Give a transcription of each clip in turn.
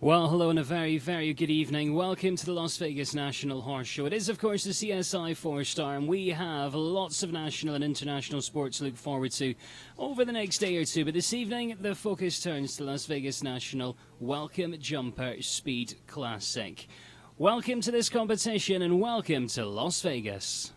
Well, hello and a very, very good evening. Welcome to the Las Vegas National Horse Show. It is, of course, the CSI 4-star, and we have lots of national and international sports to look forward to over the next day or two. But this evening, the focus turns to Las Vegas National Welcome Jumper Speed Classic. Welcome to this competition and welcome to Las Vegas.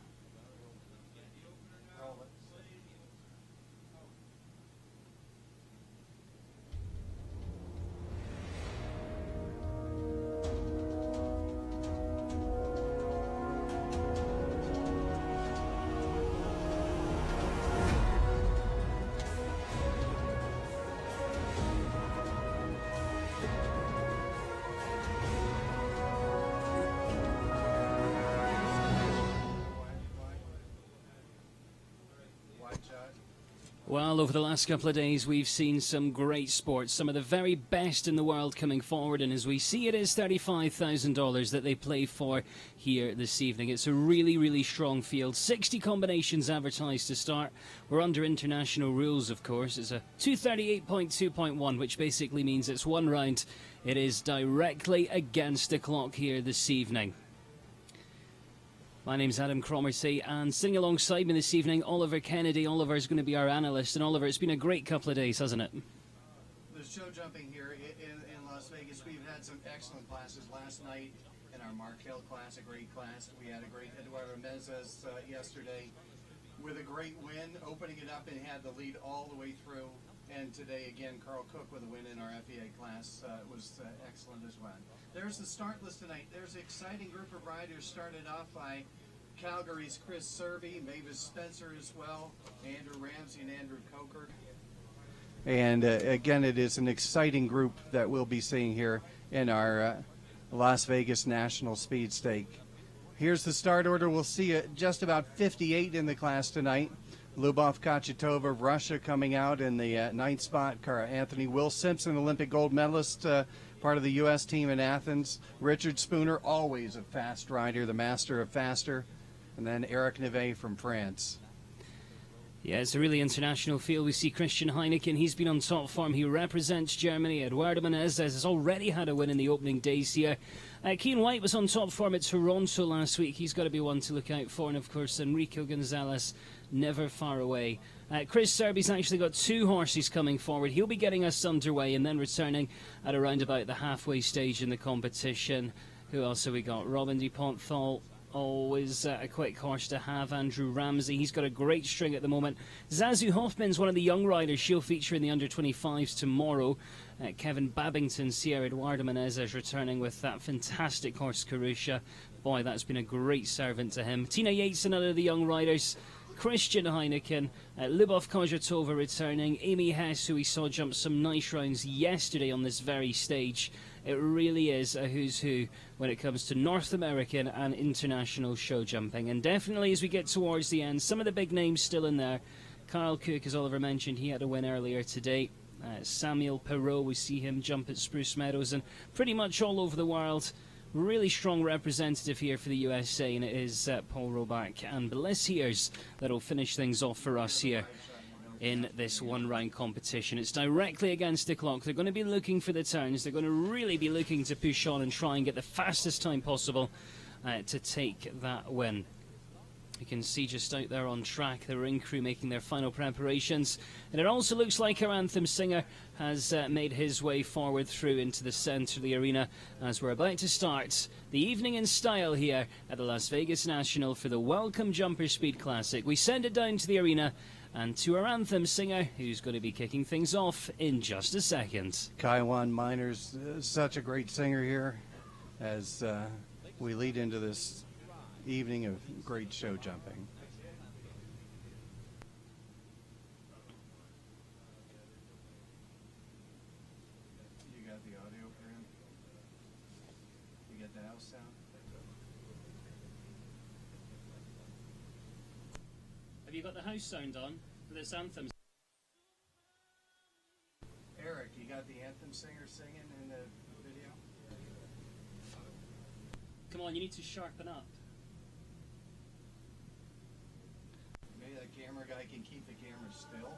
Well, over the last couple of days, we've seen some great sports, some of the very best in the world coming forward, and as we see, it is $35,000 that they play for here this evening. It's a really, really strong field. 60 combinations advertised to start. We're under international rules, of course. It's a 238.2.1, which basically means it's one round. It is directly against the clock here this evening. My name's Adam Cromarty, and sitting alongside me this evening, Oliver Kennedy. Oliver's going to be our analyst, and Oliver, it's been a great couple of days, hasn't it? The show jumping here in Las Vegas, we've had some excellent classes last night in our Markel class, a great class. We had a great Eduardo Mezes yesterday with a great win, opening it up and had the lead all the way through. And today, again, Carl Cook with a win in our FEI class was excellent as well. There's the start list tonight. There's an exciting group of riders started off by Calgary's Chris Serby, Mavis Spencer as well, Andrew Ramsey and Andrew Coker. And again, it is an exciting group that we'll be seeing here in our Las Vegas National Speed Stake. Here's the start order. We'll see just about 58 in the class tonight. Lubov Kachetova of Russia coming out in the ninth spot. Cara Anthony. Will Simpson, Olympic gold medalist, part of the U.S. team in Athens. Richard Spooner, always a fast rider, the master of faster. And then Eric Neve from France. Yeah, it's a really international field. We see Christian Heineken. He's been on top form. He represents Germany. Eduardo Menezes has already had a win in the opening days here. Keane White was on top form at Toronto last week. He's got to be one to look out for. And, of course, Enrico Gonzalez, never far away. Chris Serby's actually got two horses coming forward. He'll be getting us underway and then returning at around about the halfway stage in the competition. Who else have we got? Robin Dupont-Thal. Always a quick horse to have. Andrew Ramsey, he's got a great string at the moment. Zazu Hoffman's one of the young riders. She'll feature in the under-25s tomorrow. Kevin Babington, Sierra Eduardo Menezes returning with that fantastic horse, Karusha. Boy, that's been a great servant to him. Tina Yates, another of the young riders. Christian Heineken, Lubov Kachetova returning. Amy Hess, who we saw jump some nice rounds yesterday on this very stage. It really is a who's who when it comes to North American and international show jumping. And definitely as we get towards the end, some of the big names still in there. Carl Cook, as Oliver mentioned, he had a win earlier today. Samuel Perot, we see him jump at Spruce Meadows, and pretty much all over the world. Really strong representative here for the USA, and it is Paul Roback and Bliss Hears that'll finish things off for us here in this one-round competition. It's directly against the clock. They're going to be looking for the turns. They're going to really be looking to push on and try and get the fastest time possible to take that win. You can see just out there on track the ring crew making their final preparations, and it also looks like our anthem singer has made his way forward through into the centre of the arena as we're about to start the evening in style here at the Las Vegas National for the Welcome Jumper Speed Classic. We send it down to the arena and to our anthem singer, who's going to be kicking things off in just a second. Kaiwan Miners, such a great singer here as we lead into this evening of great show jumping. You got the audio for him? You get the house sound? Have you got the house sound on for this anthem? Eric, you got the anthem singer singing in the video? Come on, you need to sharpen up. Maybe the camera guy can keep the camera still.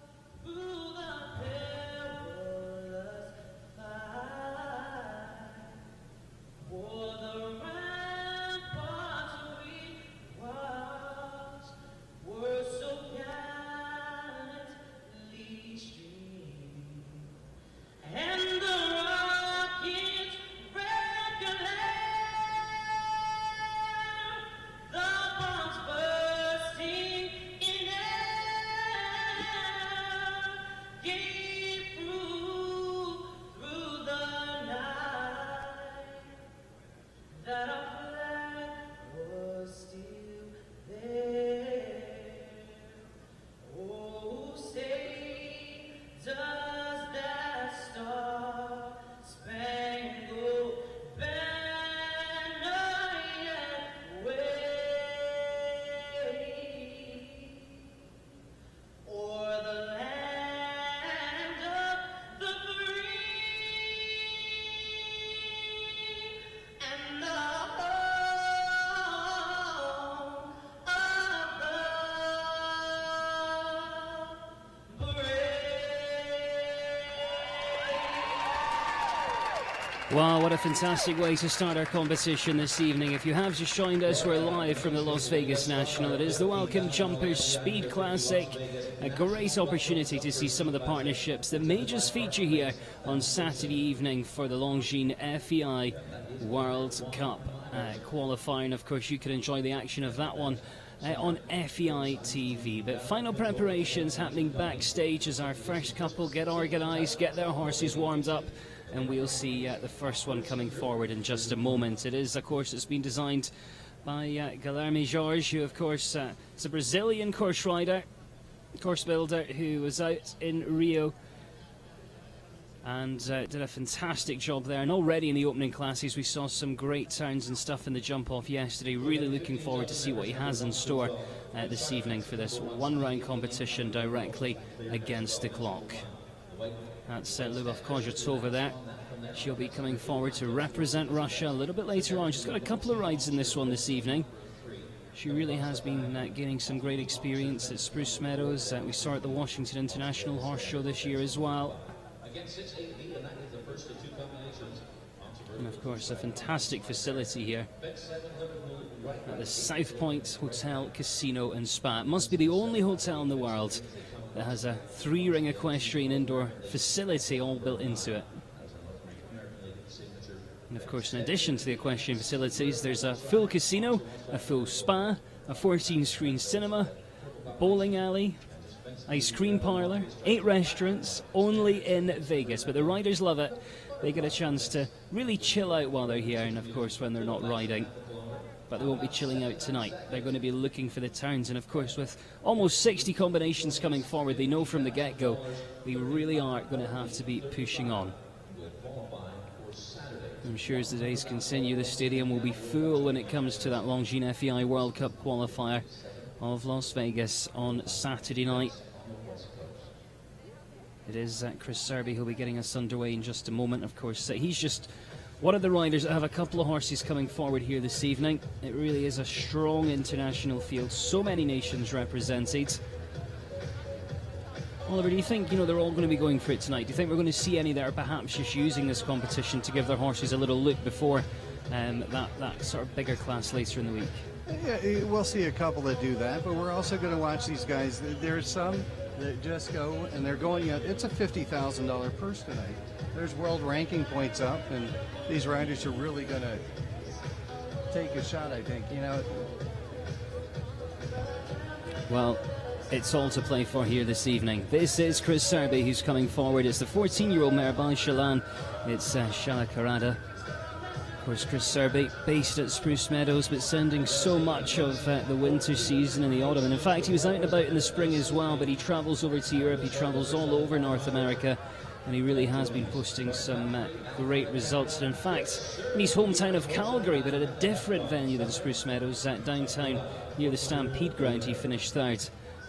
Wow, what a fantastic way to start our competition this evening. If you have just joined us, we're live from the Las Vegas National. It is the Welcome Jumpers Speed Classic. A great opportunity to see some of the partnerships that may just feature here on Saturday evening for the Longines FEI World Cup qualifier. And of course, you can enjoy the action of that one on FEI TV. But final preparations happening backstage as our first couple get organised, get their horses warmed up, and we'll see the first one coming forward in just a moment. It is, of course, it's been designed by Guilherme Jorge, who, of course, is a Brazilian course rider, course builder, who was out in Rio and did a fantastic job there. And already in the opening classes, we saw some great turns and stuff in the jump-off yesterday. Really looking forward to see what he has in store this evening for this one-round competition directly against the clock. That's Lyubov Kozhetsova there. She'll be coming forward to represent Russia a little bit later on. She's got a couple of rides in this one this evening. She really has been gaining some great experience at Spruce Meadows. We saw her at the Washington International Horse Show this year as well. And of course, a fantastic facility here at the South Point Hotel, Casino and Spa. It must be the only hotel in the world that has a 3-ring equestrian indoor facility all built into it. And of course, in addition to the equestrian facilities, there's a full casino, a full spa, a 14-screen cinema, bowling alley, ice cream parlour, 8 restaurants, only in Vegas. But the riders love it. They get a chance to really chill out while they're here, and of course when they're not riding. But they won't be chilling out tonight. They're going to be looking for the turns, and of course with almost 60 combinations coming forward, they know from the get-go they really are going to have to be pushing on. I'm sure as the days continue, the stadium will be full when it comes to that Longines FEI World Cup qualifier of Las Vegas on Saturday night. It is Chris Serby who'll be getting us underway in just a moment. Of course, he's just one of the riders that have a couple of horses coming forward here this evening. It really is a strong international field, so many nations represented. Oliver, do you think they're all going to be going for it tonight? Do you think we're going to see any that are perhaps just using this competition to give their horses a little look before that sort of bigger class later in the week? Yeah, we'll see a couple that do that, but we're also going to watch these guys. There's some that just go and they're going out. It's a $50,000 purse tonight. There's world ranking points up, and these riders are really going to take a shot, I think. Well, it's all to play for here this evening. This is Chris Serby who's coming forward. It's the 14-year-old mare by Shalan. It's Shala Karada. Of course, Chris Serby, based at Spruce Meadows, but sending so much of the winter season and the autumn. And in fact, he was out and about in the spring as well, but he travels over to Europe, he travels all over North America, and he really has been posting some great results. And in fact, in his hometown of Calgary, but at a different venue than Spruce Meadows, downtown near the Stampede ground, he finished third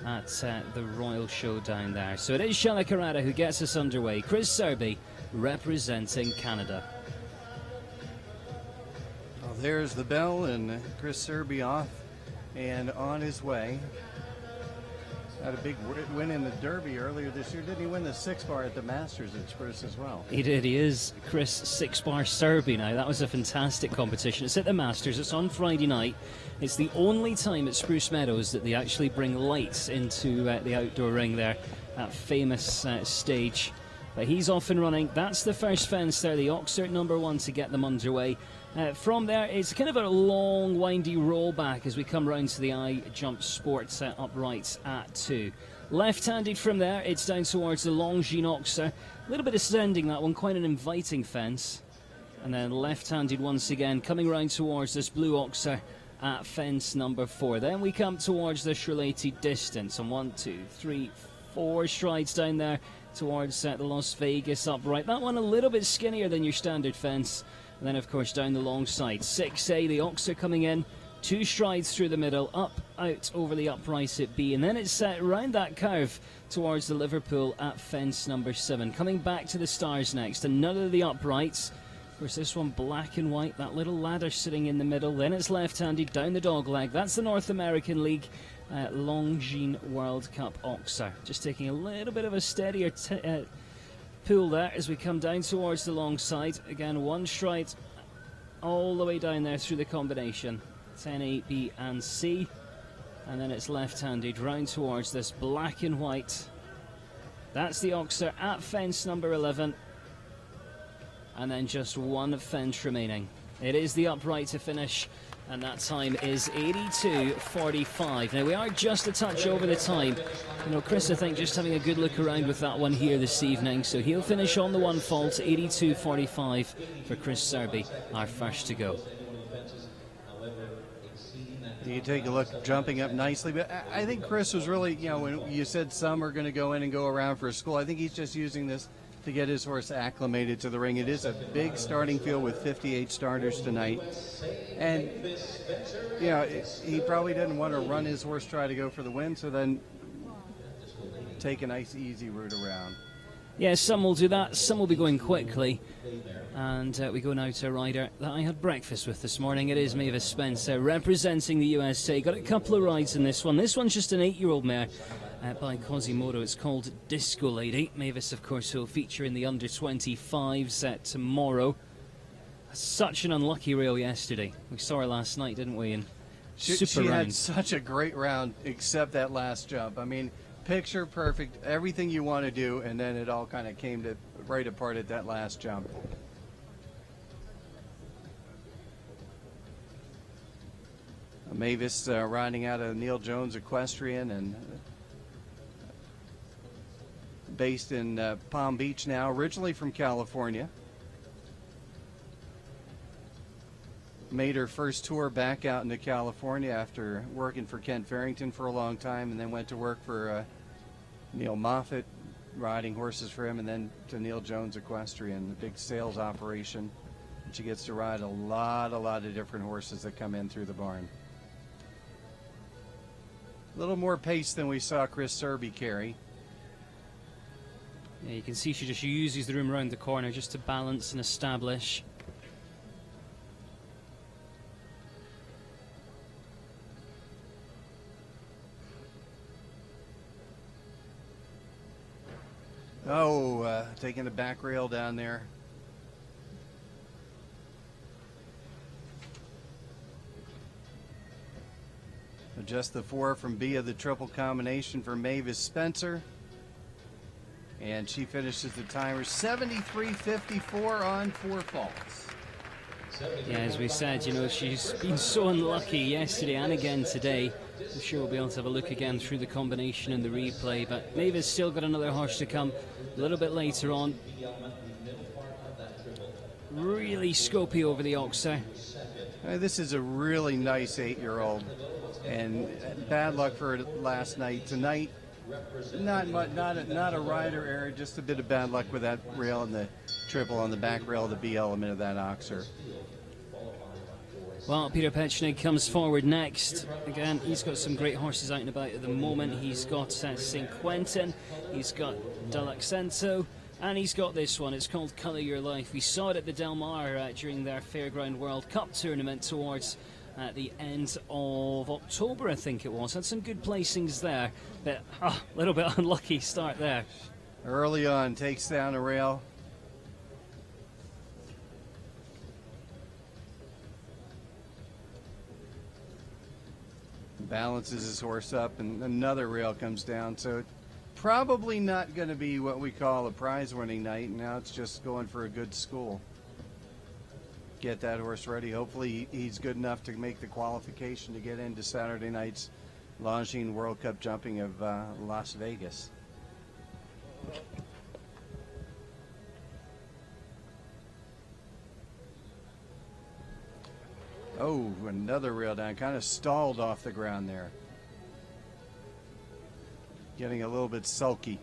at the Royal Show down there. So it is Shala Karada who gets us underway. Chris Serby representing Canada. There's the bell, and Chris Serby off and on his way. Had a big win in the Derby earlier this year. Didn't he win the 6-bar at the Masters at Spruce as well? He did. He is Chris 6-bar Serby now. That was a fantastic competition. It's at the Masters. It's on Friday night. It's the only time at Spruce Meadows that they actually bring lights into the outdoor ring there, that famous stage. But he's off and running. That's the first fence there, the Oxford #1 to get them underway. From there, it's kind of a long, windy rollback as we come round to the I-Jump Sports uprights at 2. Left-handed from there, it's down towards the Longines Oxer. A little bit ascending that one, quite an inviting fence. And then left-handed once again, coming round towards this blue Oxer at fence #4. Then we come towards this related distance on 1, 2, 3, 4 strides down there towards the Las Vegas upright. That one a little bit skinnier than your standard fence. And then, of course, down the long side, 6A, the Oxer coming in, 2 strides through the middle, up, out, over the upright at B. And then it's round that curve towards the Liverpool at fence #7. Coming back to the stars next, another of the uprights. Of course, this one black and white, that little ladder sitting in the middle. Then it's left-handed down the dog leg. That's the North American League Longines World Cup Oxer. Just taking a little bit of a steadier pull there as we come down towards the long side. Again, one stride all the way down there through the combination. 10, 8, B and C. And then it's left-handed round towards this black and white. That's the Oxer at fence number 11. And then just one fence remaining. It is the upright to finish, and that time is 82.45. Now, we are just a touch over the time. You know, Chris, I think, just having a good look around with that one here this evening. So he'll finish on the one fault, 82.45 for Chris Serby, our first to go. You take a look, jumping up nicely, but I think Chris was really, you know, when you said some are going to go in and go around for a school, I think he's just using this to get his horse acclimated to the ring. It is a big starting field with 58 starters tonight, and you know, he probably didn't want to run his horse try to go for the win, so then take a nice easy route around. Yeah, some will do that, some will be going quickly. And we go now to a rider that I had breakfast with this morning. It is Mavis Spencer, representing the USA. Got a couple of rides in this one. This one's just an 8-year-old mare by Quasimodo. It's called Disco Lady. Mavis, of course, will feature in the under-25s tomorrow. Such an unlucky rail yesterday. We saw her last night, didn't we? And she had such a great round, except that last jump. I mean, picture perfect, everything you want to do, and then it all kind of came to right apart at that last jump. Mavis riding out of Neil Jones Equestrian and based in Palm Beach now, originally from California. Made her first tour back out into California after working for Kent Farrington for a long time, and then went to work for Neil Moffat, riding horses for him, and then to Neil Jones Equestrian, the big sales operation. And she gets to ride a lot of different horses that come in through the barn. A little more pace than we saw Chris Serby carry. Yeah, you can see she just uses the room around the corner just to balance and establish. Taking the back rail down there. Adjust the 4 from B of the triple combination for Mavis Spencer. And she finishes the timer 73.54 on 4 faults. Yeah, as we said, you know, she's been so unlucky yesterday and again today. I'm sure we'll be able to have a look again through the combination and the replay, but Mavis still got another horse to come a little bit later on. Really scopy over the Oxer. This is a really nice 8-year-old, and bad luck for her last night. Tonight, not a rider error, just a bit of bad luck with that rail and the triple on the back rail of the B element of that Oxer. Well, Peter Pechnig comes forward next. Again, he's got some great horses out and about at the moment. He's got St. Quentin, he's got Del Accento, and he's got this one. It's called Colour Your Life. We saw it at the Del Mar during their Fairground World Cup tournament towards the end of October, I think it was. Had some good placings there, but a little bit unlucky start there. Early on, takes down a rail. Balances his horse up, and another rail comes down, so probably not going to be what we call a prize-winning night. Now it's just going for a good school. Get that horse ready. Hopefully he's good enough to make the qualification to get into Saturday night's Longines World Cup jumping of Las Vegas. Oh, another rail down. Kind of stalled off the ground there. Getting a little bit sulky.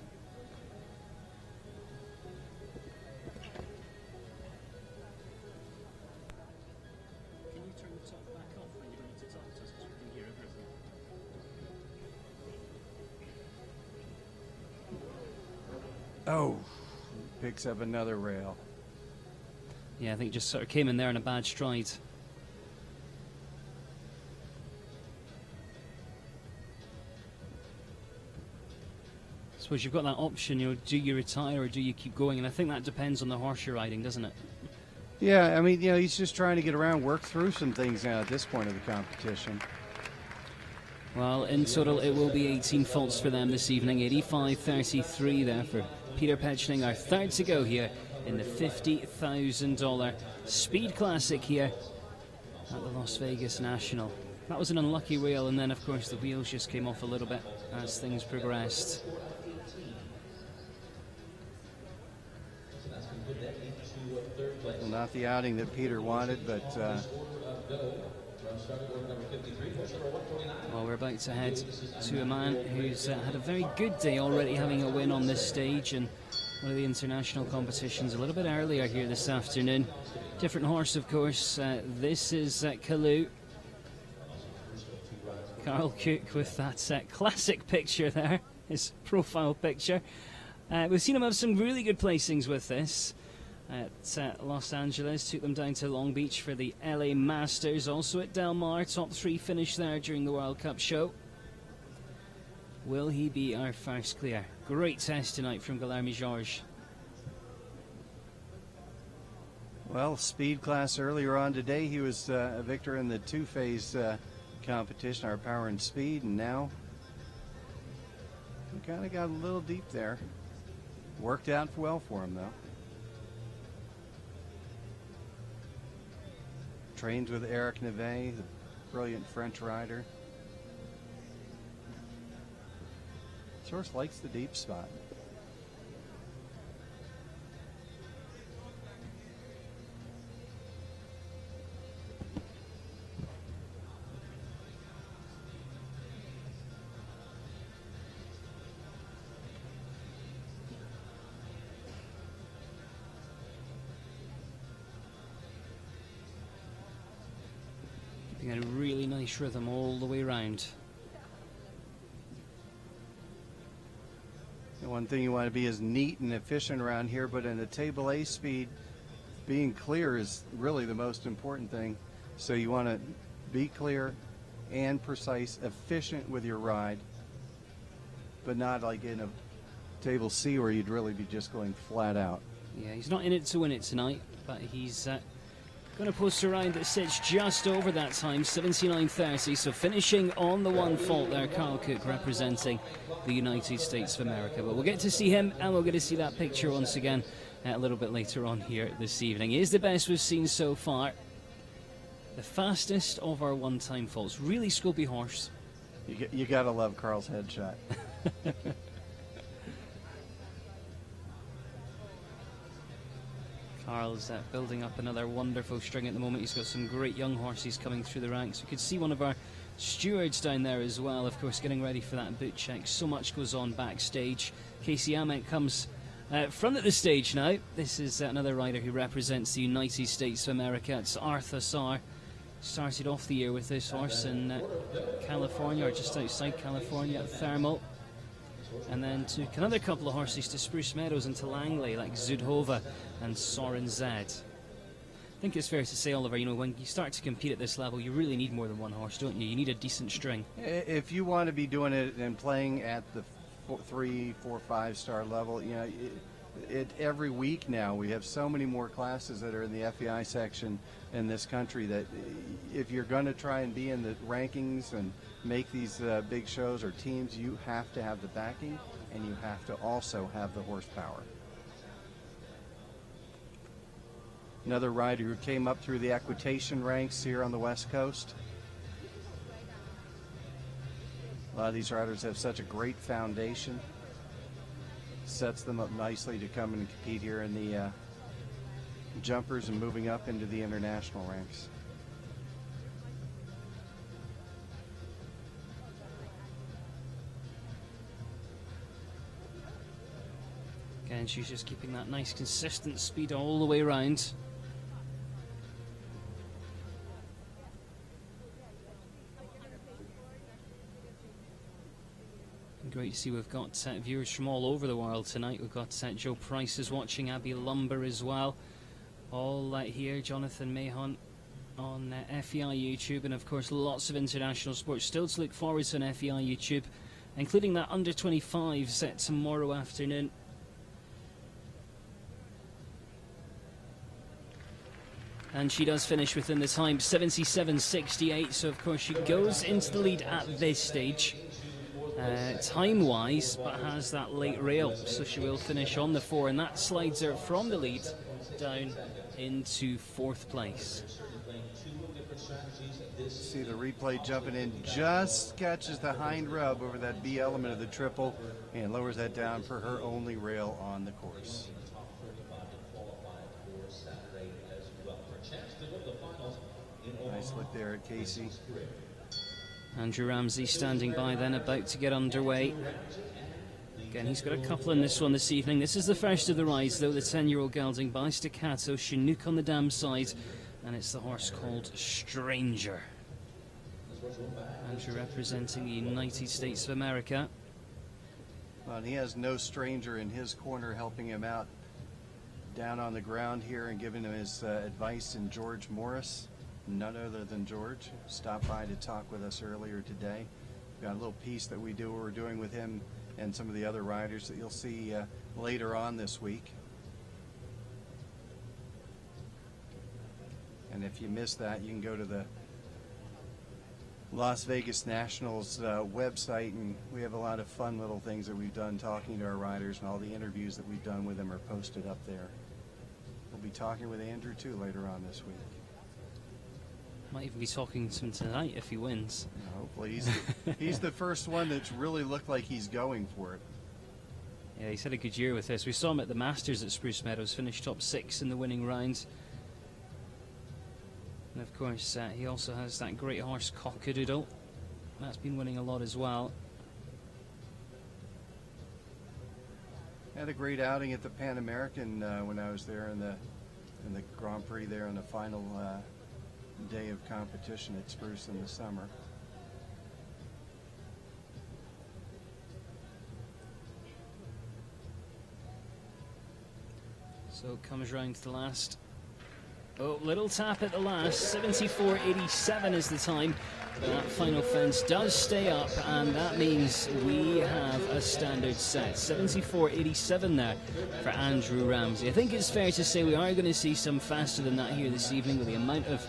Can you turn the top back off when you don't need to talk to us because we can hear everything? Oh, picks up another rail. Yeah, I think just sort of came in there in a bad stride. suppose you've got that option, do you retire or do you keep going? And I think that depends on the horse you're riding, doesn't it? Yeah, I mean, he's just trying to get around, work through some things now at this point of the competition. Well, in total, it will be 18 faults for them this evening. 85.33 there for Peter Petchning, our third to go here in the $50,000 Speed Classic here at the Las Vegas National. That was an unlucky wheel, and then, of course, the wheels just came off a little bit as things progressed. Well, not the outing that Peter wanted, but well, we're about to head to a man who's had a very good day already, having a win on this stage and one of the international competitions a little bit earlier here this afternoon. Different horse, of course. This is Kalu. Carl Cook with that classic picture there, his profile picture. We've seen him have some really good placings with this at Los Angeles. Took them down to Long Beach for the LA Masters. Also at Del Mar, top 3 finish there during the World Cup show. Will he be our first clear? Great test tonight from Guilherme Jorge. Well, speed class earlier on today, he was a victor in the two-phase competition, our power and speed, and now we kind of got a little deep there. Worked out well for him, though. Trains with Eric Neve, the brilliant French rider. This horse likes the deep spot. Keeping a really nice rhythm all the way around. One thing you want to be as neat and efficient around here, but in a table A speed, being clear is really the most important thing. So you want to be clear and precise, efficient with your ride, but not like in a table C where you'd really be just going flat out. Yeah, he's not in it to win it tonight, but he's going to post a ride that sits just over that time, 79.30. So finishing on the 1 fault there, Carl Cook representing the United States of America. But we'll get to see him, and we'll get to see that picture once again a little bit later on here this evening. He is the best we've seen so far. The fastest of our one-time faults. Really scopy horse. You got to love Carl's headshot. Carl's building up another wonderful string at the moment. He's got some great young horses coming through the ranks. We could see one of our stewards down there as well, of course, getting ready for that boot check. So much goes on backstage. Casey Ament comes front of the stage now. This is another rider who represents the United States of America. It's Arthur Sarr. Started off the year with this horse in California, or just outside California at Thermal. And then took another couple of horses to Spruce Meadows and to Langley, like Zudhova and Soren Zed. I think it's fair to say, Oliver, when you start to compete at this level, you really need more than one horse, don't you? You need a decent string. If you want to be doing it and playing at the 3, 4, 5-star level, every week now we have so many more classes that are in the FEI section in this country that if you're going to try and be in the rankings and make these big shows or teams, you have to have the backing and you have to also have the horsepower. Another rider who came up through the equitation ranks here on the West Coast. A lot of these riders have such a great foundation. Sets them up nicely to come and compete here in the jumpers and moving up into the international ranks. Again, she's just keeping that nice consistent speed all the way around. Great to see we've got viewers from all over the world tonight. We've got Joe Price is watching, Abby Lumber as well. All here, Jonathan Mahon on FEI YouTube, and of course lots of international sports still to look forward to on FEI YouTube including that under 25 set tomorrow afternoon. And she does finish within the time, 77.68, so of course she goes into the lead at this stage, time-wise, but has that late rail, so she will finish on the 4, and that slides her from the lead down into 4th place. See the replay jumping in, just catches the hind rub over that B element of the triple and lowers that down for her only rail on the course. Nice look there at Casey. Andrew Ramsey standing by then, about to get underway. Again, he's got a couple in this one this evening. This is the first of the rides, though, the 10-year-old gelding by Staccato, Chinook on the dam side, and it's the horse called Stranger. Andrew representing the United States of America. Well, and he has no stranger in his corner helping him out down on the ground here and giving him his advice, in George Morris. None other than George. Stopped by to talk with us earlier today. Got a little piece that we're doing with him and some of the other riders that you'll see later on this week. And if you missed that, you can go to the Las Vegas Nationals website, and we have a lot of fun little things that we've done talking to our riders, and all the interviews that we've done with them are posted up there. We'll be talking with Andrew too later on this week. Might even be talking to him tonight if he wins. Hopefully. He's the first one that's really looked like he's going for it. Yeah, he's had a good year with this. We saw him at the Masters at Spruce Meadows, finished top 6 in the winning round. And of course, he also has that great horse Cockadoodle. That's been winning a lot as well. Had a great outing at the Pan American when I was there in the Grand Prix there on the final day of competition at Spruce in the summer. So it comes round to the last. Oh, little tap at the last. 74.87 is the time. But that final fence does stay up, and that means we have a standard set. 74.87 there for Andrew Ramsey. I think it's fair to say we are going to see some faster than that here this evening, with the amount of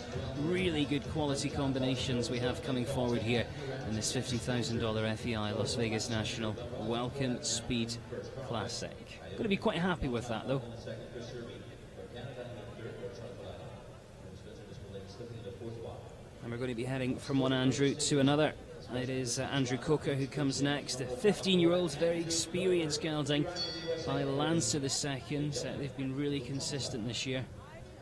really good quality combinations we have coming forward here in this $50,000 FEI Las Vegas National Welcome Speed Classic. Going to be quite happy with that, though. And we're going to be heading from one Andrew to another. It is Andrew Coker who comes next. The 15-year-old, very experienced gelding by Lancer II. They've been really consistent this year.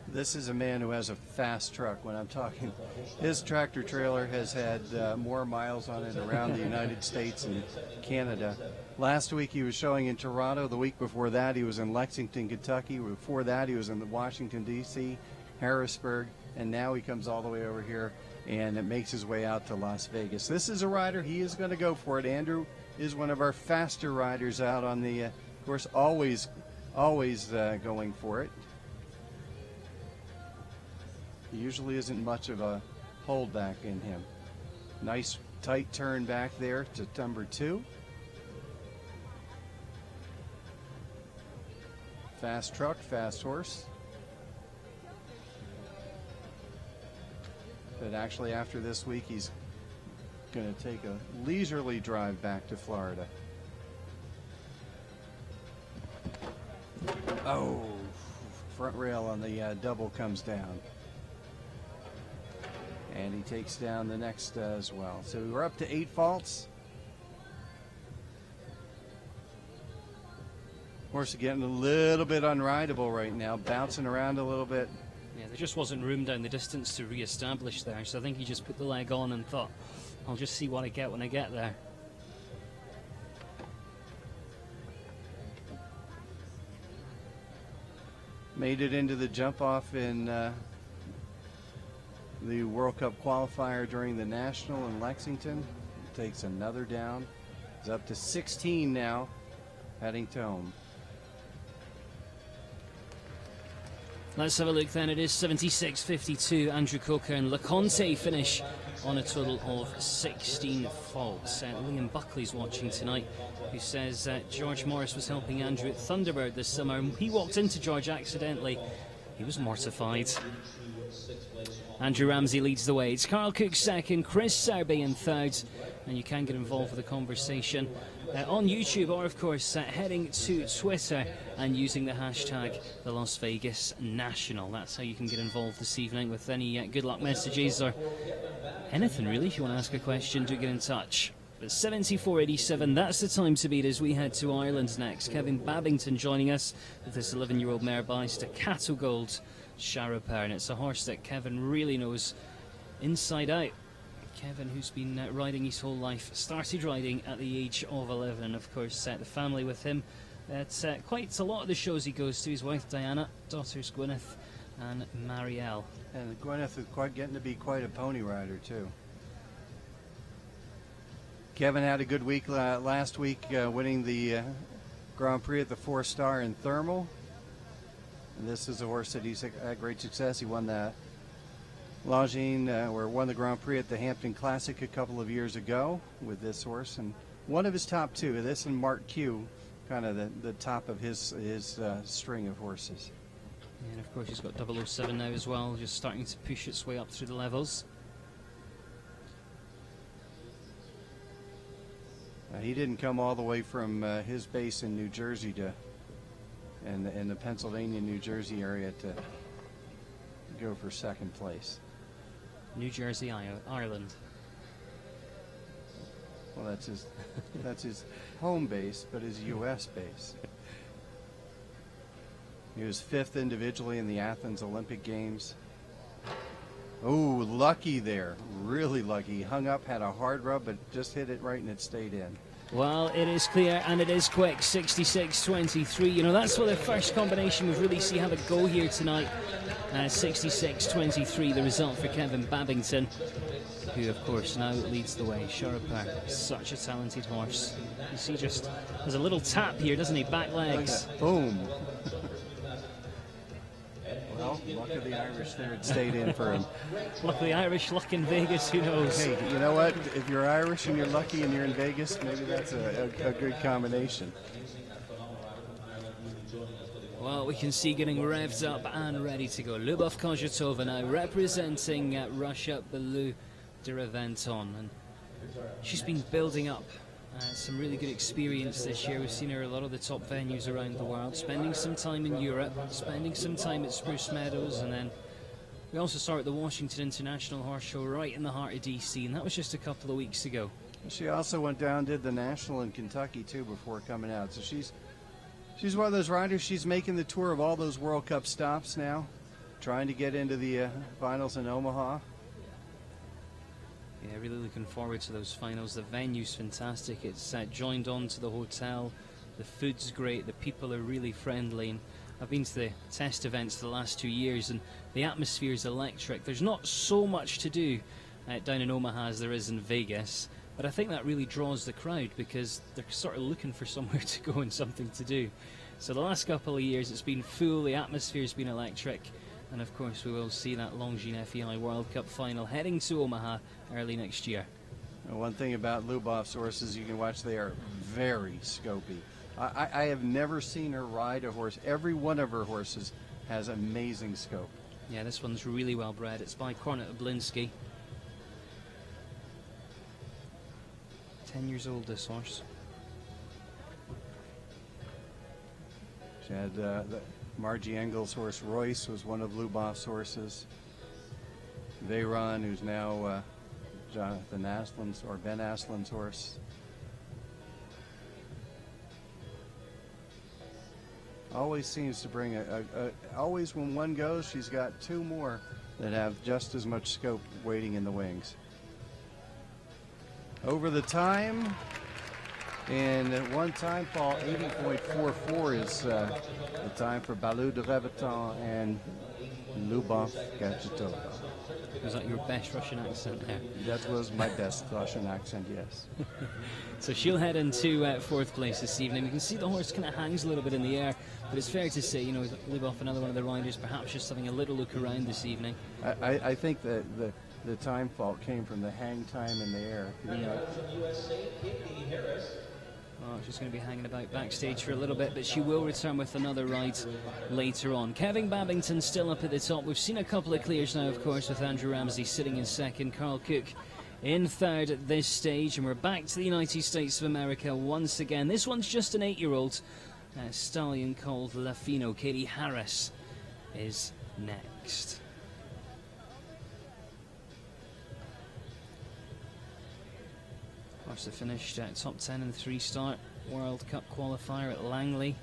This is a man who has a fast truck. When I'm talking, his tractor trailer has had more miles on it around the United States and Canada. Last week he was showing in Toronto. The week before that he was in Lexington, Kentucky. Before that he was in Washington, D.C., Harrisburg, and now he comes all the way over here and it makes his way out to Las Vegas. This is a rider. He is going to go for it. Andrew is one of our faster riders out on the course, always going for it. He usually isn't much of a holdback in him. Nice tight turn back there to number 2. Fast truck, fast horse. But actually after this week he's going to take a leisurely drive back to Florida. Oh, front rail on the double comes down. And he takes down the next as well. So we're up to 8 faults. Horse getting a little bit unrideable right now, bouncing around a little bit. Yeah, there just wasn't room down the distance to re-establish there, so I think he just put the leg on and thought, I'll just see what I get when I get there. Made it into the jump off in the World Cup qualifier during the National in Lexington. Takes another down. He's up to 16 now, heading to home. Let's have a look then. It is 76.52. Andrew Coker and LeConte finish on a total of 16 faults. Liam Buckley's watching tonight, who says George Morris was helping Andrew at Thunderbird this summer. He walked into George accidentally. He was mortified. Andrew Ramsey leads the way. It's Carl Cook second, Chris Serbian third, and you can get involved with the conversation on YouTube, or of course heading to Twitter and using the hashtag the Las Vegas National. That's how you can get involved this evening with any good luck messages or anything really. If you want to ask a question, do get in touch. But 74.87, that's the time to beat as we head to Ireland next. Kevin Babington joining us with this 11-year-old mare by Staccato Gold Sharaper, and it's a horse that Kevin really knows inside out. Kevin, who's been riding his whole life, started riding at the age of 11. Of course, the family with him at quite a lot of the shows he goes to. His wife Diana, daughters Gwyneth and Marielle. And Gwyneth is getting to be quite a pony rider too. Kevin had a good week last week, winning the Grand Prix at the 4-star in Thermal. And this is a horse that he's had great success. He won the Longines, or won the Grand Prix at the Hampton Classic a couple of years ago with this horse, and one of his top two. This and Mark Q, kind of the top of his string of horses. And of course he's got 007 now as well, just starting to push its way up through the levels. He didn't come all the way from his base in New Jersey to in the Pennsylvania, New Jersey area to go for second place. New Jersey, Ireland. Well, that's his home base, but his U.S. base. He was 5th individually in the Athens Olympic Games. Oh, lucky there. Really lucky. He hung up, had a hard rub, but just hit it right and it stayed in. Well, it is clear and it is quick. 66.23. You know, that's what the first combination we've really see have a go here tonight. 66.23, the result for Kevin Babington, who of course now leads the way. Sharaper, such a talented horse. You see, just has a little tap here, doesn't he? Back legs. Boom. Well, luck of the Irish there, it stayed in for him. Luck of the Irish, luck in Vegas, who knows? Hey, you know what? If you're Irish and you're lucky and you're in Vegas, maybe that's a good combination. Well, we can see getting revved up and ready to go. Lubov Kozhetova now representing Russia, Belu Deraventon. And she's been building up some really good experience this year. We've seen her at a lot of the top venues around the world, spending some time in Europe, spending some time at Spruce Meadows, and then we also saw her at the Washington International Horse Show right in the heart of DC, and that was just a couple of weeks ago. She also went down, did the National in Kentucky too before coming out. So she's one of those riders. She's making the tour of all those World Cup stops now, trying to get into the finals in Omaha. Yeah, really looking forward to those finals. The venue's fantastic. It's joined on to the hotel. The food's great. The people are really friendly. And I've been to the test events the last 2 years, and the atmosphere is electric. There's not so much to do down in Omaha as there is in Vegas, but I think that really draws the crowd because they're sort of looking for somewhere to go and something to do. So the last couple of years it's been full. The atmosphere's been electric. And of course we will see that Longines FEI World Cup final heading to Omaha early next year. One thing about Lubov's horses you can watch, they are very scopy. I have never seen her ride a horse. Every one of her horses has amazing scope. Yeah, this one's really well bred. It's by Kornet Oblinski. 10 years old, this horse. She had Margie Engel's horse Royce was one of Lubov's horses. Veyron, who's now Jonathan Aslan's or Ben Aslan's horse. Always seems to bring always when one goes, she's got two more that have just as much scope waiting in the wings. Over the time, And at one time, Paul, 80.44 is the time for Balou de Reveton and Lubov Gachitova. Was that your best Russian accent there? That was my best Russian accent, yes. So she'll head into fourth place this evening. You can see the horse kind of hangs a little bit in the air, but it's fair to say, you know, Lubov, another one of the riders, perhaps just having a little look around this evening. I think that the time fault came from the hang time in the air. Oh, she's going to be hanging about backstage for a little bit, but she will return with another ride later on. Kevin Babington still up at the top. We've seen a couple of clears now, of course, with Andrew Ramsey sitting in second, Carl Cook in third at this stage, and we're back to the United States of America once again. This one's just an 8-year-old stallion called Lafino. Katie Harris is next. Horse that finished top 10 in the 3-star World Cup qualifier at Langley.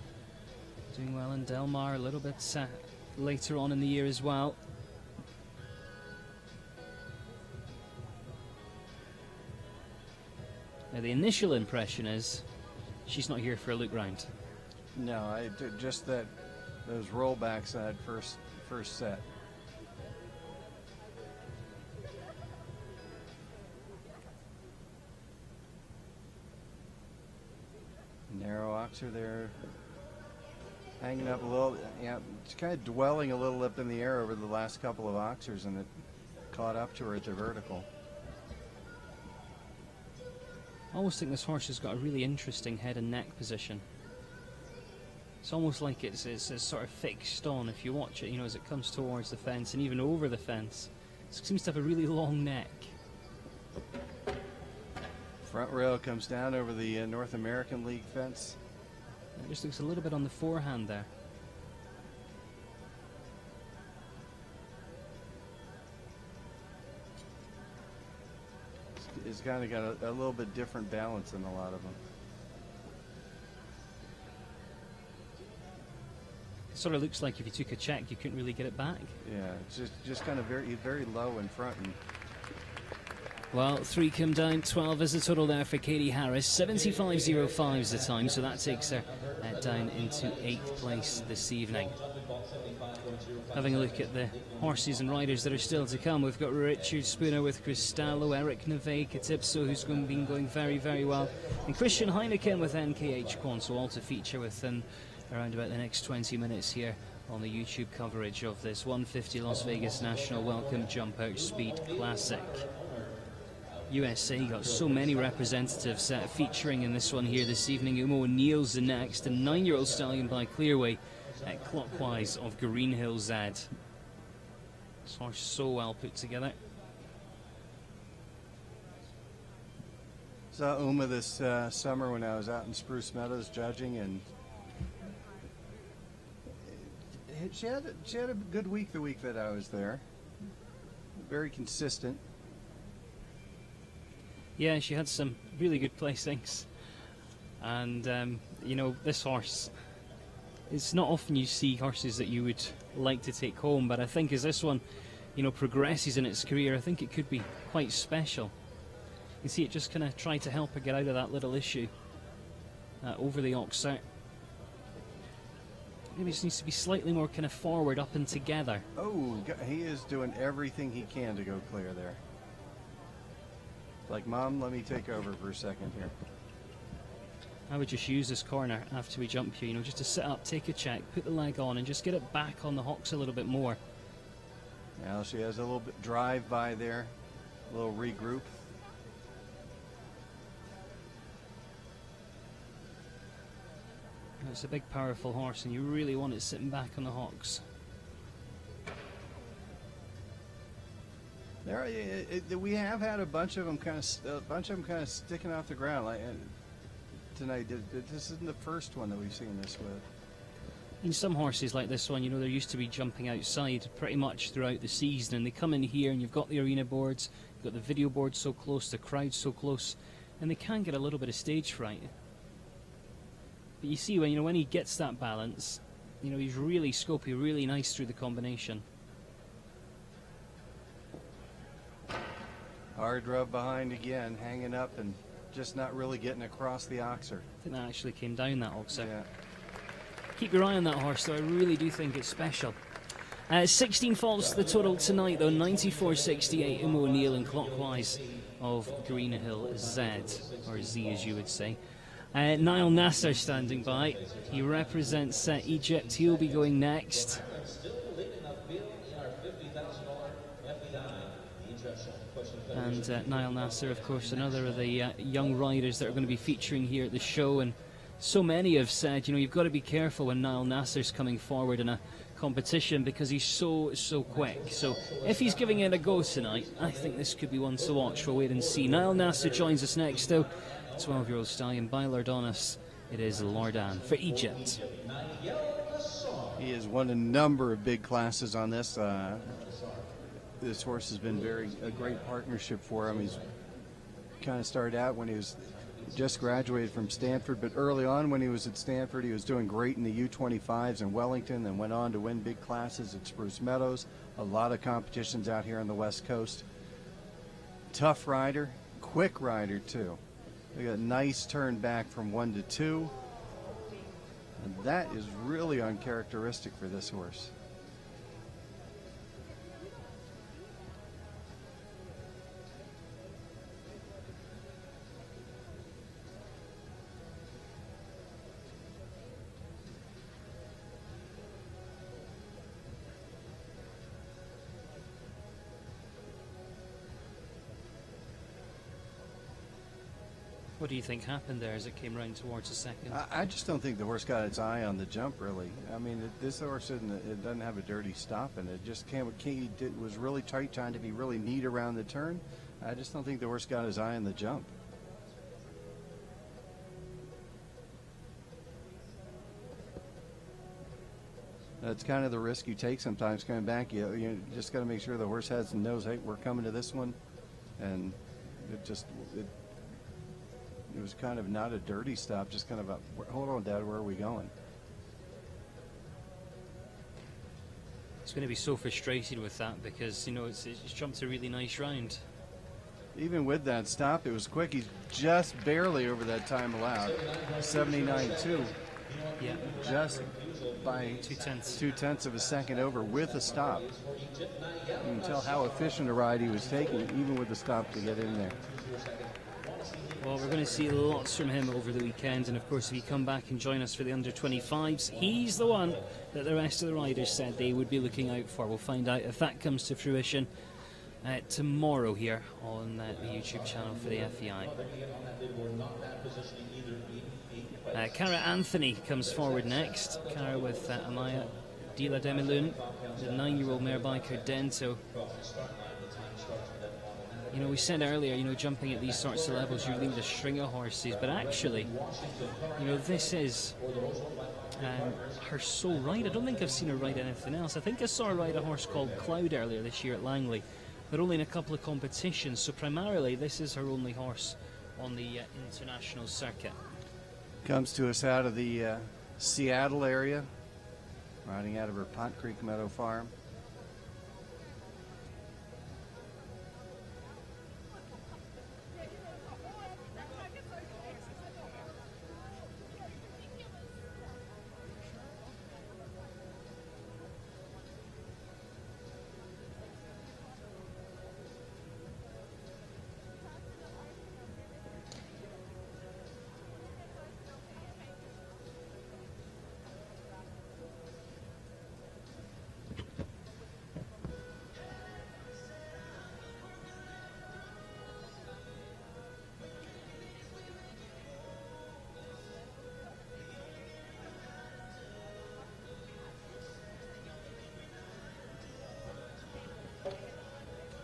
Doing well in Del Mar a little bit later on in the year as well. Now the initial impression is she's not here for a look round. No, just that those rollbacks in that first set. Narrow oxer there, hanging up a little. Yeah, it's kind of dwelling a little up in the air over the last couple of oxers, and it caught up to her at the vertical. I always think this horse has got a really interesting head and neck position. It's almost like it's sort of fixed on if you watch it, you know, as it comes towards the fence and even over the fence. It seems to have a really long neck. Front rail comes down over the North American League fence. It just looks a little bit on the forehand there. It's kind of got a little bit different balance than a lot of them. It sort of looks like if you took a check, you couldn't really get it back. Yeah, it's just kind of very low in front. And well, 3 come down, 12 is the total there for Katie Harris. 75.05 is the time, so that takes her down into 8th place this evening. Having a look at the horses and riders that are still to come, we've got Richard Spooner with Cristallo, Eric Neve, Katipso, who's been going very well, and Christian Heineken with NKH Quanto, all to feature within around about the next 20 minutes here on the YouTube coverage of this 150 Las Vegas National Welcome Jump Out Speed Classic. USA got so many representatives featuring in this one here this evening. Umo O'Neill's the next, a 9-year-old stallion by Clearway at Clockwise of Green Hill Z. This horse so well put together. saw Uma this summer when I was out in Spruce Meadows judging, and she had a good week the week that I was there. Very consistent. Yeah, she had some really good placings, and you know, this horse, it's not often you see horses that you would like to take home, but I think as this one, you know, progresses in its career, I think it could be quite special. You see it just kind of try to help her get out of that little issue over the oxer. Maybe just needs to be slightly more kind of forward, up and together. Oh, he is doing everything he can to go clear there. Like, Mom, let me take over for a second here. I would just use this corner after we jump here, you know, just to sit up, take a check, put the leg on, and just get it back on the hocks a little bit more. Now she has a little bit drive by there, a little regroup. It's a big, powerful horse, and you really want it sitting back on the hocks. We have had a bunch of them kind of sticking off the ground like tonight. This isn't the first one that we've seen this with. In some horses like this one, you know, they're used to be jumping outside pretty much throughout the season, and they come in here and you've got the arena boards, you've got the video boards so close, the crowd so close, and they can get a little bit of stage fright. But you see, when he gets that balance, you know, he's really scopy, really nice through the combination. Hard rub behind again, hanging up and just not really getting across the oxer. I think that actually came down, that oxer. Yeah. Keep your eye on that horse, though. I really do think it's special. 16 faults to the total tonight, though. 94.68 in O'Neill and clockwise of Greenhill Z, or Z as you would say. Niall Nasser standing by. He represents Egypt. He'll be going next. And Niall Nasser, of course, another of the young riders that are going to be featuring here at the show. And so many have said, you know, you've got to be careful when Niall Nasser's coming forward in a competition because he's so quick. So if he's giving it a go tonight, I think this could be one to watch. We'll wait and see. Niall Nasser joins us next, though. 12-year-old stallion by Lordonis. It is Lordan for Egypt. He has won a number of big classes on this. This horse has been a great partnership for him. He's kind of started out when he was just graduated from Stanford, but early on when he was at Stanford, he was doing great in the U25s in Wellington, and went on to win big classes at Spruce Meadows. A lot of competitions out here on the West Coast. Tough rider, quick rider too. They got a nice turn back from 1 to 2, and that is really uncharacteristic for this horse. What do you think happened there as it came round towards the second? I just don't think the horse got its eye on the jump, really. I mean, this horse doesn't have a dirty stop, and it just was really tight, trying to be really neat around the turn. I just don't think the horse got his eye on the jump. That's kind of the risk you take sometimes coming back. You just got to make sure the horse has and knows, hey, we're coming to this one, and it was kind of not a dirty stop, just kind of a, hold on, Dad, where are we going? It's going to be so frustrated with that because, you know, it's jumped a really nice round. Even with that stop, it was quick. He's just barely over that time allowed. 79.2. Yeah. Just by 2/10 of a second over with a stop. You can tell how efficient a ride he was taking, even with the stop to get in there. Well, we're going to see lots from him over the weekend, and of course if you come back and join us for the under-25s, he's the one that the rest of the riders said they would be looking out for. We'll find out if that comes to fruition tomorrow here on the YouTube channel for the FEI. Cara Anthony comes forward next. Cara with Amaya Dila Demilun, the 9-year-old mare by Cardento. You know, we said earlier, you know, jumping at these sorts of levels, you need a string of horses, but actually, you know, this is her sole ride. I don't think I've seen her ride anything else. I think I saw her ride a horse called Cloud earlier this year at Langley, but only in a couple of competitions, so primarily this is her only horse on the international circuit. Comes to us out of the Seattle area, riding out of her Pont Creek Meadow Farm.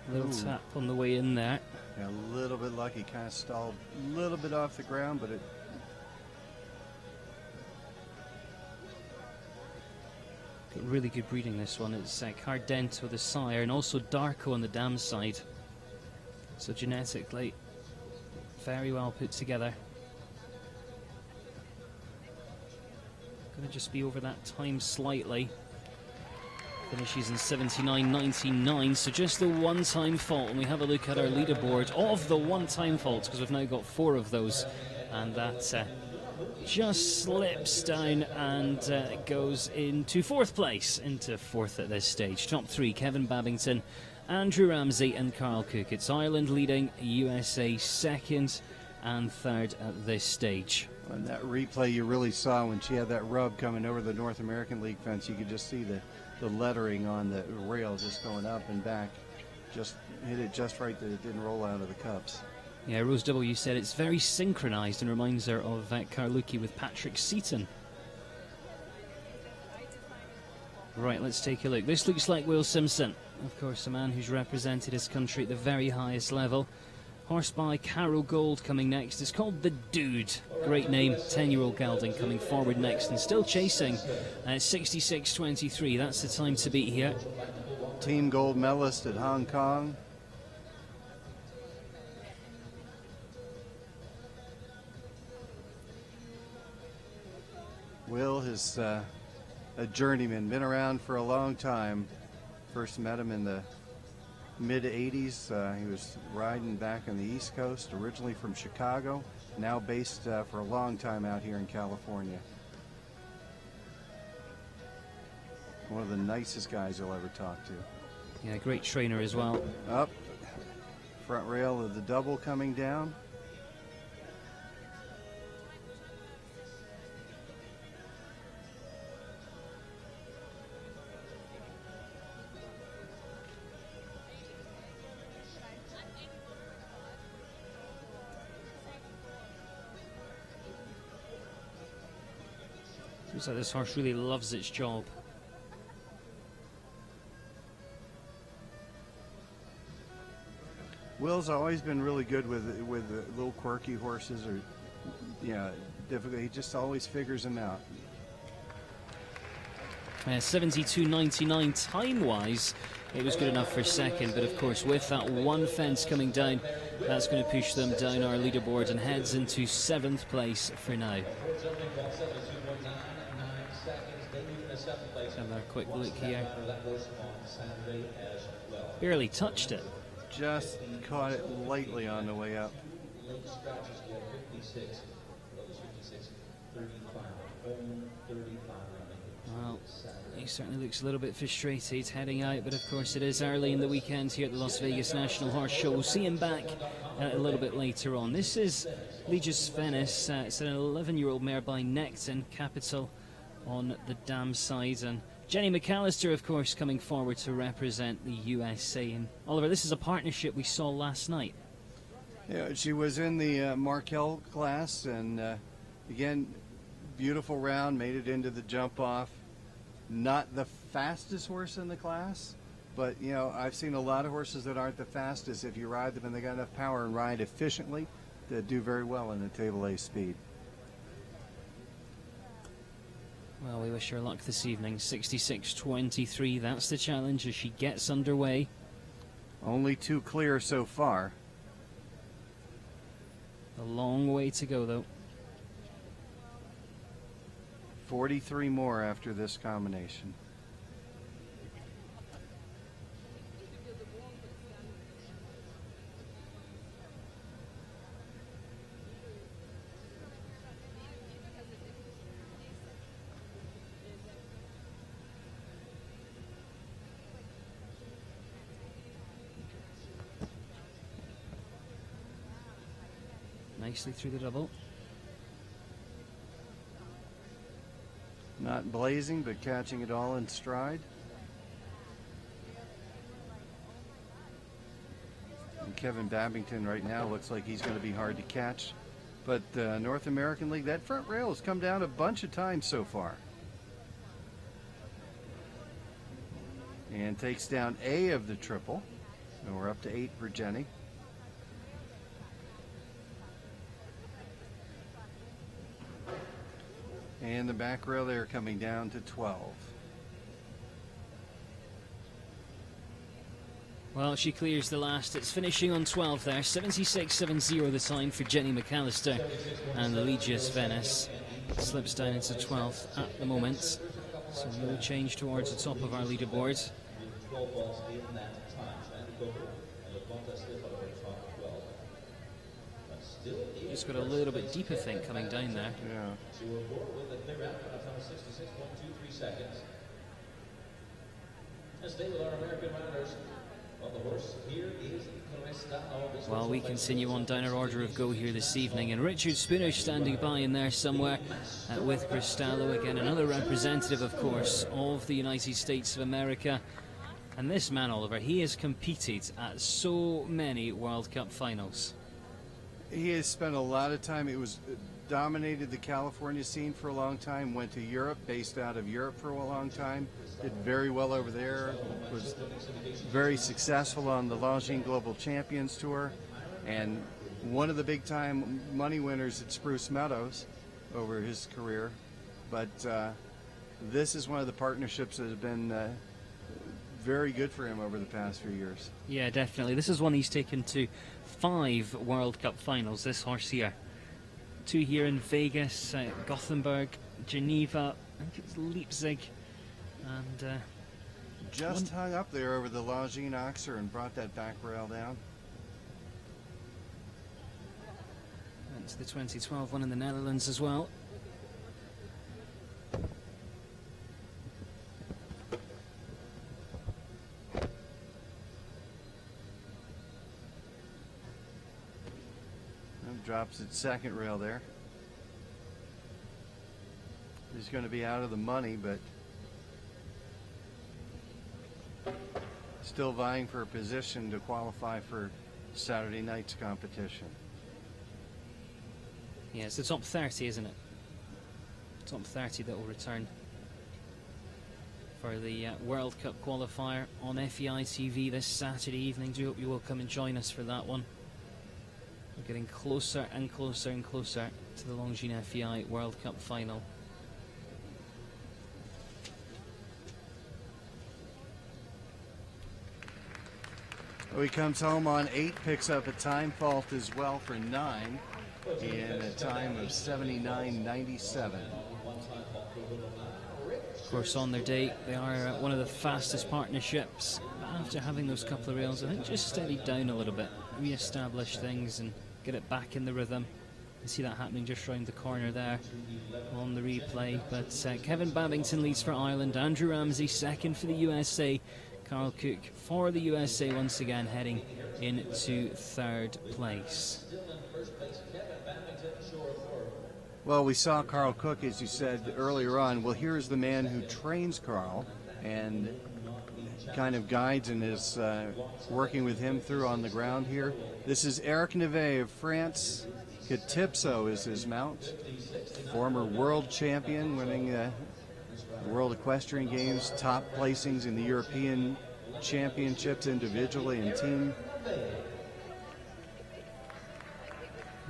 Little tap on the way in there. Yeah, a little bit lucky, kind of stalled a little bit off the ground, but it. Got really good breeding this one. It's Cardento the sire and also Darko on the dam side. So genetically very well put together. Going to just be over that time slightly. Finishes in 79.99, so just the one-time fault. And we have a look at our leaderboard of the one-time faults, because we've now got 4 of those. And that just slips down and goes into 4th place, into 4th at this stage. Top 3, Kevin Babington, Andrew Ramsey and Carl Cook. It's Ireland leading, USA 2nd and 3rd at this stage. On that replay you really saw when she had that rub coming over the North American League fence, you could just see the lettering on the rail just going up and back. Just hit it just right that it didn't roll out of the cups. Yeah, Rose W said it's very synchronised and reminds her of Carlucci with Patrick Seaton. Right, let's take a look. This looks like Will Simpson. Of course, a man who's represented his country at the very highest level. Horse by Carol Gold coming next. It's called The Dude. Great name. 10-year-old gelding coming forward next and still chasing. 66.23. That's the time to beat here. Team gold medalist at Hong Kong. Will is a journeyman, been around for a long time. First met him in the mid-'80s. He was riding back on the East Coast, originally from Chicago, now based for a long time out here in California. One of the nicest guys you'll ever talk to. Yeah, great trainer as well. Up, front rail of the double coming down. Looks like this horse really loves its job. Will's always been really good with little quirky horses, or difficult. He just always figures them out. 72.99 time-wise, it was good enough for 2nd, but of course with that one fence coming down, that's going to push them down our leaderboard and heads into 7th place for now. Have a quick look here. Barely touched it. Just caught it lightly on the way up. Well, he certainly looks a little bit frustrated heading out, but of course it is early in the weekend here at the Las Vegas National Horse Show. We'll see him back a little bit later on. This is Legis Venice. It's an 11-year-old mare by Necton Capital on the dam side, and Jenny McAllister, of course, coming forward to represent the USA. And Oliver, this is a partnership we saw last night. Yeah, she was in the Markel class, and again, beautiful round, made it into the jump off. Not the fastest horse in the class, but I've seen a lot of horses that aren't the fastest. If you ride them and they got enough power and ride efficiently, they do very well in the table A speed. Well, we wish her luck this evening. 66.23, that's the challenge as she gets underway. Only 2 clear so far. A long way to go, though. 43 more after this combination. Nicely through the double. Not blazing, but catching it all in stride. And Kevin Babington right now looks like he's going to be hard to catch. But North American League, that front rail has come down a bunch of times so far. And takes down A of the triple. And we're up to 8 for Jenny. And the back rail there coming down to 12. Well, she clears the last. It's finishing on 12 there. 76.70 the time for Jenny McAllister. And Legis Venice slips down into 12th at the moment. So no change towards the top of our leaderboard. Just got a little bit deeper thing coming down there. Yeah. Well, we continue on down our order of go here this evening, and Richard Spooner standing by in there somewhere with Cristallo again, another representative, of course, of the United States of America. And this man, Oliver, he has competed at so many World Cup finals. He has spent a lot of time. It was dominated the California scene for a long time. Went to Europe, based out of Europe for a long time. Did very well over there. Was very successful on the Longines Global Champions Tour, and one of the big-time money winners at Spruce Meadows over his career. But this is one of the partnerships that have been very good for him over the past few years. Yeah, definitely. This is one he's taken to 5 World Cup finals, this horse here. 2 here in Vegas, Gothenburg, Geneva, I think it's Leipzig, and just hung up there over the Longines Oxer and brought that back rail down. And to the 2012 one in the Netherlands as well. Drops its second rail there. He's going to be out of the money, but still vying for a position to qualify for Saturday night's competition. Yeah, it's the top 30, isn't it? Top 30 that will return for the World Cup qualifier on FEI TV this Saturday evening. Do hope you will come and join us for that one. We're getting closer and closer and closer to the Longines FEI World Cup final. Oh, he comes home on 8, picks up a time fault as well for 9 in a time of 79.97. Of course, on their day, they are one of the fastest partnerships. But after having those couple of rails, I think just steadied down a little bit, re-establish things and get it back in the rhythm. You see that happening just round the corner there on the replay. But Kevin Babington leads for Ireland, Andrew Ramsey second for the USA, Carl Cook for the USA once again heading into 3rd place. Well, we saw Carl Cook, as you said earlier on. Well, here's the man who trains Carl and kind of guides and is working with him through on the ground here. This is Eric Neve of France. Katipso is his mount. Former world champion, winning the World Equestrian Games, top placings in the European Championships individually and team.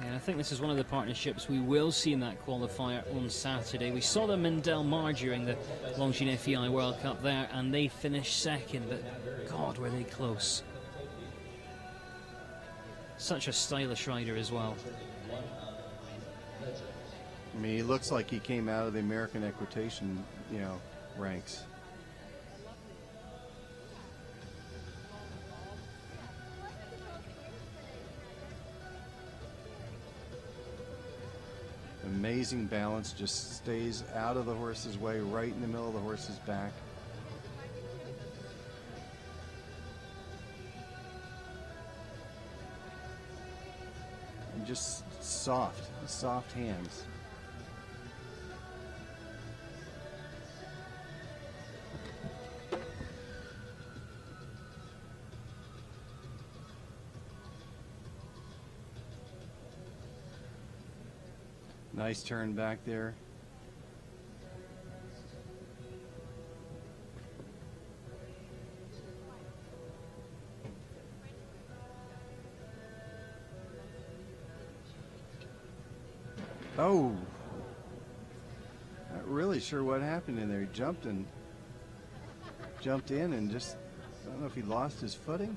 Yeah, I think this is one of the partnerships we will see in that qualifier on Saturday. We saw them in Del Mar during the Longines FEI World Cup there, and they finished second, but God, were they close. Such a stylish rider as well. I mean, he looks like he came out of the American equitation, ranks. Amazing balance, just stays out of the horse's way, right in the middle of the horse's back. And just soft hands. Nice turn back there. Oh, not really sure what happened in there. He jumped in and just, I don't know if he lost his footing.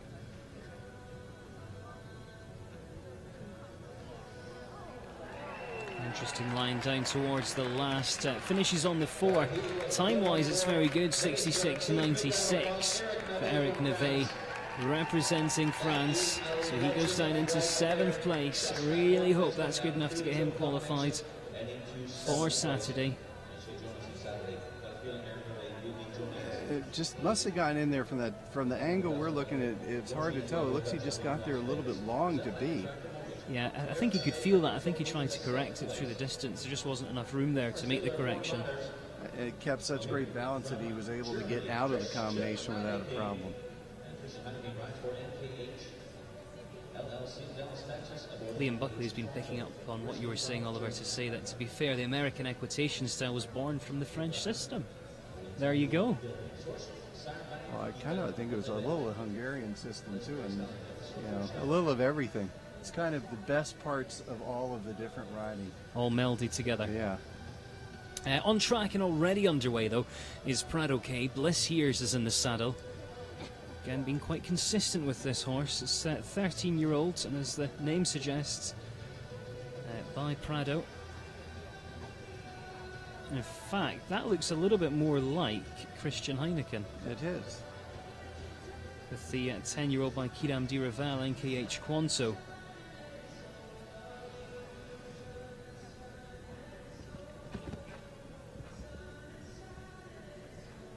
Interesting line down towards the last. Finishes on the 4. Time-wise, it's very good. 66.96 for Eric Nevet, representing France. So he goes down into 7th place. I really hope that's good enough to get him qualified for Saturday. It just must have gotten in there from the angle we're looking at. It's hard to tell. It looks he just got there a little bit long to be. Yeah, I think he could feel that. I think he tried to correct it through the distance. There just wasn't enough room there to make the correction. It kept such great balance that he was able to get out of the combination without a problem. Liam Buckley has been picking up on what you were saying, Oliver, to say that, to be fair, the American equitation style was born from the French system. There you go. Well, I think it was a little Hungarian system too, and a little of everything. It's kind of the best parts of all of the different riding. All melded together. Yeah. On track and already underway, though, is Prado K. Bliss Hears is in the saddle. Again, being quite consistent with this horse. It's 13-year-old, and as the name suggests, by Prado. In fact, that looks a little bit more like Christian Heineken. It is. With the 10-year-old by Kidam Diraval, NKH Quanto.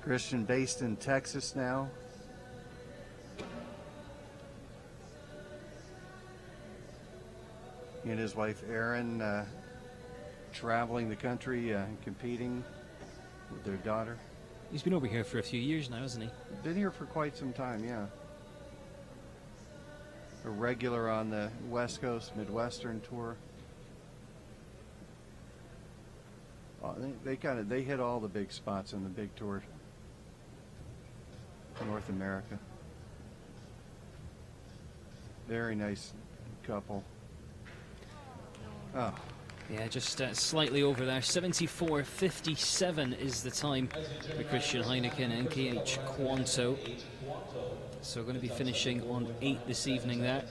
Christian based in Texas now. He and his wife Erin traveling the country, competing with their daughter. He's been over here for a few years now, hasn't he? Been here for quite some time, yeah. A regular on the West Coast Midwestern tour. They hit all the big spots in the big tour. North America. Very nice couple. Oh. Yeah, just slightly over there. 74.57 is the time for Christian Heineken, NKH Quanto. So going to be finishing on 8 this evening there.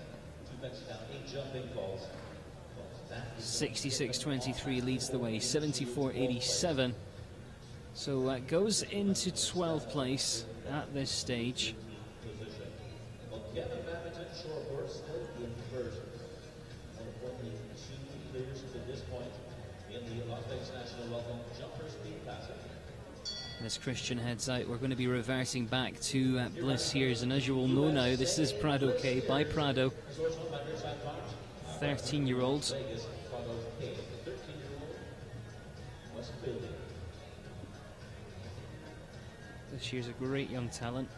66.23 leads the way. 74.87. So goes into 12th place at this stage. As Christian heads out, we're going to be reversing back to Bliss Hears, and as you will know now, this is Prado K by Prado. 13-year-olds. This year's a great young talent.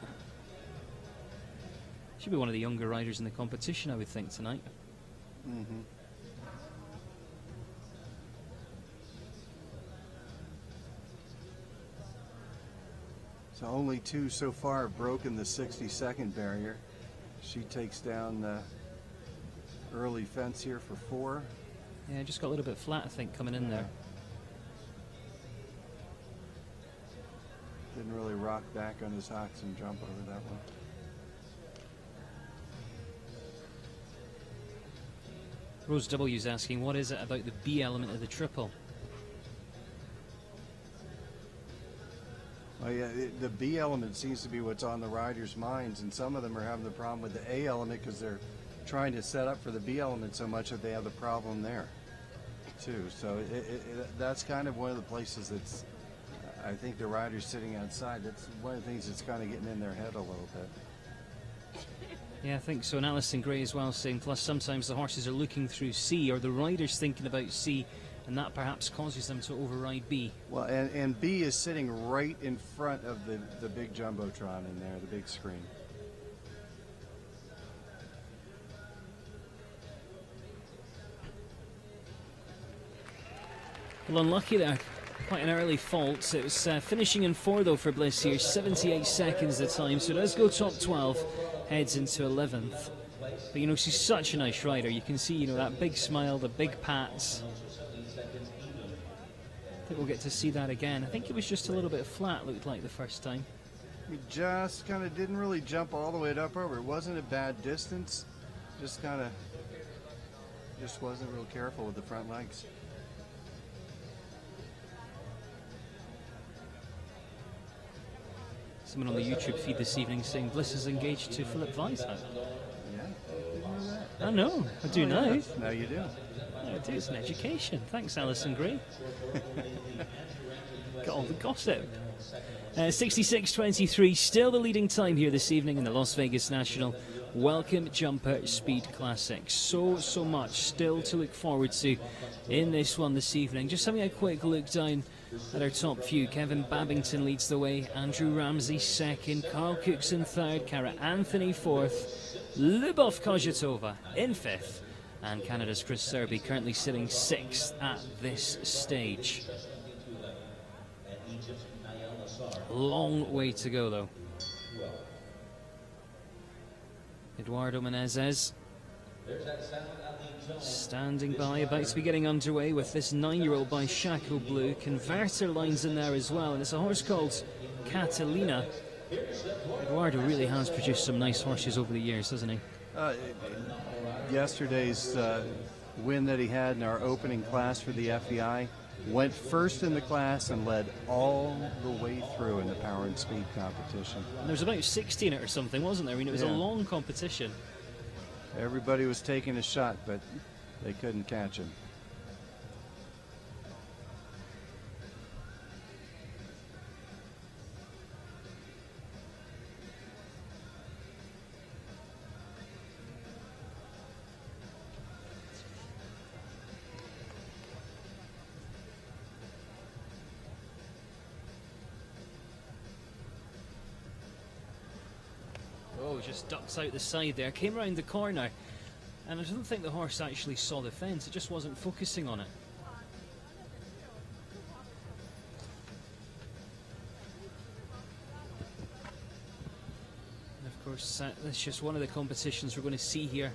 Should be one of the younger riders in the competition, I would think, tonight. Mm-hmm. So only 2 so far have broken the 60-second barrier. She takes down the early fence here for 4. Yeah, just got a little bit flat, I think, coming in there. Didn't really rock back on his hocks and jump over that one. Rose W's asking, what is it about the B element of the triple? Oh yeah, the B element seems to be what's on the riders' minds, and some of them are having the problem with the A element because they're trying to set up for the B element so much that they have the problem there, too. So that's kind of one of the places that's, I think the riders sitting outside, that's one of the things that's kind of getting in their head a little bit. Yeah, I think so. And Alison Gray as well saying, plus sometimes the horses are looking through C, or the riders thinking about C, and that perhaps causes them to override B. Well, and B is sitting right in front of the big Jumbotron in there, the big screen. Well, unlucky there. Quite an early fault. It was finishing in 4 though for Bliss here. 78 seconds the time, so it does go top 12. Heads into 11th. But you know, she's such a nice rider. You can see, you know, that big smile, the big pats. I think we'll get to see that again. I think it was just a little bit flat, looked like the first time. He just kind of didn't really jump all the way up over. It wasn't a bad distance. Just kind of, just wasn't real careful with the front legs. Someone on the YouTube feed this evening saying Bliss is engaged to Philip Weishaupt. Yeah, didn't know that. I know, I do now. Yes, now you do. I do, it's an education. Thanks, Alison Gray. Got all the gossip. 66.23, still the leading time here this evening in the Las Vegas National Welcome Jumper Speed Classic. So much still to look forward to in this one this evening. Just having a quick look down at our top few. Kevin Babington leads the way, Andrew Ramsey second, Carl Cookson third, Cara Anthony fourth, Lubov Kojetova in fifth, and Canada's Chris Serby currently sitting sixth at this stage. Long way to go though. Eduardo Menezes standing by, about to be getting underway with this 9-year-old by Shaco Blue. Converter lines in there as well, and it's a horse called Catalina. Eduardo really has produced some nice horses over the years, hasn't he? Yesterday's win that he had in our opening class for the FEI, went first in the class and led all the way through in the power and speed competition. And there was about 60 in it or something, wasn't there? I mean, it was a long competition. Everybody was taking a shot, but they couldn't catch him. Oh, just ducks out the side there, came around the corner, and I don't think the horse actually saw the fence, it just wasn't focusing on it. And of course, that's just one of the competitions we're going to see here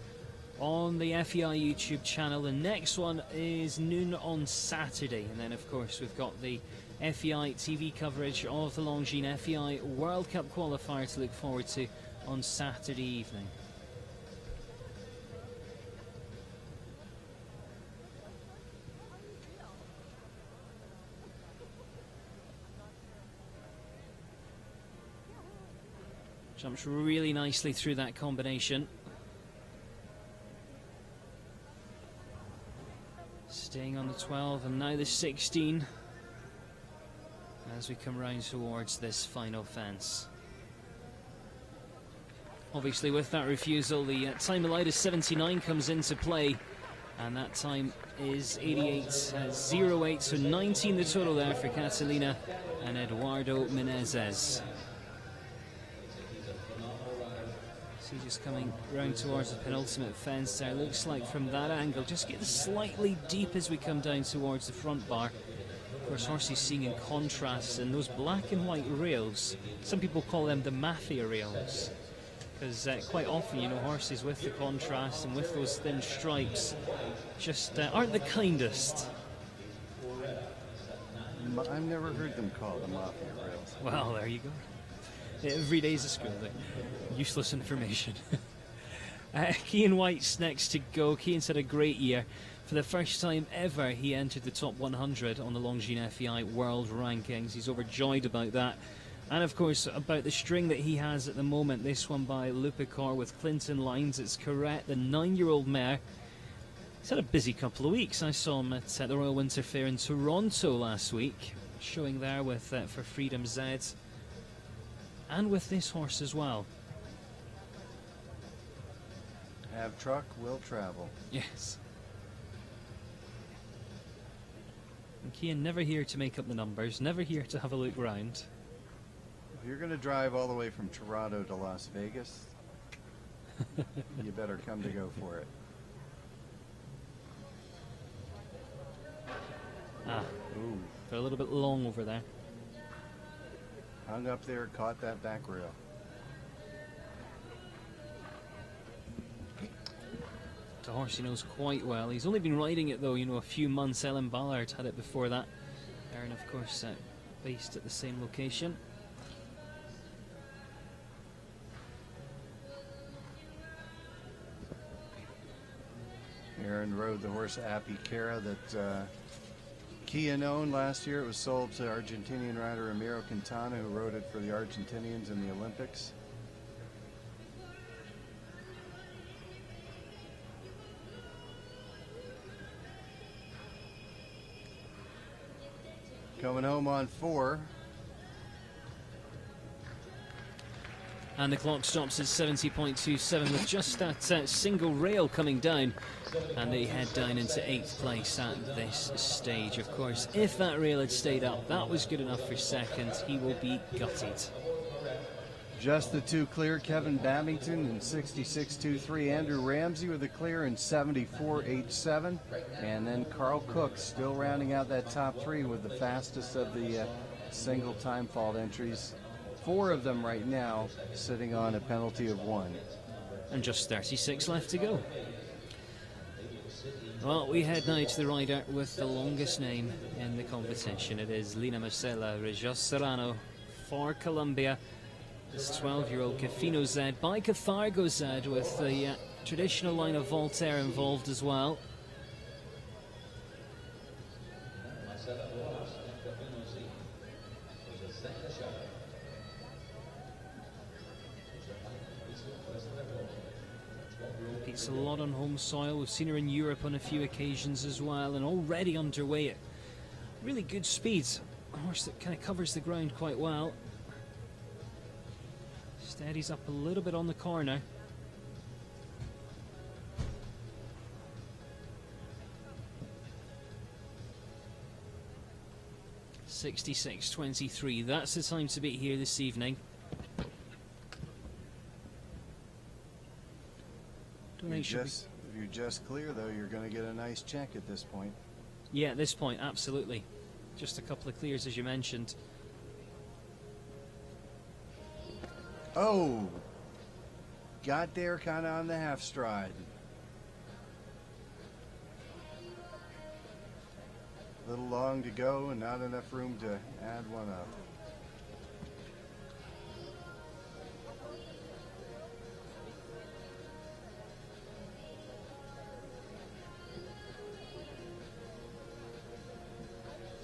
on the FEI YouTube channel. The next one is noon on Saturday, and then of course we've got the FEI TV coverage of the Longines FEI World Cup qualifier to look forward to on Saturday evening. Jumps really nicely through that combination. Staying on the 12 and now the 16 as we come round towards this final fence. Obviously with that refusal, the time allowed is 79 comes into play, and that time is 88.08, so 19 the total there for Catalina and Eduardo Menezes. So just coming round towards the penultimate fence there, looks like from that angle, just get slightly deep as we come down towards the front bar. Of course, horses seeing in contrast, and those black and white rails, some people call them the mafia rails, because quite often, you know, horses with the contrast and with those thin stripes just aren't the kindest. I've never heard them called the mafia rails. Well, there you go. Every day's a school day. Useless information. Cian White's next to go. Cian's had a great year. For the first time ever, he entered the top 100 on the Longines FEI World Rankings. He's overjoyed about that. And of course, about the string that he has at the moment, this one by Lupicor with Clinton Lines. It's correct, the 9-year-old mare. He's had a busy couple of weeks. I saw him at the Royal Winter Fair in Toronto last week, showing there with for Freedom Z, and with this horse as well. Have truck, will travel. Yes. And Cian never here to make up the numbers, never here to have a look round. If you're going to drive all the way from Toronto to Las Vegas, you better come to go for it. Ah, Ooh. they're a little bit long over there. Hung up there, caught that back rail. The horse he knows quite well. He's only been riding it though, you know, a few months. Ellen Ballard had it before that. Aaron, of course, based at the same location. Aaron rode the horse Appy Cara that Kia known last year. It was sold to Argentinian rider Ramiro Quintana, who rode it for the Argentinians in the Olympics. Coming home on 4. And the clock stops at 70.27 with just that single rail coming down. And they head down into 8th place at this stage. Of course, if that rail had stayed up, that was good enough for second. He will be gutted. Just the 2 clear. Kevin Babington in 66.23. Andrew Ramsey with a clear in 74.87. And then Carl Cook still rounding out that top 3 with the fastest of the single time fault entries. 4 of them right now sitting on a penalty of 1. And just 36 left to go. Well, we head now to the rider with the longest name in the competition. It is Lina Marcela Rejos Serrano for Colombia. This 12-year-old Cafino Z by Cathargo Z with the traditional line of Voltaire involved as well. Competes a lot on home soil. We've seen her in Europe on a few occasions as well, and already underway at really good speeds. A horse that kind of covers the ground quite well. Steadies up a little bit on the corner. (66.23). That's the time to beat here this evening. If you're just clear, though, you're going to get a nice check at this point. Yeah, at this point, absolutely. Just a couple of clears, as you mentioned. Oh, got there kind of on the half stride. A little long to go and not enough room to add one up.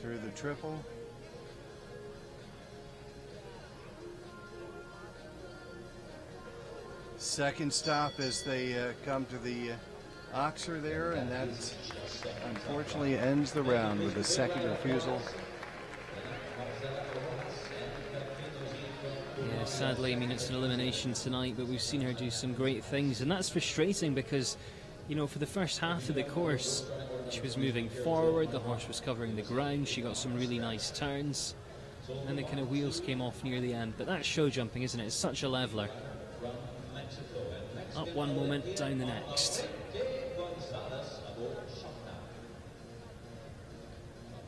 Through the triple. Second stop as they come to the Oxer there, and that unfortunately ends the round with a second refusal. Yeah, sadly, I mean, it's an elimination tonight, but we've seen her do some great things, and that's frustrating because, you know, for the first half of the course, she was moving forward, the horse was covering the ground, she got some really nice turns, and the kind of wheels came off near the end. But that's show jumping, isn't it? It's such a leveler. Up one moment, down the next.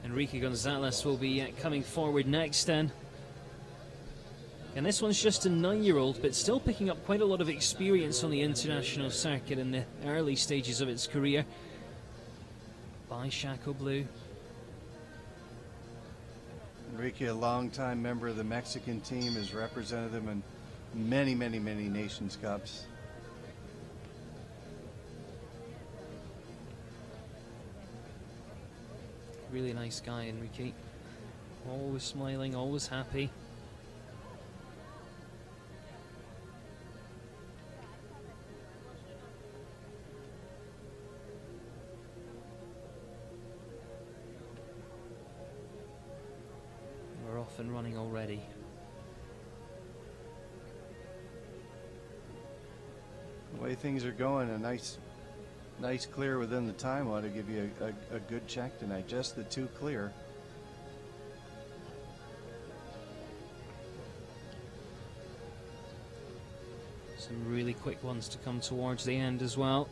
Enrique Gonzalez will be coming forward next then. And this one's just a 9-year-old, but still picking up quite a lot of experience on the international circuit in the early stages of its career. By Shaco Blue. Enrique, a longtime member of the Mexican team, has represented them in many, many, many Nations Cups. Really nice guy, Enrique. Always smiling, always happy. We're off and running already. The way things are going, a nice clear within the time ought to give you a good check tonight. Just the 2 clear. Some really quick ones to come towards the end as well.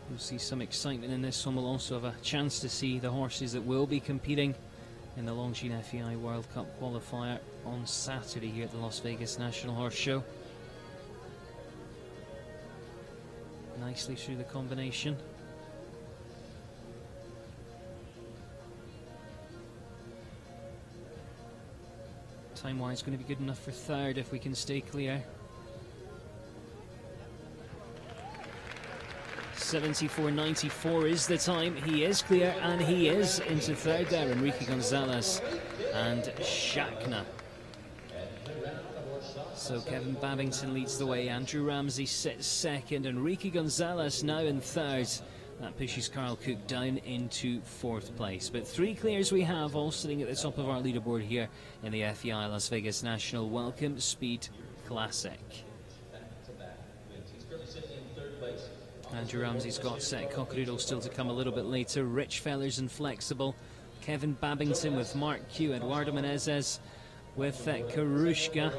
We'll see some excitement in this one. We'll also have a chance to see the horses that will be competing in the Longines FEI World Cup qualifier on Saturday here at the Las Vegas National Horse Show. Nicely through the combination. Time-wise, going to be good enough for third if we can stay clear. 74.94 is the time. He is clear, and he is into third there. Enrique Gonzalez and Shakna. So Kevin Babington leads the way. Andrew Ramsey sits second. Enrique Gonzalez now in third. That pushes Carl Cook down into fourth place. But 3 clears we have, all sitting at the top of our leaderboard here in the FEI Las Vegas National Welcome Speed Classic. Andrew Ramsey's got set. Cockadoodle still to come a little bit later. Rich Fellers and Flexible. Kevin Babington with Mark Q. Eduardo Menezes with Karushka.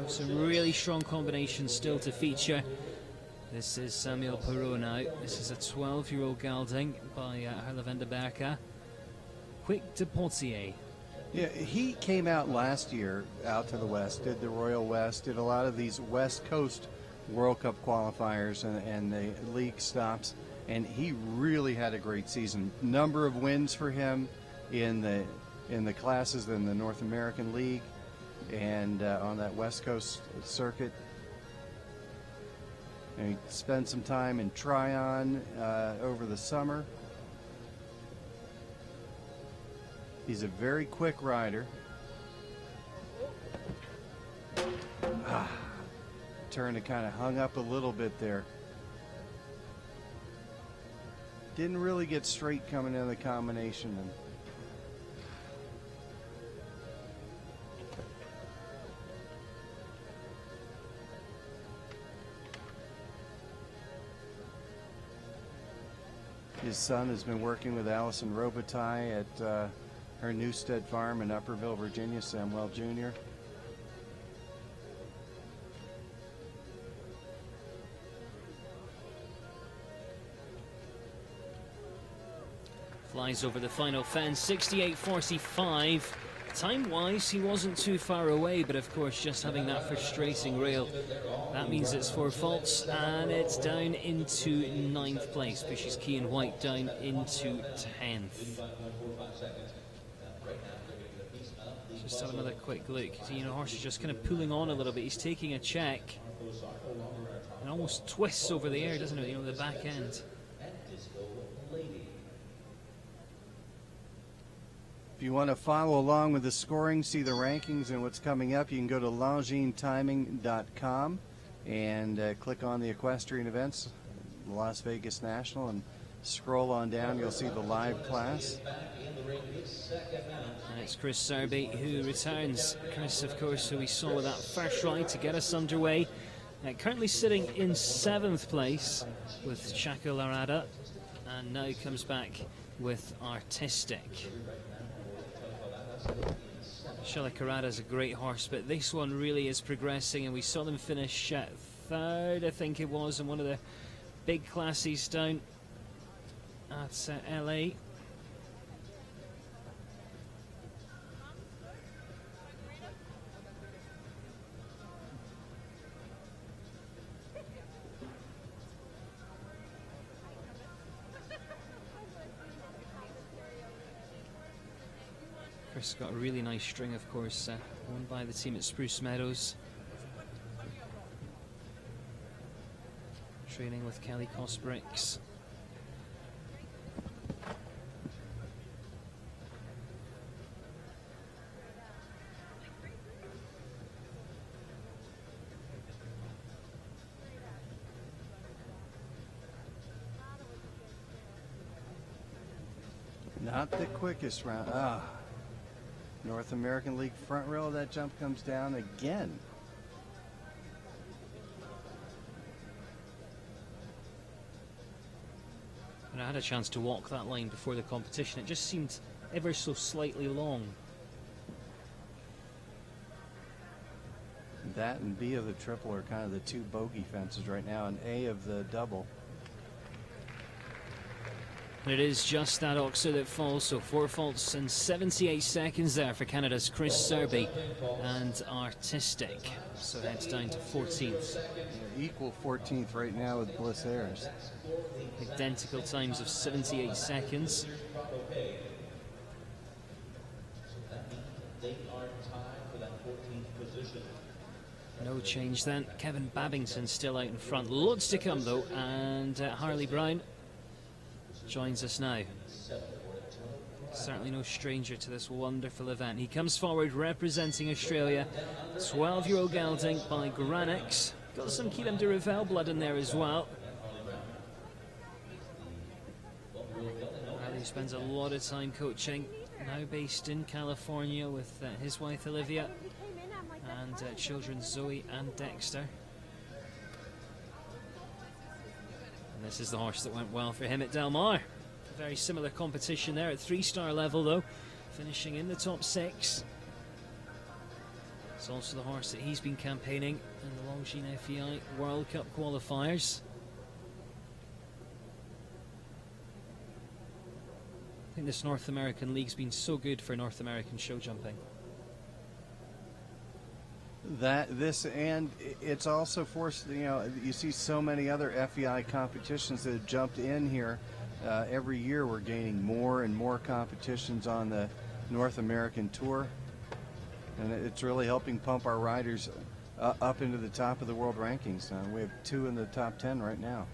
Some really strong combinations still to feature. This is Samuel Perot now. This is a 12-year-old gelding by Harlavenda Berka. Quick de Potier. Yeah, he came out last year out to the West, did the Royal West, did a lot of these West Coast World Cup qualifiers and the league stops, and he really had a great season. Number of wins for him in the classes in the North American League and on that West Coast circuit. And he spent some time in Tryon over the summer. He's a very quick rider. Turn it kind of hung up a little bit there. Didn't really get straight coming into the combination. And his son has been working with Allison Robitaille at her Newstead farm in Upperville, Virginia, Samuel Jr. Flies over the final fence, 68.45. Time-wise, he wasn't too far away, but of course, just having that frustrating rail, that means it's 4 faults, and it's down into 9th place. Pushes Kean White down into 10th. Just have another quick look. The horse is just kind of pulling on a little bit. He's taking a check. And almost twists over the air, doesn't it? The back end. If you want to follow along with the scoring, see the rankings and what's coming up, you can go to longinetiming.com and click on the equestrian events, Las Vegas National, and scroll on down. You'll see the live class. And it's Chris Serby who returns. Chris, of course, who we saw with that first ride to get us underway. Currently sitting in 7th place with Chaco Larada, and now comes back with Artistic. Shalakarada is a great horse, but this one really is progressing, and we saw them finish at 3rd, I think it was, in one of the big classes down at LA. Chris got a really nice string, of course, won by the team at Spruce Meadows. Training with Kelly Cosbricks. Not the quickest round. North American League front rail, that jump comes down again. And I had a chance to walk that line before the competition. It just seemed ever so slightly long. That and B of the triple are kind of the 2 bogey fences right now, and A of the double. And it is just that Oxo that falls, so 4 faults and 78 seconds there for Canada's Chris Serby and Artistic. So heads down to 14th. Equal 14th right now with Bliss Ayers. Identical times of 78 seconds. They are No change then. Kevin Babington still out in front. Loads to come though, and Harley Brown joins us now. Certainly no stranger to this wonderful event. He comes forward representing Australia. 12-year-old gelding by Granix. Got some Keelan de Revel blood in there as well. Harley spends a lot of time coaching. Now based in California with his wife Olivia and children Zoe and Dexter. And this is the horse that went well for him at Del Mar. Very similar competition there at 3-star level though, finishing in the top 6. It's also the horse that he's been campaigning in the Longines FEI World Cup qualifiers. I think this North American League's been so good for North American show jumping. And it's also forced, you see so many other FEI competitions that have jumped in here. Every year we're gaining more and more competitions on the North American Tour, and it's really helping pump our riders up into the top of the world rankings. We have 2 in the top 10 right now.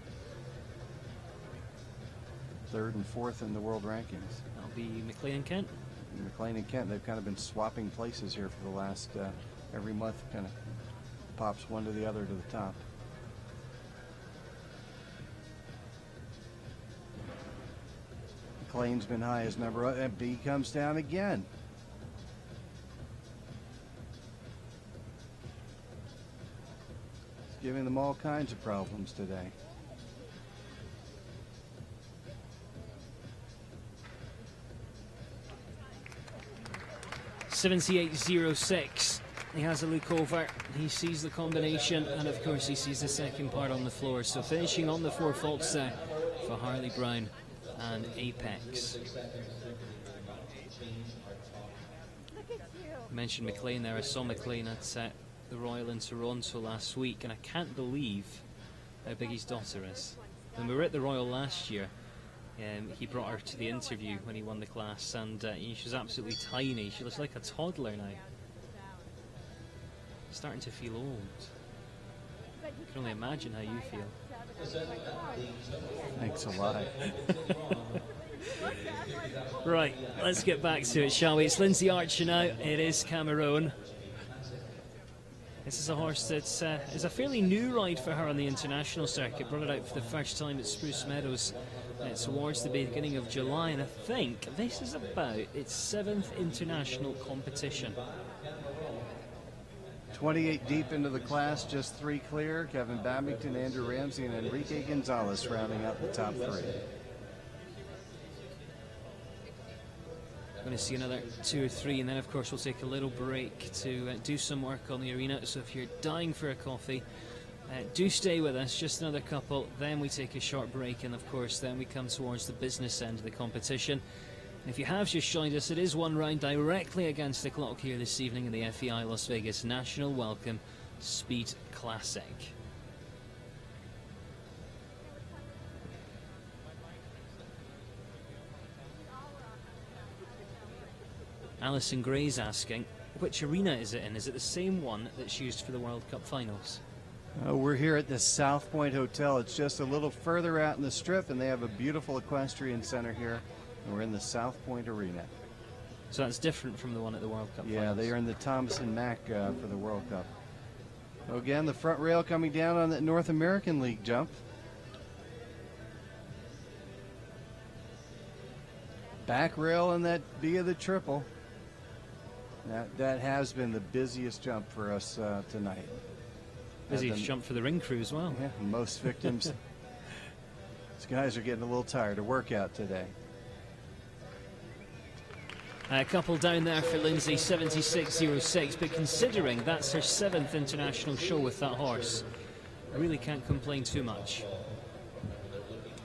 3rd and 4th in the world rankings. That'll be McLean and Kent. McLean and Kent, they've kind of been swapping places here for the last, every month kind of pops one to the other to the top. McLean's been high as number 1, and B comes down again. It's giving them all kinds of problems today. .78.06. He has a look over, he sees the combination, and of course he sees the second part on the floor. So finishing on the 4 faults there for Harley Brown and Apex. I mentioned McLean there. I saw McLean at the Royal in Toronto last week, and I can't believe how big his daughter is. When we were at the Royal last year, he brought her to the interview when he won the class, and she was absolutely tiny. She looks like a toddler now. Starting to feel old. I can only imagine how you feel. Thanks a lot. Right, let's get back to it, shall we? It's Lindsay Archer now. It is Cameroon. This is a horse that is a fairly new ride for her on the international circuit. Brought it out for the first time at Spruce Meadows towards the beginning of July, and I think this is about its 7th international competition. 28 deep into the class, just 3 clear. Kevin Babington, Andrew Ramsey, and Enrique Gonzalez rounding out the top 3. Going to see another 2 or 3, and then of course we'll take a little break to do some work on the arena. So if you're dying for a coffee, do stay with us, just another couple, then we take a short break, and of course then we come towards the business end of the competition. And if you have just joined us, it is 1 round directly against the clock here this evening in the FEI Las Vegas National Welcome Speed Classic. Alison Gray's asking, which arena is it in? Is it the same one that's used for the World Cup finals? We're here at the South Point Hotel. It's just a little further out in the strip, and they have a beautiful equestrian center here. And we're in the South Point Arena. So that's different from the one at the World Cup Yeah, finals. they are in the Thomas and Mack for the World Cup. So again, the front rail coming down on that North American League jump. Back rail on that B of the triple. That has been the busiest jump for us tonight. Busiest jump for the ring crew as well. Yeah, most victims. These guys are getting a little tired of workout today. A couple down there for Lindsay, 76.06, but considering that's her 7th international show with that horse, I really can't complain too much.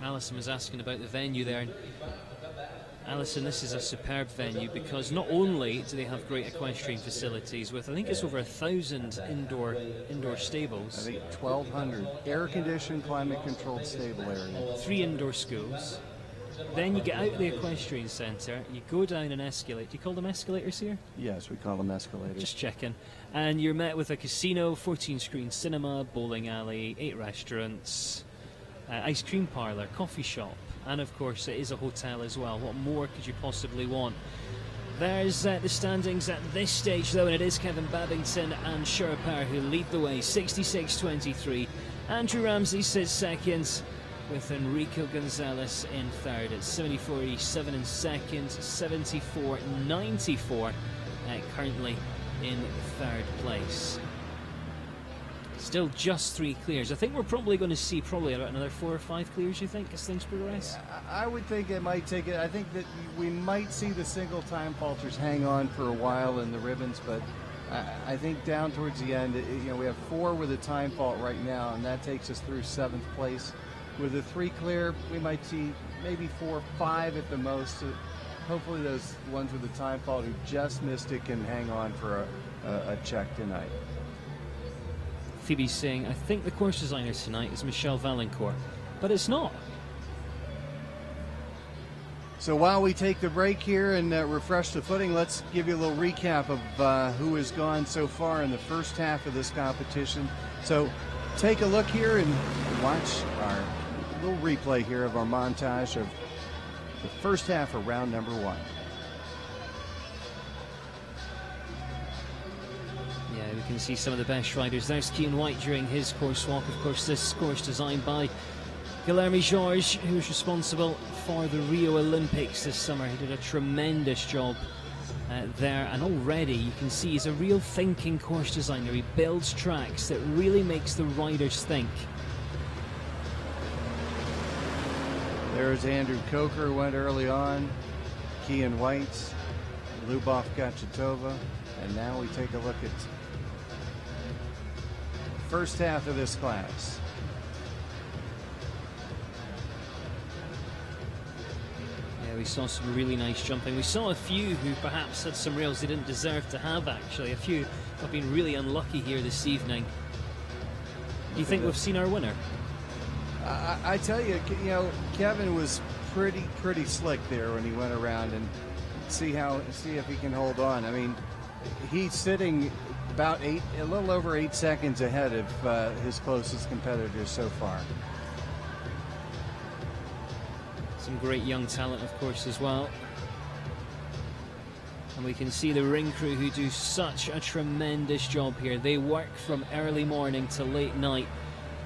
Alison was asking about the venue there. And Alison, this is a superb venue because not only do they have great equestrian facilities with, I think it's over 1,000 indoor stables. I think 1,200 air-conditioned, climate-controlled stable area. 3 indoor schools. Then you get out of the equestrian centre, you go down an escalator. Do you call them escalators here? Yes, we call them escalators. Just checking. And you're met with a casino, 14-screen cinema, bowling alley, 8 restaurants, ice cream parlour, coffee shop, and of course it is a hotel as well. What more could you possibly want? There's the standings at this stage though, and it is Kevin Babington and Sherpa who lead the way, 66-23. Andrew Ramsey sits second, with Enrico Gonzalez in third at 74.87 in second, 74.94 currently in third place. Still just 3 clears. I think we're probably going to see about another 4 or 5 clears, you think, as things progress? I would think it might take it. I think that we might see the single time falters hang on for a while in the ribbons, but I think down towards the end, we have 4 with a time fault right now, and that takes us through 7th place. With the 3 clear, we might see maybe 4 or 5 at the most. Hopefully those ones with the time fault who just missed it can hang on for a check tonight. Phoebe's saying, I think the course designer tonight is Michelle Valancourt, but it's not. So while we take the break here and refresh the footing, let's give you a little recap of who has gone so far in the first half of this competition. So take a look here and watch our little replay here of our montage of the first half of round number 1. Yeah, we can see some of the best riders. There's Cian White during his course walk. Of course, this course designed by Guilherme Jorge, who's responsible for the Rio Olympics this summer. He did a tremendous job there, and already you can see he's a real thinking course designer. He builds tracks that really makes the riders think. There's Andrew Coker, who went early on, Cian White, Lubov Gachetova, and now we take a look at the first half of this class. Yeah, we saw some really nice jumping. We saw a few who perhaps had some rails they didn't deserve to have, actually. A few have been really unlucky here this evening. Do you think we've seen our winner? I tell you, Kevin was pretty slick there when he went around, and see if he can hold on. I mean, he's sitting about a little over 8 seconds ahead of his closest competitors so far. Some great young talent, of course, as well. And we can see the ring crew who do such a tremendous job here. They work from early morning to late night,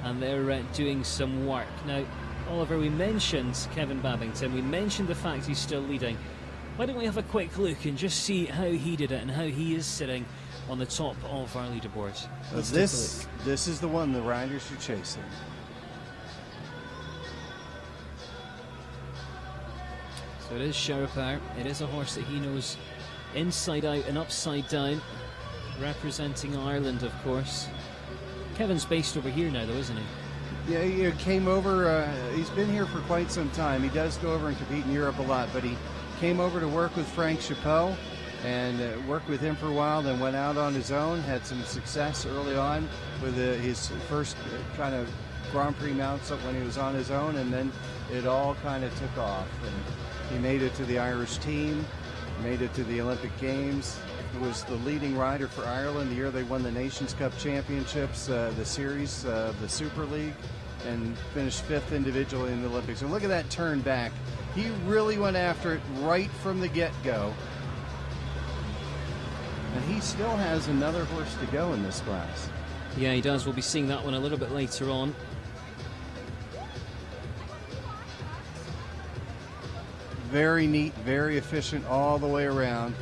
and they're doing some work. Now, Oliver, we mentioned Kevin Babington. We mentioned the fact he's still leading. Why don't we have a quick look and just see how he did it and how he is sitting on the top of our leaderboard. This is the one the riders are chasing. So it is Sherpa. It is a horse that he knows inside out and upside down, representing Ireland, of course. Kevin's based over here now, though, isn't he? Yeah, he came over. He's been here for quite some time. He does go over and compete in Europe a lot, but he came over to work with Frank Chapeau and worked with him for a while, then went out on his own, had some success early on with his first kind of Grand Prix mounts up when he was on his own, and then it all kind of took off. And he made it to the Irish team, made it to the Olympic Games. He was the leading rider for Ireland the year they won the Nations Cup Championships, the series, the Super League, and finished 5th individually in the Olympics. And look at that turn back. He really went after it right from the get-go. And he still has another horse to go in this class. Yeah, he does. We'll be seeing that one a little bit later on. Very neat, very efficient all the way around.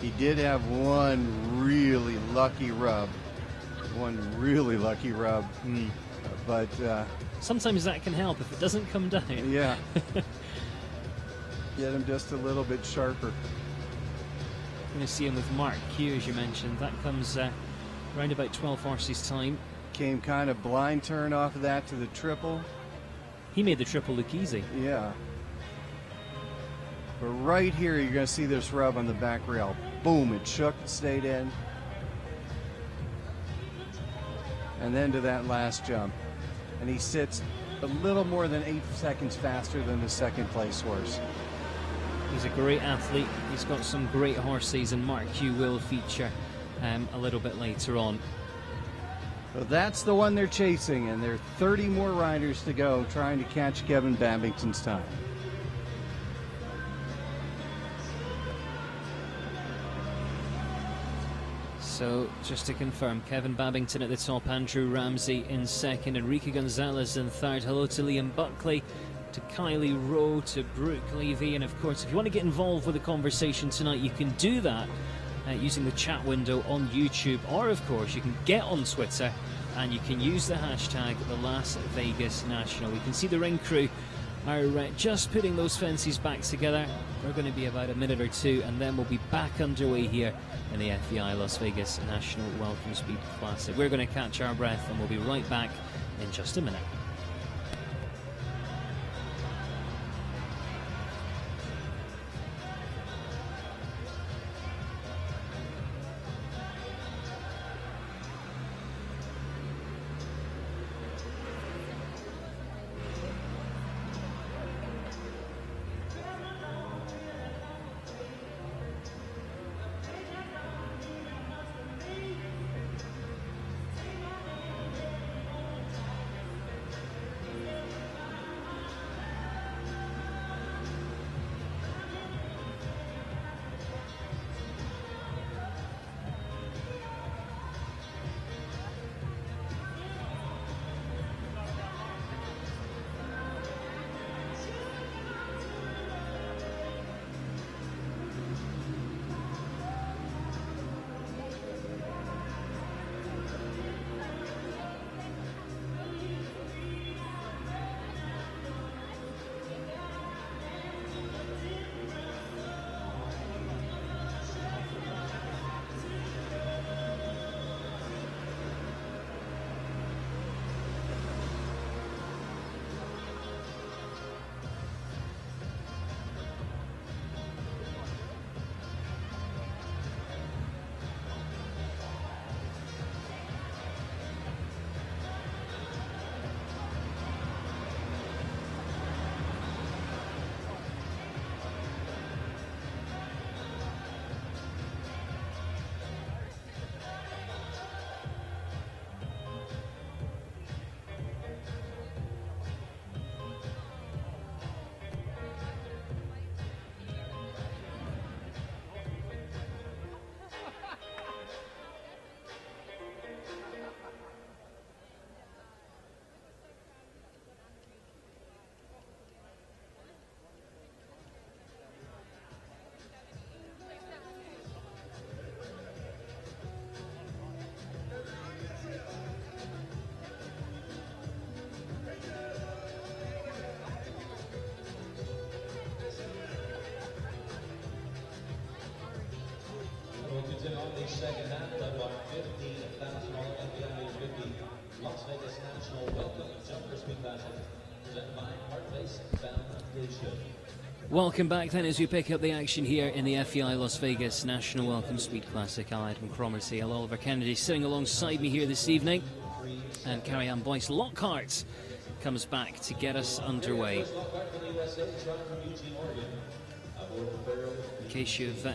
He did have one really lucky rub. But sometimes that can help if it doesn't come down. Yeah. Get him just a little bit sharper. We're going to see him with Mark Q, as you mentioned. That comes around about 12 horses time. Came kind of blind turn off of that to the triple. He made the triple look easy. Yeah. But right here, you're going to see this rub on the back rail. Boom, it shook, it stayed in. And then to that last jump. And he sits a little more than 8 seconds faster than the second place horse. He's a great athlete. He's got some great horses, and Mark Q will feature a little bit later on. So that's the one they're chasing, and there are 30 more riders to go trying to catch Kevin Babington's time. So, just to confirm, Kevin Babington at the top, Andrew Ramsey in second, Enrique Gonzalez in third. Hello to Liam Buckley, to Kylie Rowe, to Brooke Levy, and of course, if you want to get involved with the conversation tonight, you can do that using the chat window on YouTube, or of course, you can get on Twitter and you can use the hashtag the Las Vegas National. We can see the ring crew are just putting those fences back together. We're going to be about a minute or two, and then we'll be back underway here in the FEI Las Vegas National Welcome Speed Classic. We're going to catch our breath, and we'll be right back in just a minute. On the second half of our $15,000 FEI 50 Las Vegas National Welcome Jumper Speed Classic, presented by Heart-Based Foundation. Welcome back then as we pick up the action here in the FEI Las Vegas National Welcome Speed Classic. I'm Adam Cromarty, Oliver Kennedy sitting alongside me here this evening, and Carrie-Anne Boyce Lockhart comes back to get us underway. In case you've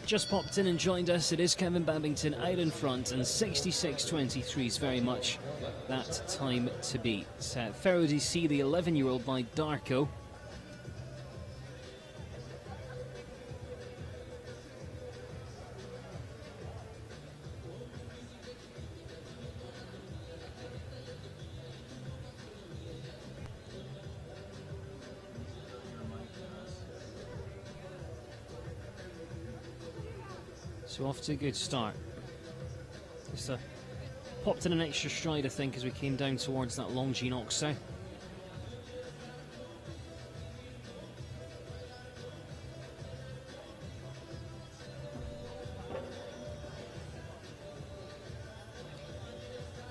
just popped in and joined us, it is Kevin Babington out in front, and 66.23 is very much that time to beat. Pharaoh DC, the 11-year-old by Darko. So off to a good start. Just popped in an extra stride, I think, as we came down towards that Longines Oxo.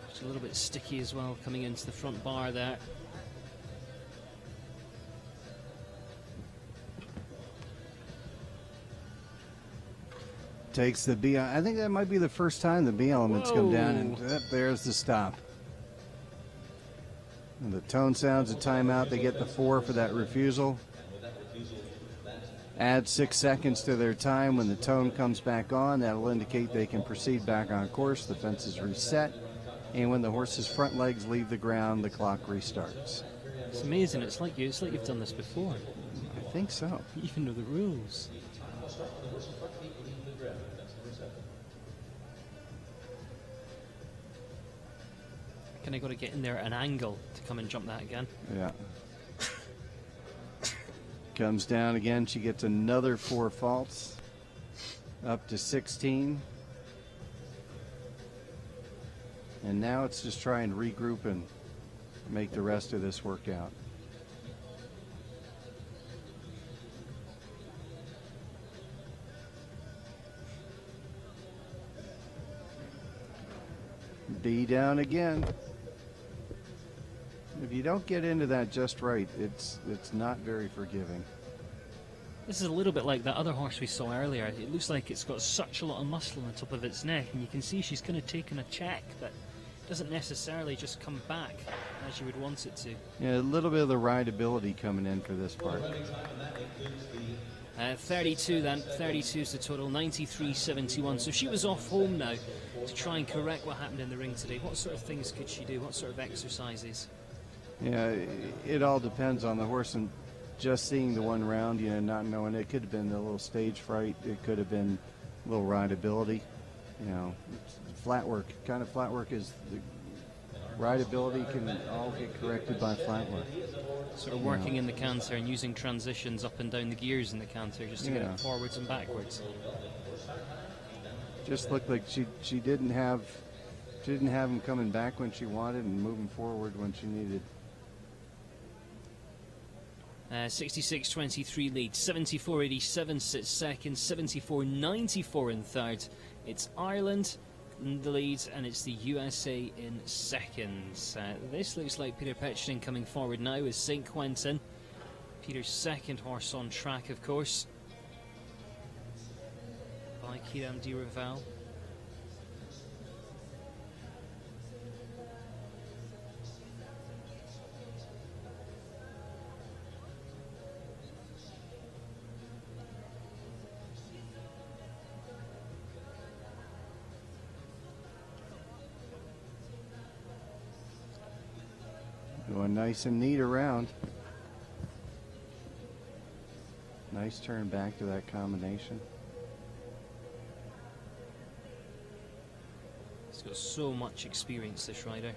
Just a little bit sticky as well coming into the front bar there. Takes the B. I think that might be the first time the B elements come down, and there's the stop. And the tone sounds a timeout. They get the 4 for that refusal. Add 6 seconds to their time. When the tone comes back on, that'll indicate they can proceed back on course. The fence is reset. And when the horse's front legs leave the ground, the clock restarts. It's amazing. It's like you've done this before. I think so. You even know the rules. Can I got to get in there at an angle to come and jump that again? Yeah. Comes down again. She gets another 4 faults. Up to 16. And now it's just trying to regroup and make the rest of this work out. B down again. If you don't get into that just right, it's not very forgiving. This is a little bit like that other horse we saw earlier. It looks like it's got such a lot of muscle on the top of its neck, and you can see she's kind of taken a check, but doesn't necessarily just come back as you would want it to. Yeah, a little bit of the rideability coming in for this part. 32 then. 32 is the total. 93.71. So she was off home now to try and correct what happened in the ring today. What sort of things could she do? What sort of exercises? Yeah, it all depends on the horse, and just seeing the one round, you know, not knowing, it could have been a little stage fright. It could have been a little rideability. You know, flat work. Kind of flat work is the rideability can all get corrected by flat work. Sort of working in the canter and using transitions up and down the gears in the canter just to get it forwards and backwards. Just looked like she didn't have him coming back when she wanted and moving forward when she needed. 66.23 lead, 74.87 sits second, 74.94 in third. It's Ireland in the lead, and it's the USA in seconds. This looks like Peter Petchning coming forward now with St. Quentin. Peter's second horse on track, of course, by Kiram Di Raval. Going nice and neat around. Nice turn back to that combination. He's got so much experience, this rider.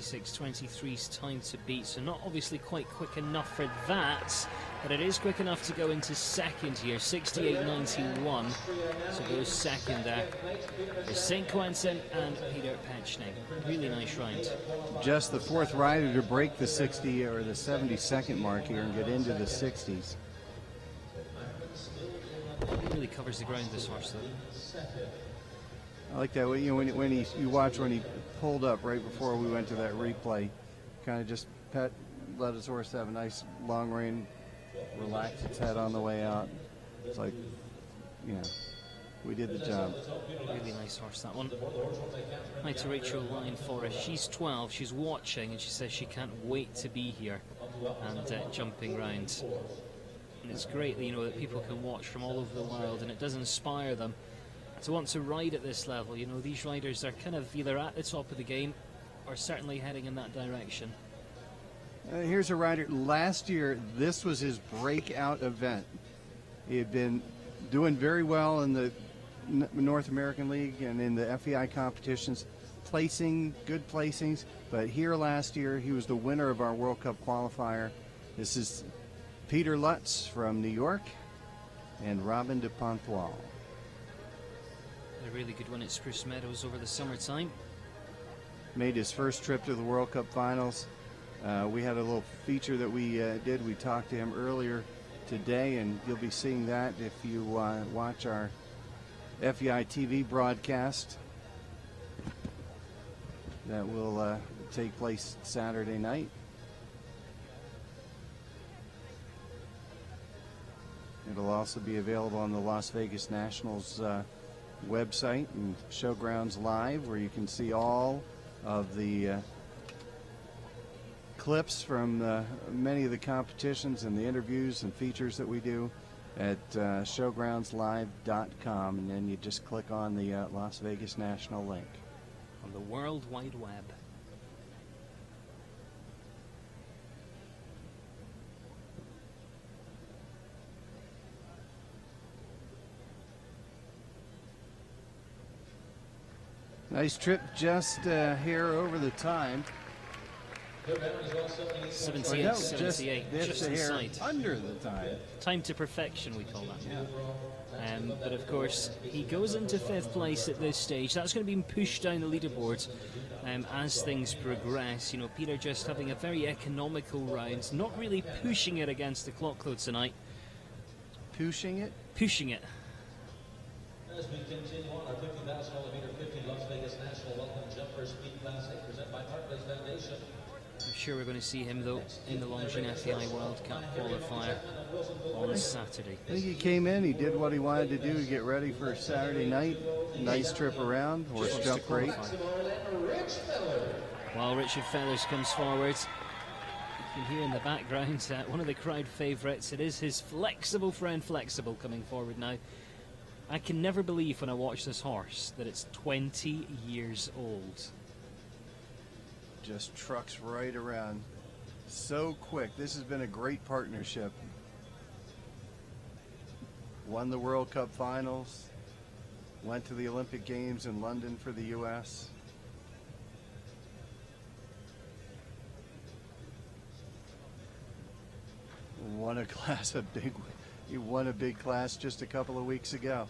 .23's time to beat, so not obviously quite quick enough for that, but it is quick enough to go into second here. 68.91, so goes second there. There's St. Quentin and Peter Petchning. Really nice round. Just the fourth rider to break the 60 or the 70-second mark here and get into the 60s. He really covers the ground, this horse, though. I like that. You know, when you watch when he pulled up right before we went to that replay, kind of just let his horse have a nice long rein, relax its head on the way out. It's like, you know, we did the job. Really nice horse, that one. Hi to Rachel Lyon Forrest. She's 12. She's watching, and she says she can't wait to be here and jumping round. And it's great, you know, that people can watch from all over the world, and it does inspire them to want to ride at this level. You know, these riders are kind of either at the top of the game or certainly heading in that direction. Here's a rider. Last year, this was his breakout event. He had been doing very well in the North American League and in the FEI competitions, placing good placings. But here last year, he was the winner of our World Cup qualifier. This is Peter Lutz from New York and Robin de Pontoise. A really good one at Spruce Meadows over the summertime. Made his first trip to the World Cup finals. We had a little feature that we did. We talked to him earlier today, and you'll be seeing that if you watch our FEI TV broadcast that will take place Saturday night. It'll also be available on the Las Vegas Nationals website and Showgrounds Live, where you can see all of the clips from many of the competitions and the interviews and features that we do at showgroundslive.com, and then you just click on the Las Vegas National link. On the World Wide Web. Nice trip just here over the time. 78, No, 78, just here inside. under the time. Time to perfection, we call that. But of course, he goes into 5th place at this stage. That's going to be pushed down the leaderboard as things progress. You know, Peter just having a very economical round, not really pushing it against the clock though tonight. Pushing it? Pushing it. As we continue on our 50,000 meter 50 Las Vegas National Welcome Jumper Speed Classic presented by Barclays Foundation. I'm sure we're going to see him though in the Longines FEI World Cup qualifier on Saturday. I think he came in, he did what he wanted to do to get ready for Saturday night. Nice trip around, horse jumped great. While Richard Fellers comes forward, you can hear in the background one of the crowd favourites. It is his flexible friend Flexible coming forward now. I can never believe when I watch this horse that it's 20 years old. Just trucks right around. So quick. This has been a great partnership. Won the World Cup finals. Went to the Olympic Games in London for the U.S. Won a class, he won a big class just a couple of weeks ago.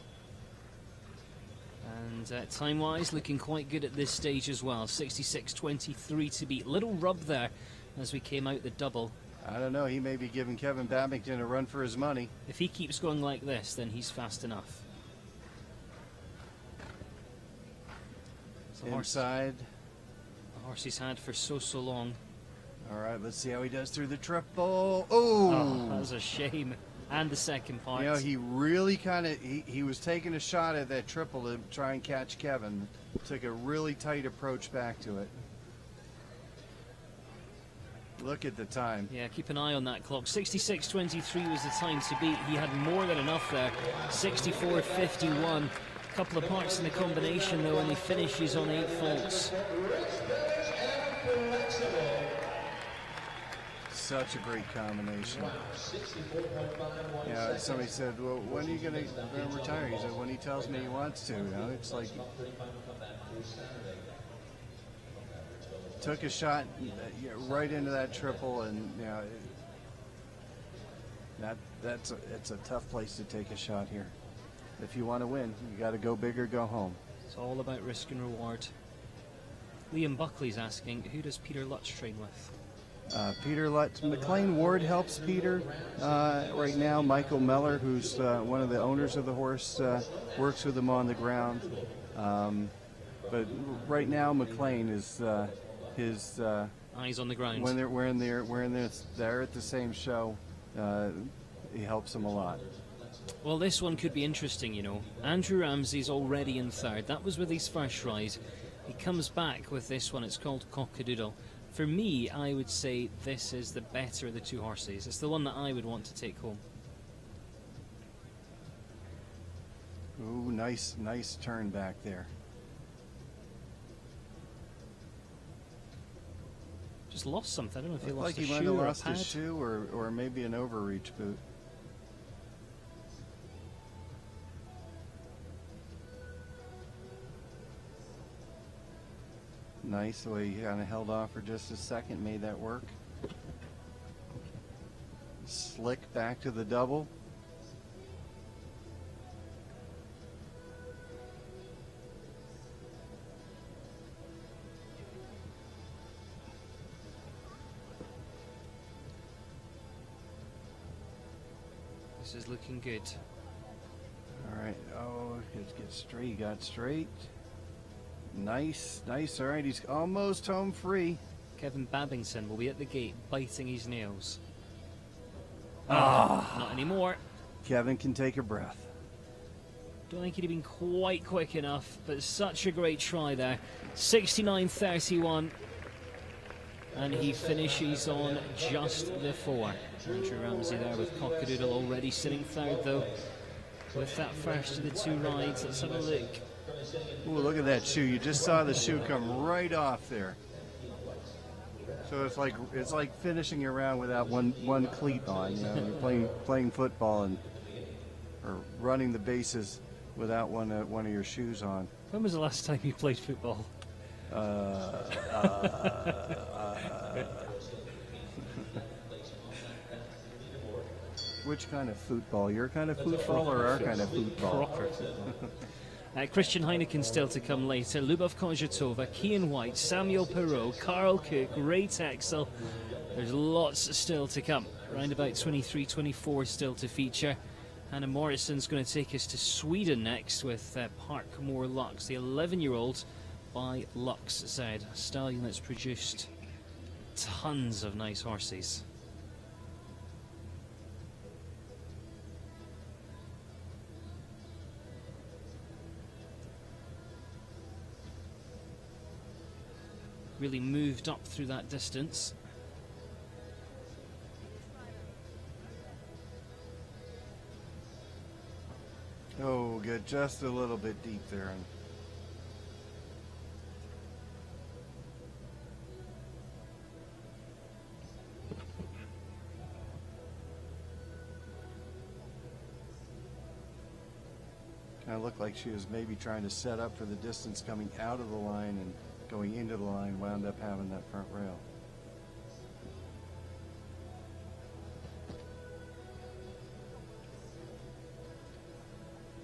And time-wise, looking quite good at this stage as well. 66.23 to beat. Little rub there as we came out the double. I don't know, he may be giving Kevin Babington a run for his money. If he keeps going like this, then he's fast enough. Inside. The horse he's had for so long. All right, let's see how he does through the triple. Oh, that was a shame. And the second part. You know, he really he was taking a shot at that triple to try and catch Kevin. Took a really tight approach back to it. Look at the time. Yeah, keep an eye on that clock. 66.23 was the time to beat. He had more than enough there. 64.51. A couple of parts in the combination though, and he finishes on 8 faults. Such a great combination. Yeah, somebody said, well, when are you going to retire? He said, when he tells me he wants to. You know, it's like took a shot right into that triple, and you know, it's a tough place to take a shot here. If you want to win, you got to go big or go home. It's all about risk and reward. Liam Buckley's asking, who does Peter Lutz train with? Peter Lutz. McLean Ward helps Peter right now. Michael Meller, who's one of the owners of the horse, works with him on the ground. But right now, McLean is his eyes on the ground. When they're there at the same show, he helps him a lot. Well, this one could be interesting, you know. Andrew Ramsey's already in 3rd. That was with his first ride. He comes back with this one. It's called Cockadoodle. For me, I would say this is the better of the 2 horses. It's the one that I would want to take home. Ooh, nice turn back there. Just lost something. I don't know if he lost like a he might shoe have or a lost pad. a shoe or maybe an overreach boot. Nice the way he kind of held off for just a second, made that work. Slick back to the double. This is looking good. All right. Oh, let's get straight. He got straight. Nice, nice. All right, he's almost home free. Kevin Babington will be at the gate, biting his nails. Not anymore. Kevin can take a breath. Don't think he'd have been quite quick enough, but such a great try there. 69.31. And he finishes on just the 4. Andrew Ramsey there with Cockadoodle already sitting third, though, with that first of the 2 rides. Let's have a look. Ooh, look at that shoe. You just saw the shoe come right off there. So it's like finishing your round without one cleat on. You know, you're playing football or running the bases without one of your shoes on. When was the last time you played football? Which kind of football? Your kind of football or our kind of football? Proper. Christian Heineken still to come later. Lubov Konjatova, Kian White, Samuel Perot, Carl Cook, Ray Texel. There's lots still to come. Round about 23-24 still to feature. Hannah Morrison's going to take us to Sweden next with Parkmore Lux, the 11-year-old by Lux Z, a stallion that's produced tons of nice horses. Really moved up through that distance. Oh, good. Just a little bit deep there. Kind of looked like she was maybe trying to set up for the distance coming out of the line, and going into the line wound up having that front rail.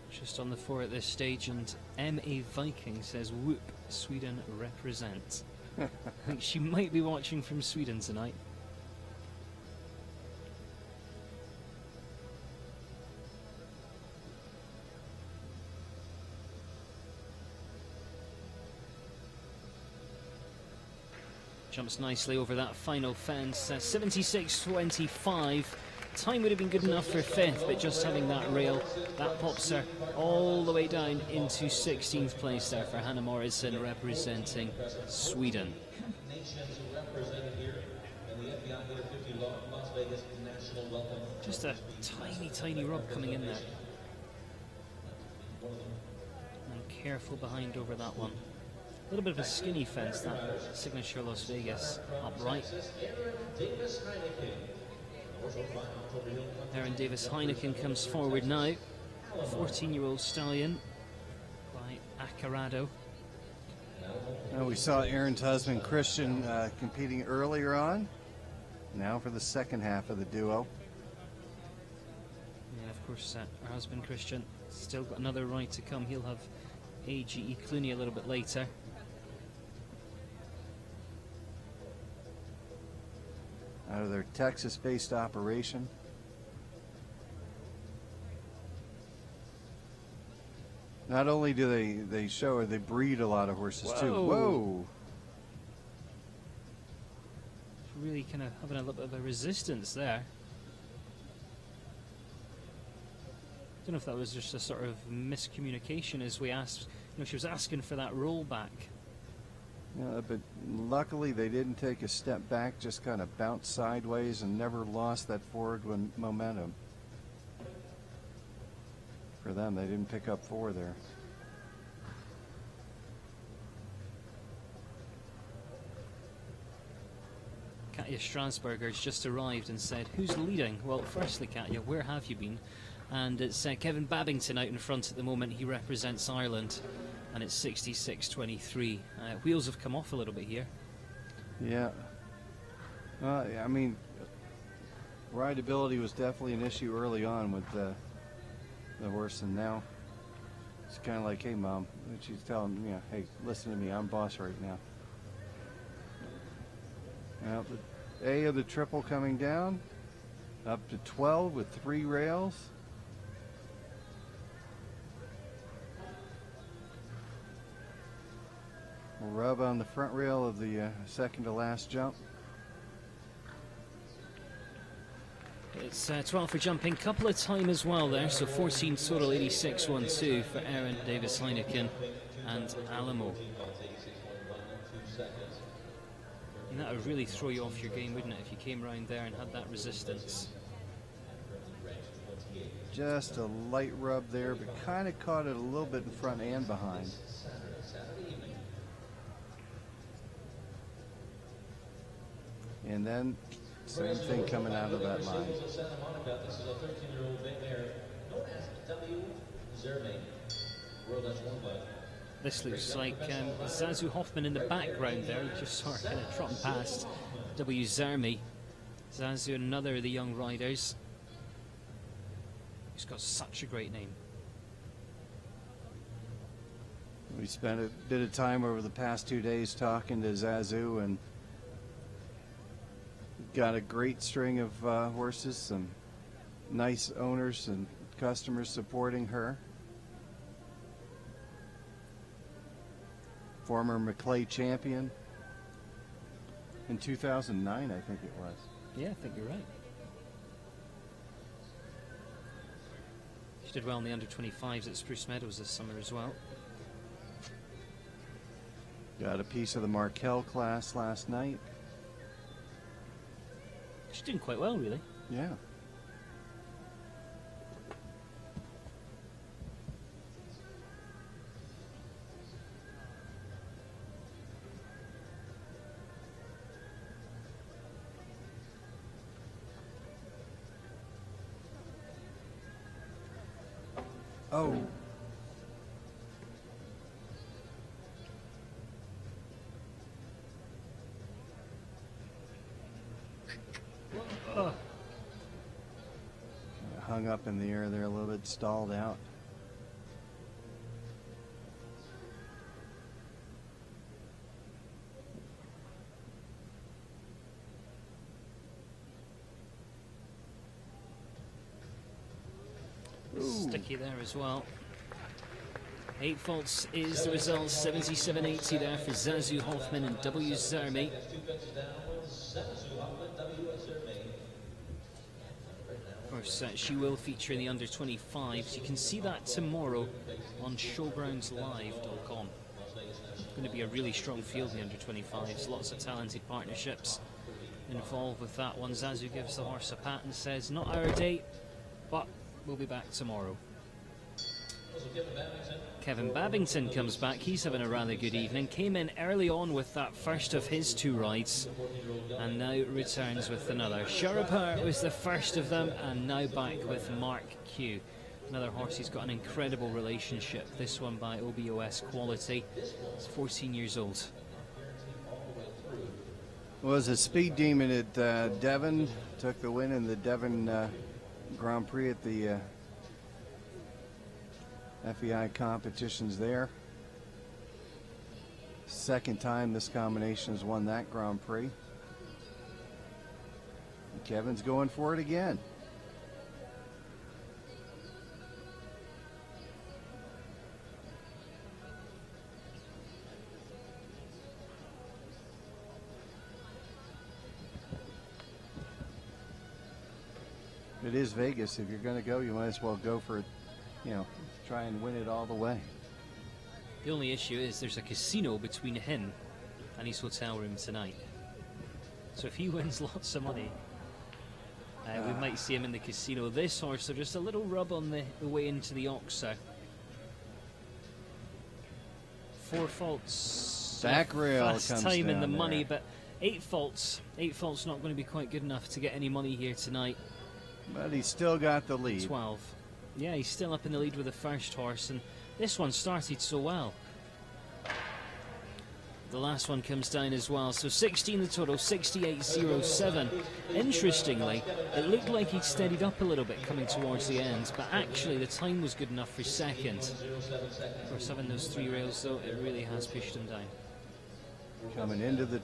Just on the 4 at this stage, and M.A. Viking says, whoop, Sweden represent. I think she might be watching from Sweden tonight. Jumps nicely over that final fence, 76.25. Time would have been good enough for 5th, but just having that rail, that pops her all the way down into 16th place there for Hannah Morrison, representing Sweden. Nations represented here in the FEI YouTube Las Vegas National Welcome. Just a tiny, tiny rub coming in there. And careful behind over that one. A little bit of a skinny fence, that signature Las Vegas upright. Erin Davis Heineken comes forward now. 14-year-old stallion by Acarado. Now we saw Erin's husband Christian competing earlier on. Now for the second half of the duo. Yeah, of course, her husband Christian still got another ride to come. He'll have AGE Clooney a little bit later. Out of their Texas-based operation. Not only do they show her, they breed a lot of horses too. Whoa! Really kind of having a little bit of a resistance there. Don't know if that was just a sort of miscommunication as we asked. You know, she was asking for that rollback. Yeah, but luckily they didn't take a step back, just kind of bounced sideways and never lost that forward momentum. For them, they didn't pick up 4 there. Katja Strasburger's just arrived and said, who's leading? Well, firstly, Katja, where have you been? And it's Kevin Babington out in front at the moment. He represents Ireland, and it's 66.23. Wheels have come off a little bit here. Yeah. I mean, rideability was definitely an issue early on with the horse, and now it's kind of like, hey, Mom, and she's telling him, hey, listen to me, I'm boss right now. Now, the A of the triple coming down. Up to 12 with 3 rails. We'll rub on the front rail of the second to last jump. It's 12 for jumping, couple of time as well there, so 14 total, 86.12 for Aaron, Davis Heineken and Alamo. And that would really throw you off your game, wouldn't it, if you came round there and had that resistance. Just a light rub there, but kind of caught it a little bit in front and behind. And then same thing coming out of that line. This is a 13-year-old big mare known as W. Zermain. World that's won by. This looks like Zazu Hoffman in the background there. You just saw her kind of trotting past W. Zermi. Zazu, another of the young riders. He's got such a great name. We spent a bit of time over the past 2 days talking to Zazu and got a great string of horses, some nice owners and customers supporting her. Former Maclay champion in 2009, I think it was. Yeah, I think you're right. She did well in the under-25s at Spruce Meadows this summer as well. Got a piece of the Markel class last night. She's doing quite well, really. Yeah. Oh. Hung up in the air there a little bit, stalled out. Sticky there as well. 8 faults is the result, 77.80 there for Zazu Hoffman and W. Zermi. Of course, she will feature in the under-25s. You can see that tomorrow on showgroundslive.com. Going to be a really strong field in the under-25s. Lots of talented partnerships involved with that one. Zazu gives the horse a pat and says, not our day, but we'll be back tomorrow. Kevin Babington comes back. He's having a rather good evening. Came in early on with that first of his 2 rides and now returns with another. Sharapar was the first of them and now back with Mark Q. Another horse he's got an incredible relationship. This one by OBOS Quality. He's 14 years old. Was a speed demon at Devon. Took the win in the Devon Grand Prix at the FEI competitions there. Second time this combination has won that Grand Prix. And Kevin's going for it again. It is Vegas. If you're going to go, you might as well go for it, you know, try and win it all the way. The only issue is there's a casino between him and his hotel room tonight. So if he wins lots of money, we might see him in the casino. This horse, so just a little rub on the way into the Oxer. 4 faults. Back rail Fast comes time in down the there. money, but 8 faults. 8 faults not going to be quite good enough to get any money here tonight. But he's still got the lead. 12. Yeah, he's still up in the lead with the first horse, and this one started so well. The last one comes down as well, so 16 the total, 68.07. Interestingly, it looked like he'd steadied up a little bit coming towards the end, but actually the time was good enough for second. Of course, having those 3 rails, though, it really has pushed him down. Coming into the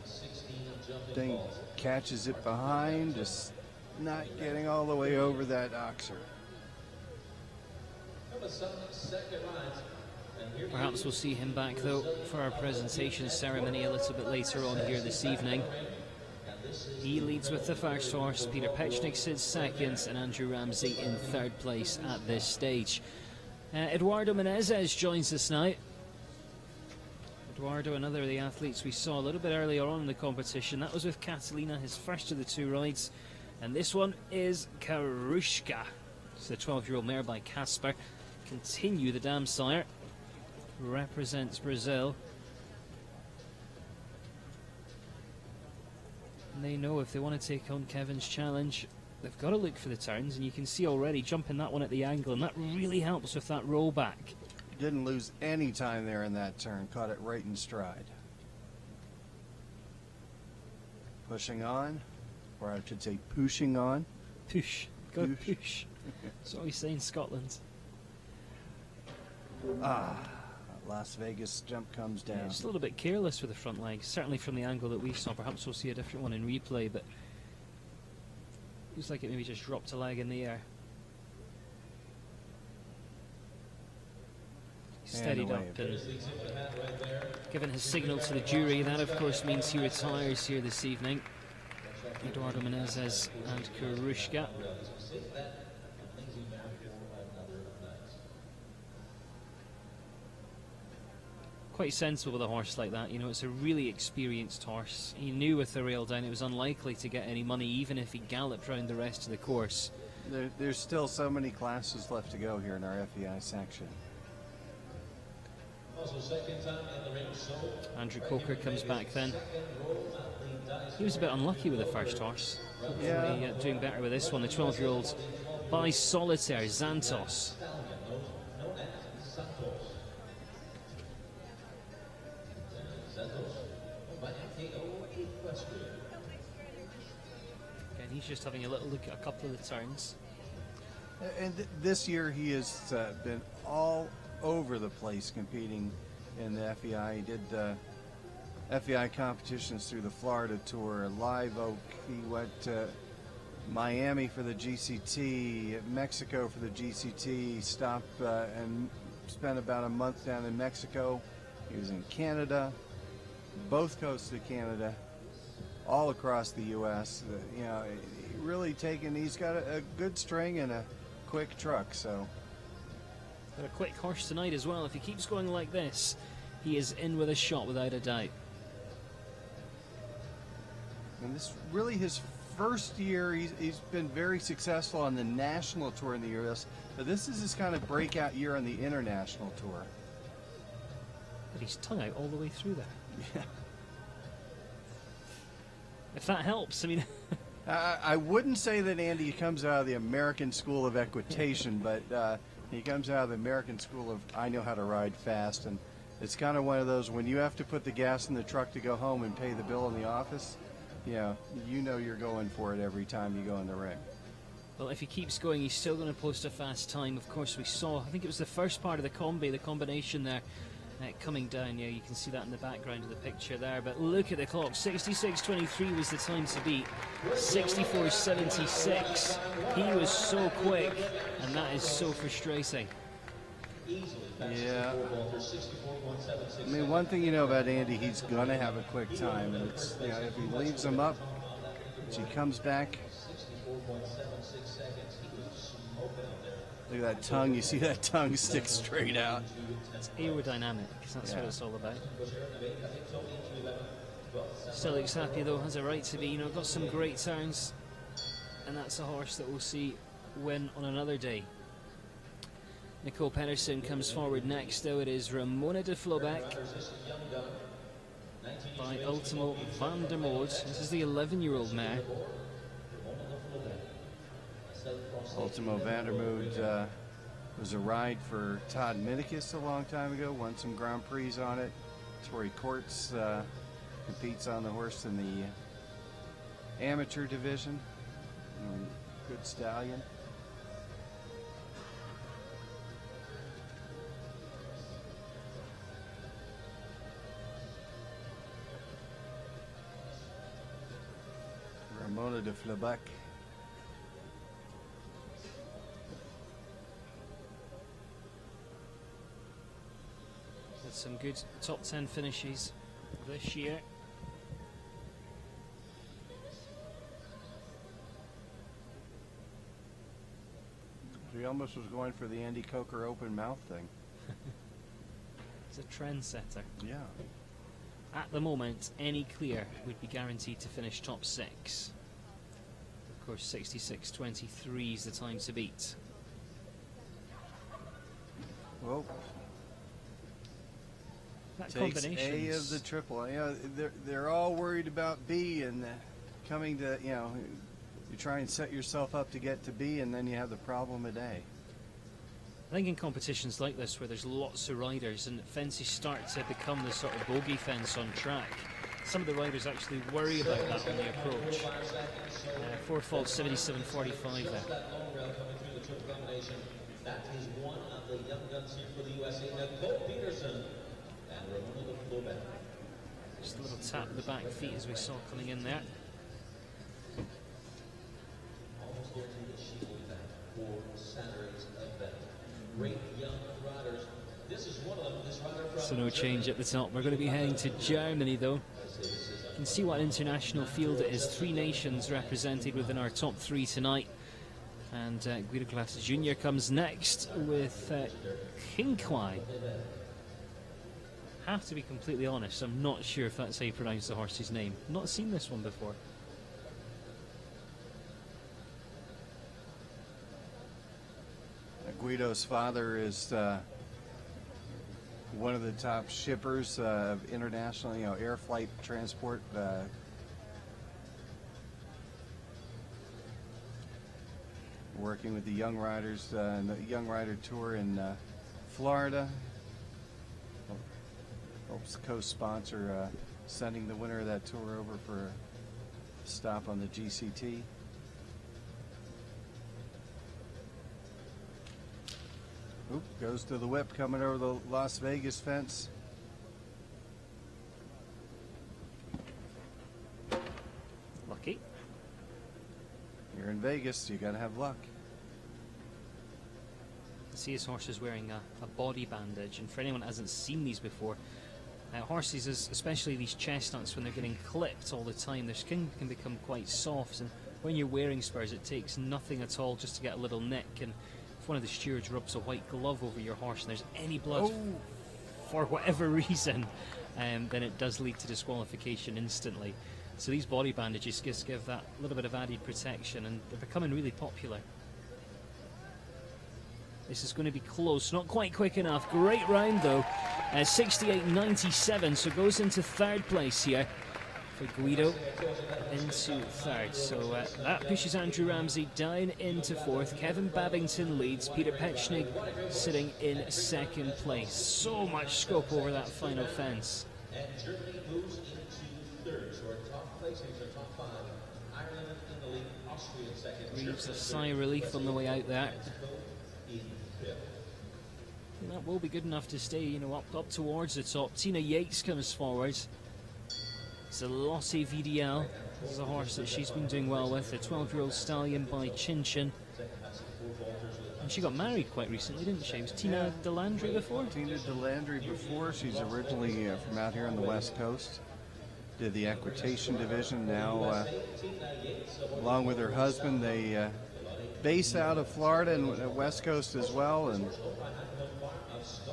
thing, catches it behind, just not getting all the way over that oxer. Number 7, second rise. And here Perhaps we'll see him back, though, for our presentation ceremony a little bit later on here this evening. He leads with the first horse, Peter Pechnik sits second, and Andrew Ramsey in third place at this stage. Eduardo Menezes joins us now. Eduardo, another of the athletes we saw a little bit earlier on in the competition. That was with Catalina, his first of the two rides. And this one is Karushka. It's the 12-year-old mare by Casper. Continue the dam sire. Represents Brazil. And they know if they want to take on Kevin's challenge, they've got to look for the turns, and you can see already jumping that one at the angle, and that really helps with that rollback. Didn't lose any time there in that turn. Caught it right in stride. Pushing on, or I should say pushing on. Push. Go Push. push. That's what we say in Scotland. Las Vegas jump comes down. Yeah, just a little bit careless with the front legs, certainly from the angle that we saw. Perhaps we'll see a different one in replay, but looks like it maybe just dropped a leg in the air. Steadied up and given his signal to the jury. That, of course, means he retires here this evening. Eduardo Menezes and Karushka. Quite sensible with a horse like that, you know, it's a really experienced horse. He knew with the rail down it was unlikely to get any money even if he galloped round the rest of the course. There's still so many classes left to go here in our FEI section. Also second time in the ring, so Andrew Coker comes back then. He was a bit unlucky with the first horse. Hopefully, Yeah. doing better with this one, the 12-year-old by Solitaire, Xantos. And he's just having a little look at a couple of the turns. And this year he has been all over the place competing in the FEI. He did FEI competitions through the Florida Tour, Live Oak. He went to Miami for the GCT, Mexico for the GCT, stopped and spent about a month down in Mexico. He was in Canada, both coasts of Canada, all across the U.S. You know, really taking, he's got a good string and a quick truck, so. Got a quick horse tonight as well. If he keeps going like this, he is in with a shot without a doubt. And this is really his first year. He's been very successful on the national tour in the U.S., but this is his kind of breakout year on the international tour. But he's tongue out all the way through there. Yeah. If that helps, I mean... I wouldn't say that Andy comes out of the American School of Equitation, but he comes out of the American School of I know how to ride fast, and it's kind of one of those when you have to put the gas in the truck to go home and pay the bill in the office, you know you're going for it every time you go in the ring. Well, if he keeps going, he's still going to post a fast time. Of course, we saw, I think it was the first part of the combi, the combination there, coming down. Yeah, you can see that in the background of the picture there. But look at the clock. 66.23 was the time to beat. 64.76. He was so quick, and that is so frustrating. Yeah. I mean, one thing you know about Andy, he's going to have a quick time. And it's, if he leaves him up, if he comes back. Look at that tongue. You see that tongue stick straight out. It's aerodynamic. That's what it's all about. Still looks happy though, has a right to be. Got some great turns, and that's a horse that we'll see win on another day. Nicole Pedersen comes forward next, though. It is Ramona de Flobeck by Ultimo van der Moord. This is the 11-year-old mare. Ultimo van der Moord was a ride for Todd Minikis a long time ago, won some Grand Prix on it. Tori Courts competes on the horse in the amateur division. Good stallion. Ramona de Flobeck. some good top 10 finishes this year. He almost was going for the Andy Coker open mouth thing. He's a trendsetter. Yeah. At the moment, any clear would be guaranteed to finish top 6. Of course, 66.23 is the time to beat. Well, That takes combination. A of the triple. You know, they're all worried about B and coming to, you know, you try and set yourself up to get to B, and then you have the problem at A. I think in competitions like this, where there's lots of riders and fences start to become the sort of bogey fence on track, some of the riders actually worry about that on the approach. 4 faults, 77.45 there. That long rail coming through the triple combination. That is one of the young guns here for the USA. Nicole Peterson and Ramona Lopez. Just a little tap of the back feet as we saw coming in there. Almost guaranteed that she will be back for Saturday's event. Great young riders. This is one of them. This rider from So no change at the top. We're going to be heading to Germany though. You can see what international field it is. 3 nations represented within our top 3 tonight. And Guido Class Jr. comes next with Kinkwai. Have to be completely honest, I'm not sure if that's how you pronounce the horse's name. Not seen this one before. Guido's father is one of the top shippers of international, you know, air flight transport. Working with the Young Riders and the Young Rider Tour in Florida. Helps co-sponsor sending the winner of that tour over for a stop on the GCT. Oop, goes to the whip, coming over the Las Vegas fence. Lucky. You're in Vegas, you gotta have luck. See his horse is wearing a body bandage, and for anyone that hasn't seen these before, horses, especially these chestnuts, when they're getting clipped all the time, their skin can become quite soft, and when you're wearing spurs it takes nothing at all just to get a little nick, and if one of the stewards rubs a white glove over your horse and there's any blood for whatever reason, then it does lead to disqualification instantly. So these body bandages just give that little bit of added protection, and they're becoming really popular. This is going to be close, not quite quick enough. Great round though, 68.97, so goes into 3rd place here for Guido into 3rd. So that pushes Andrew Ramsey down into 4th. Kevin Babington leads. Peter Petschnig sitting in 2nd place. So much scope over that final fence. And Germany moves into 3rd. So our top placings are top 5. Ireland in the lead, Austria in 2nd. Breathes a sigh of relief on the way out there. In 5th. And that will be good enough to stay, you know, up towards the top. Tina Yates comes forward. It's a Lotte VDL. This is a horse that she's been doing well with. A 12-year-old stallion by Chin Chin. And she got married quite recently, didn't she? Was Tina Delandry before? Tina Delandry before. She's originally from out here on the West Coast. Did the equitation division. Now, along with her husband, they base out of Florida and West Coast as well, and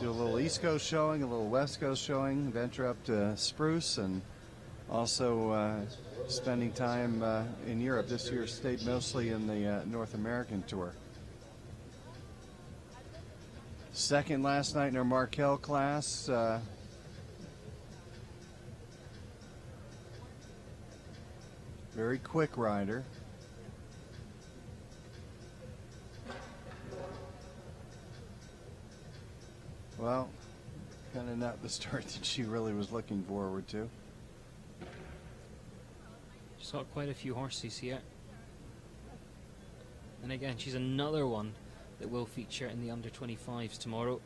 do a little East Coast showing, a little West Coast showing, venture up to Spruce, and also spending time in Europe. This year stayed mostly in the North American tour. 2nd last night in our Markel class. Very quick rider. Well, kind of not the start that she really was looking forward to. She's got quite a few horses here. And again, she's another one that will feature in the under 25s tomorrow.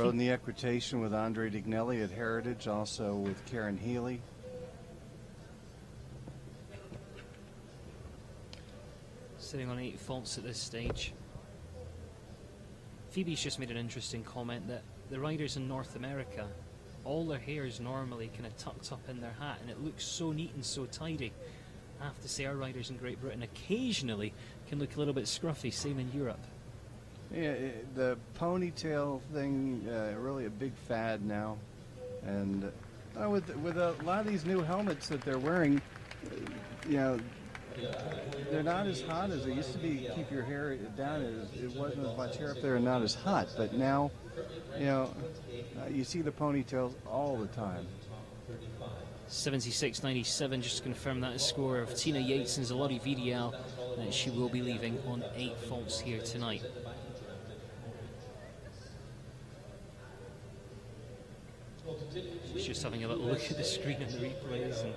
Rode in the equitation with Andre Dignelli at Heritage, also with Karen Healy. Sitting on 8 faults at this stage. Phoebe's just made an interesting comment that the riders in North America, all their hair is normally kind of tucked up in their hat, and it looks so neat and so tidy. I have to say our riders in Great Britain occasionally can look a little bit scruffy, same in Europe. Yeah, the ponytail thing, really a big fad now. And with a lot of these new helmets that they're wearing, you know, they're not as hot as they used to be. Keep your hair down. It wasn't as much hair up there and not as hot. But now, you know, you see the ponytails all the time. 76.97, just to confirm that score of Tina Yates and Zalotti VDL. She will be leaving on 8 faults here tonight. She's just having a little look at the screen and the replays, and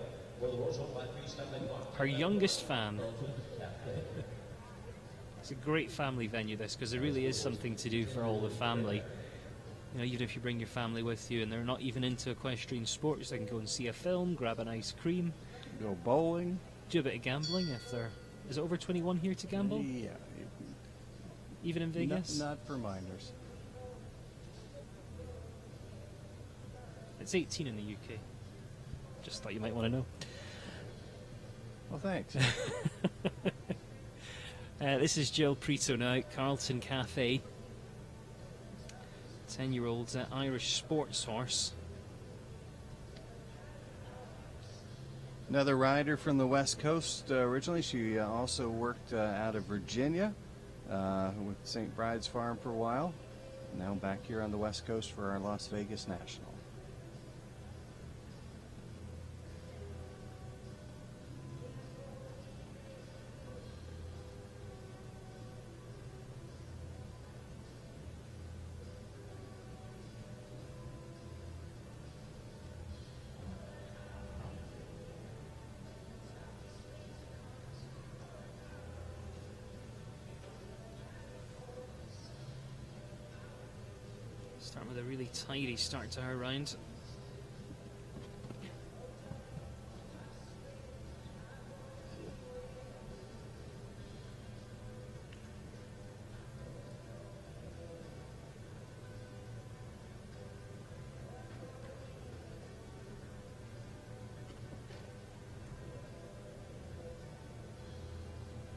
her youngest fan. It's a great family venue, this, because there really is something to do for all the family. You know, even if you bring your family with you and they're not even into equestrian sports, they can go and see a film, grab an ice cream, Go bowling. do a bit of gambling if they're... Is it over 21 here to gamble? Yeah. Even in Vegas? Not for minors. It's 18 in the UK. Just thought you might want to know. Well, thanks. This is Jill Prito now, Carlton Cafe. 10-year-old Irish sports horse. Another rider from the West Coast. Originally, she also worked out of Virginia with St. Bride's Farm for a while. Now back here on the West Coast for our Las Vegas National. Start with a really tidy start to her round.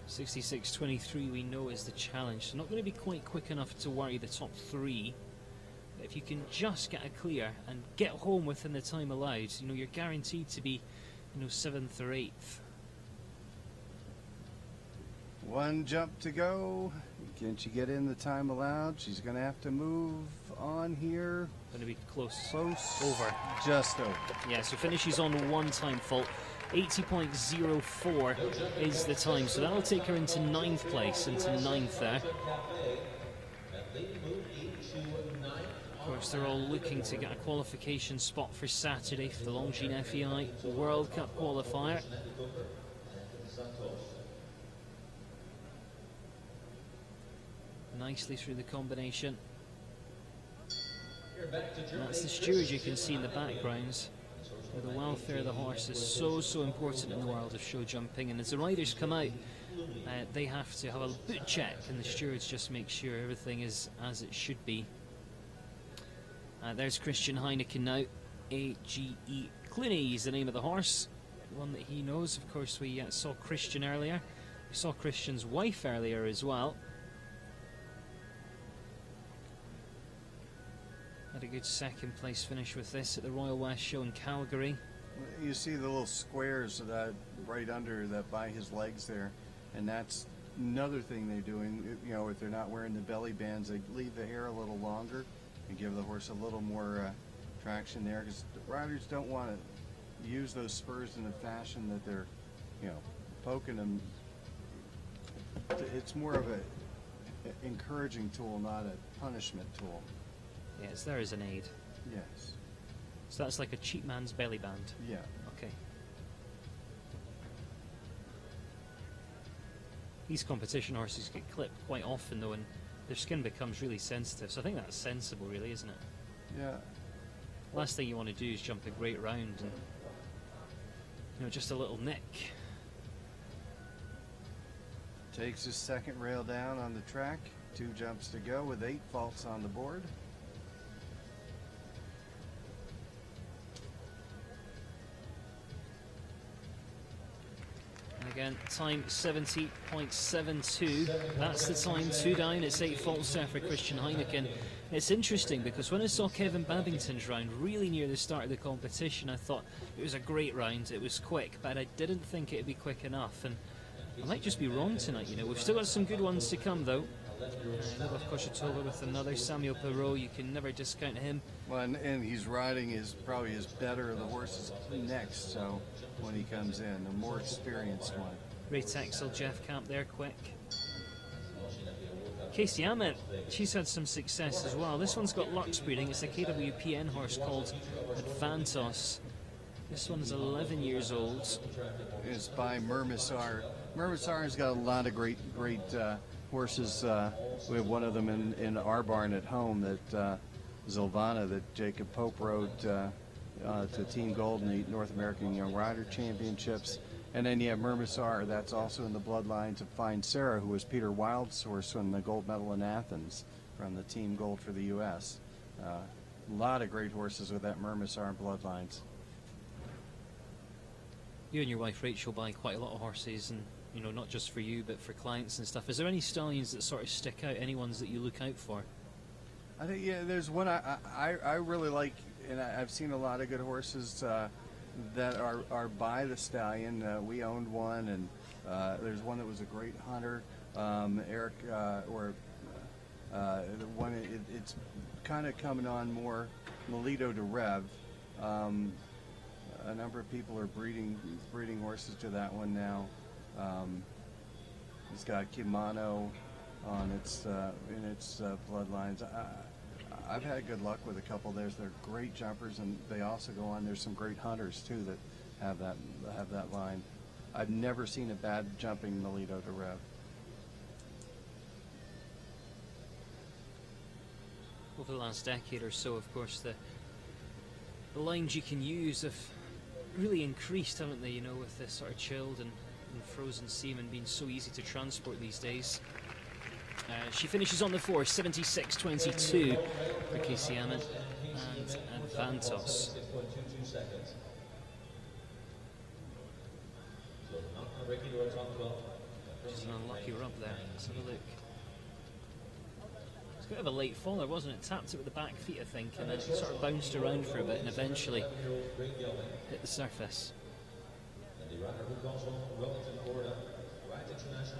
.66.23 we know is the challenge, so not going to be quite quick enough to worry the top 3. But if you can just get a clear and get home within the time allowed, you know, you're guaranteed to be, you know, 7th or 8th. One jump to go. Can she get in the time allowed? She's going to have to move on here. Going to be close. Close. Over. Just over. Yeah, so finishes on 1 time fault. 80.04 is the time, so that'll take her into 9th place, into 9th there. Of course, they're all looking to get a qualification spot for Saturday for the Longines FEI World Cup qualifier. Nicely through the combination. And that's the steward you can see in the background. The welfare of the horse is so important in the world of show jumping, and as the riders come out, they have to have a boot check, and the stewards just make sure everything is as it should be. There's Christian Heineken now. A.G.E. Clooney is the name of the horse, one that he knows. Of course, we saw Christian earlier. We saw Christian's wife earlier as well. Had a good 2nd place finish with this at the Royal West Show in Calgary. You see the little squares that right under that by his legs there, and that's another thing they're doing. You know, if they're not wearing the belly bands, they leave the hair a little longer and give the horse a little more traction there, because the riders don't want to use those spurs in a fashion that they're, you know, poking them. It's more of a encouraging tool, not a punishment tool. Yeah, it's there as an aid. Yes. So that's like a cheap man's belly band. Yeah. Okay. These competition horses get clipped quite often though, and their skin becomes really sensitive. So I think that's sensible, really, isn't it? Yeah. Last thing you want to do is jump a great round and, you know, just a little nick. Takes his second rail down on the track. 2 jumps to go with 8 faults on the board. And again, time 70.72. That's the time, 2 down. It's 8 faults there for Christian Heineken. It's interesting because when I saw Kevin Babington's round really near the start of the competition, I thought it was a great round. It was quick, but I didn't think it'd be quick enough. And I might just be wrong tonight, you know. We've still got some good ones to come, though. Lubov Koshitova with another. Samuel Perot, you can never discount him. Well, and he's riding probably his better of the horses next, so when he comes in, the more experienced one. Ray Texel, Jeff Camp there, quick. Casey Amet, she's had some success as well. This one's got Lux breeding. It's a KWPN horse called Advantos. This one's 11 years old. It's by Mermisar. Mermisar has got a lot of great horses. We have one of them in our barn at home, that Zilvana, that Jacob Pope rode to Team Golden, the North American Young Rider Championships. And then you have Mermisar, that's also in the bloodlines of Fine Sarah, who was Peter Wild's horse won the gold medal in Athens from the Team Gold for the U.S. A lot of great horses with that Mermisar bloodlines. You and your wife Rachel buy quite a lot of horses, and you know, not just for you but for clients and stuff. Is there any stallions that sort of stick out? Any ones that you look out for? I think, yeah, there's one I really like, and I've seen a lot of good horses that are by the stallion. We owned one, and there's one that was a great hunter, Eric, the one it's kind of coming on more Melito de Rev. A number of people are breeding horses to that one now. It's got Kimano on in its bloodlines. I've had good luck with a couple of theirs. They're great jumpers, and they also go on. There's some great hunters too that have that line. I've never seen a bad jumping Melito de Rev. Over the last decade or so, of course, the lines you can use have really increased, haven't they? You know, with this sort of chilled and frozen semen being so easy to transport these days. She finishes on the 4, 76.22 for Casey Ammon and Advantos. Which is an unlucky rub there. Let's have a look. It's a bit of a late faller, wasn't it? Tapped it with the back feet, I think, and then sort of bounced around for a bit and eventually hit the surface.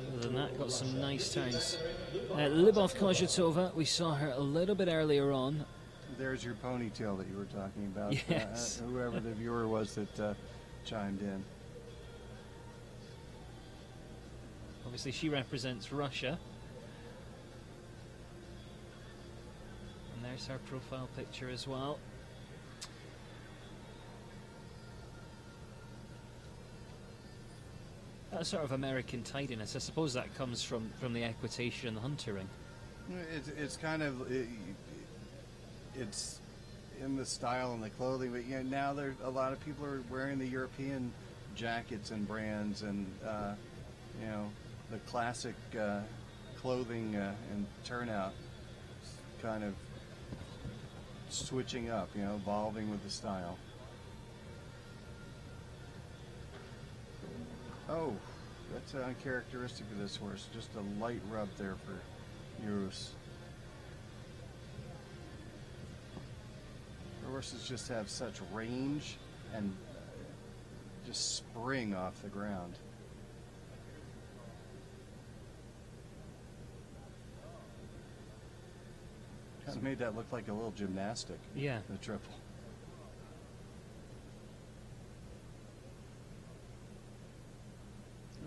Other than that, got some nice turns. Lubov Koshitova, we saw her a little bit earlier on. There's your ponytail that you were talking about. Yes. Whoever the viewer was that chimed in. Obviously, she represents Russia. And there's her profile picture as well. That sort of American tidiness, I suppose that comes from the equitation and the huntering. It's kind of it's in the style and the clothing, but you know, now there a lot of people are wearing the European jackets and brands, and you know, the classic clothing and turnout, kind of switching up, you know, evolving with the style. Oh, that's uncharacteristic of this horse. Just a light rub there for Urus. The horses just have such range and just spring off the ground. Kind of made that look like a little gymnastic. Yeah. The triple.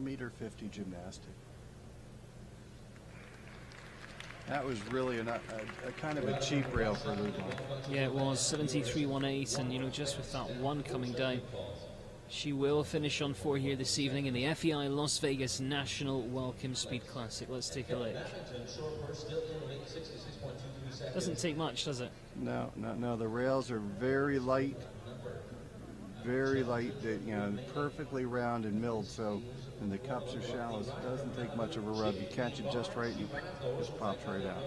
$1.50 gymnastic. That was really a kind of a cheap rail for Lubov. Yeah, it was 73.18, and you know, just with that one coming down, She will finish on 4 here this evening in the FEI Las Vegas National Welcome Speed Classic. Let's take a look. Doesn't take much, does it? No, no, no. The rails are very light, very light. You know, perfectly round and milled. So, and the cups are shallow. So it doesn't take much of a rub. You catch it just right, and it just pops right out.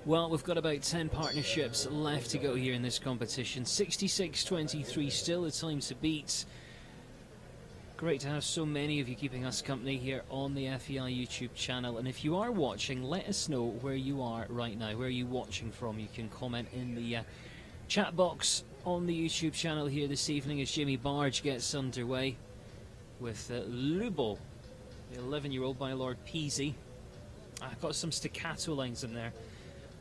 Well, we've got about 10 partnerships left to go here in this competition. 66.23 still the time to beat. Great to have so many of you keeping us company here on the FEI YouTube channel. And if you are watching, let us know where you are right now. Where are you watching from? You can comment in the chat box on the YouTube channel here this evening as Jamie Barge gets underway with Lubo, the 11-year-old by Lord Peasy. I've got some staccato lines in there.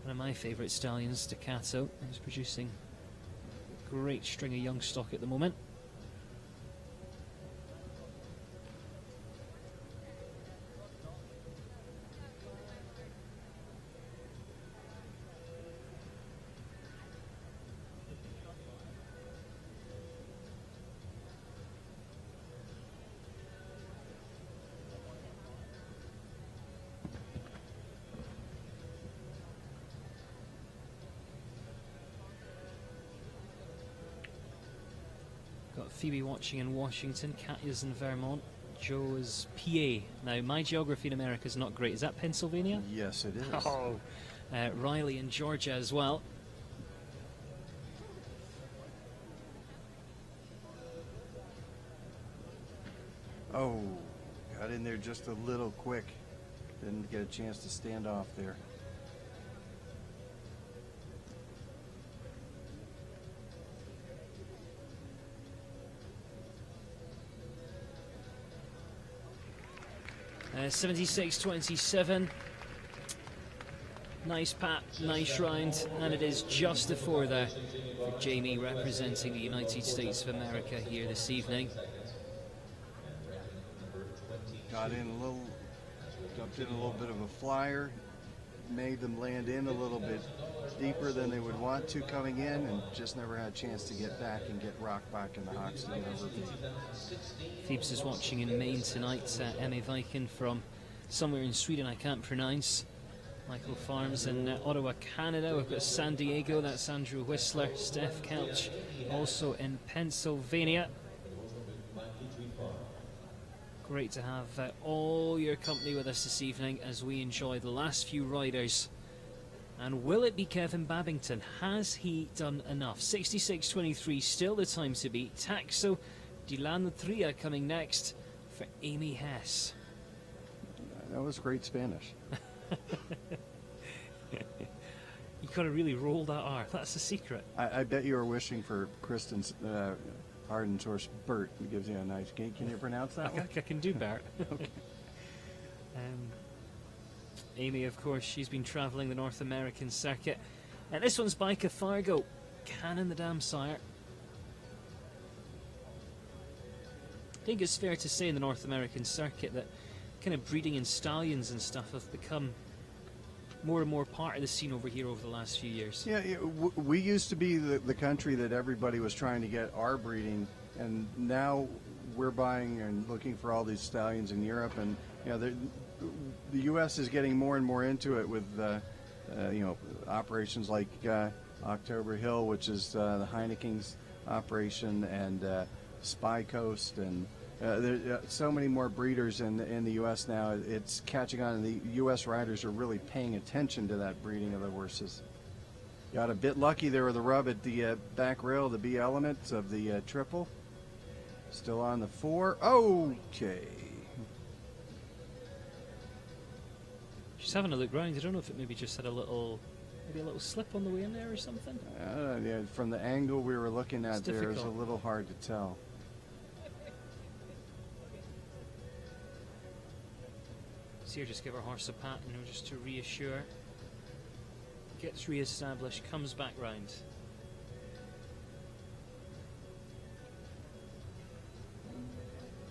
One of my favourite stallions, Staccato, is producing a great string of young stock at the moment. Got Phoebe watching in Washington, Katya's in Vermont, Joe is PA. Now, my geography in America is not great. Is that Pennsylvania? Yes, it is. Oh, Riley in Georgia as well. Oh, got in there just a little quick. Didn't get a chance to stand off there. Uh, 76.27. Nice pat, nice round, and it is just a 4 there for Jamie representing the United States of America here this evening. Got in a little, dumped in a little bit of a flyer, made them land in a little bit deeper than they would want to coming in, and just never had a chance to get back and get rocked back in the hocks to get over. Phoebes is watching in Maine tonight. Emmy Viken from somewhere in Sweden I can't pronounce. Michael Farms in Ottawa, Canada. We've got San Diego, that's Andrew Whistler. Steph Couch also in Pennsylvania. Great to have all your company with us this evening as we enjoy the last few riders. And will it be Kevin Babington? Has he done enough? 66.23 still the time to beat. Taxo Dilanatria coming next for Amy Hess. That was great Spanish. You gotta really roll that R. That's the secret. I bet you were wishing for Kristen's Harden's horse Bert. It gives you a nice. Can you pronounce that one? I can do Bert. Okay. Amy, of course, she's been travelling the North American circuit. And this one's by Cathargo. Cannon the Dam Sire. I think it's fair to say in the North American circuit that kind of breeding in stallions and stuff have become more and more part of the scene over here over the last few years. Yeah, we used to be the country that everybody was trying to get our breeding, and now we're buying and looking for all these stallions in Europe, and you know, the U.S. is getting more and more into it with you know, operations like October Hill, which is the Heineken's operation, and Spy Coast, and there are so many more breeders in the U.S. now. It's catching on, and the U.S. riders are really paying attention to that breeding of the horses. Got a bit lucky there with the rub at the back rail, the B elements of the triple. Still on the 4. Okay. She's having a look round. I don't know if it maybe just had a little slip on the way in there or something. Yeah, from the angle we were looking at, It's there, it's a difficult. little hard to tell. See her just give her horse a pat, you know, just to reassure. Gets re-established, comes back round.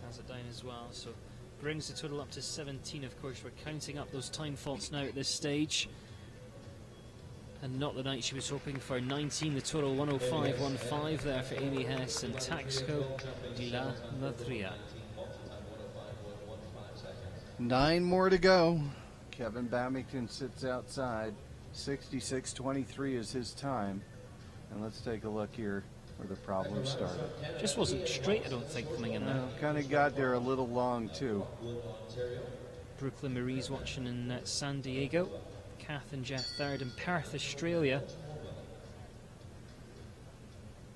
Has it down as well, so brings the total up to 17. Of course, we're counting up those time faults now at this stage. And not the night she was hoping for. 19 the total, 105.15 there for Amy Hess and Taxco de la Madria. 9 more to go. Kevin Babington sits outside. 66.23 is his time. And let's take a look here where the problem started. Just wasn't straight, I don't think, coming in there. Kind of got there a little long too. Brooklyn Marie's watching in San Diego. Kath and Jeff third in Perth, Australia.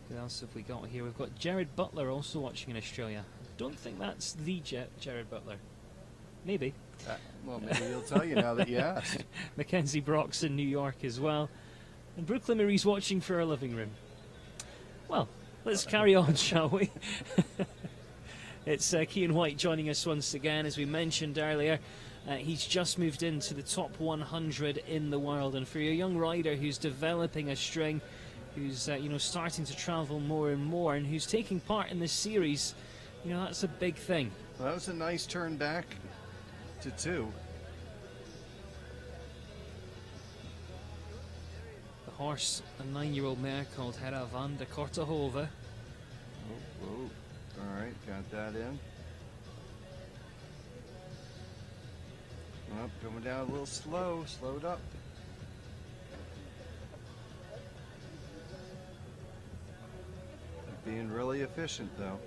Who else have we got here? We've got Jared Butler also watching in Australia. Don't think that's the Jared Butler. Maybe. Well, maybe he'll tell you now that you asked. Mackenzie Brock's in New York as well. And Brooklyn Marie's watching for her living room. Well, let's carry on, shall we? It's Cian White joining us once again. As we mentioned earlier, he's just moved into the top 100 in the world. And for a young rider who's developing a string, who's starting to travel more and more, and who's taking part in this series, that's a big thing. Well, that was a nice turn back to 2. The horse, a 9-year-old mare called Hera van de Kortehove. Oh, all right, got that in. Well, coming down a little slow, slowed up. Being really efficient though.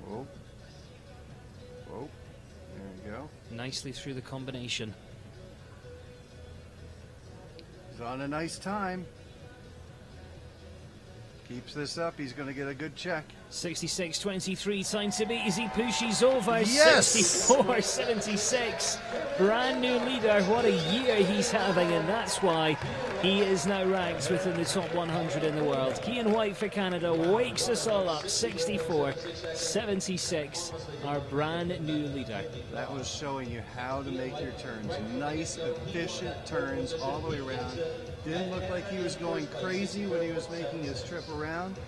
Whoa. Whoa. There you go. Nicely through the combination. He's on a nice time. Keeps this up, he's going to get a good check. 66.23, time to beat as he pushes over. Yes! 64.76. Brand new leader. What a year he's having, and that's why he is now ranked within the top 100 in the world. Cian White for Canada wakes us all up. 64.76, our brand new leader. That was showing you how to make your turns. Nice, efficient turns all the way around. Didn't look like he was going crazy when he was making his trip around,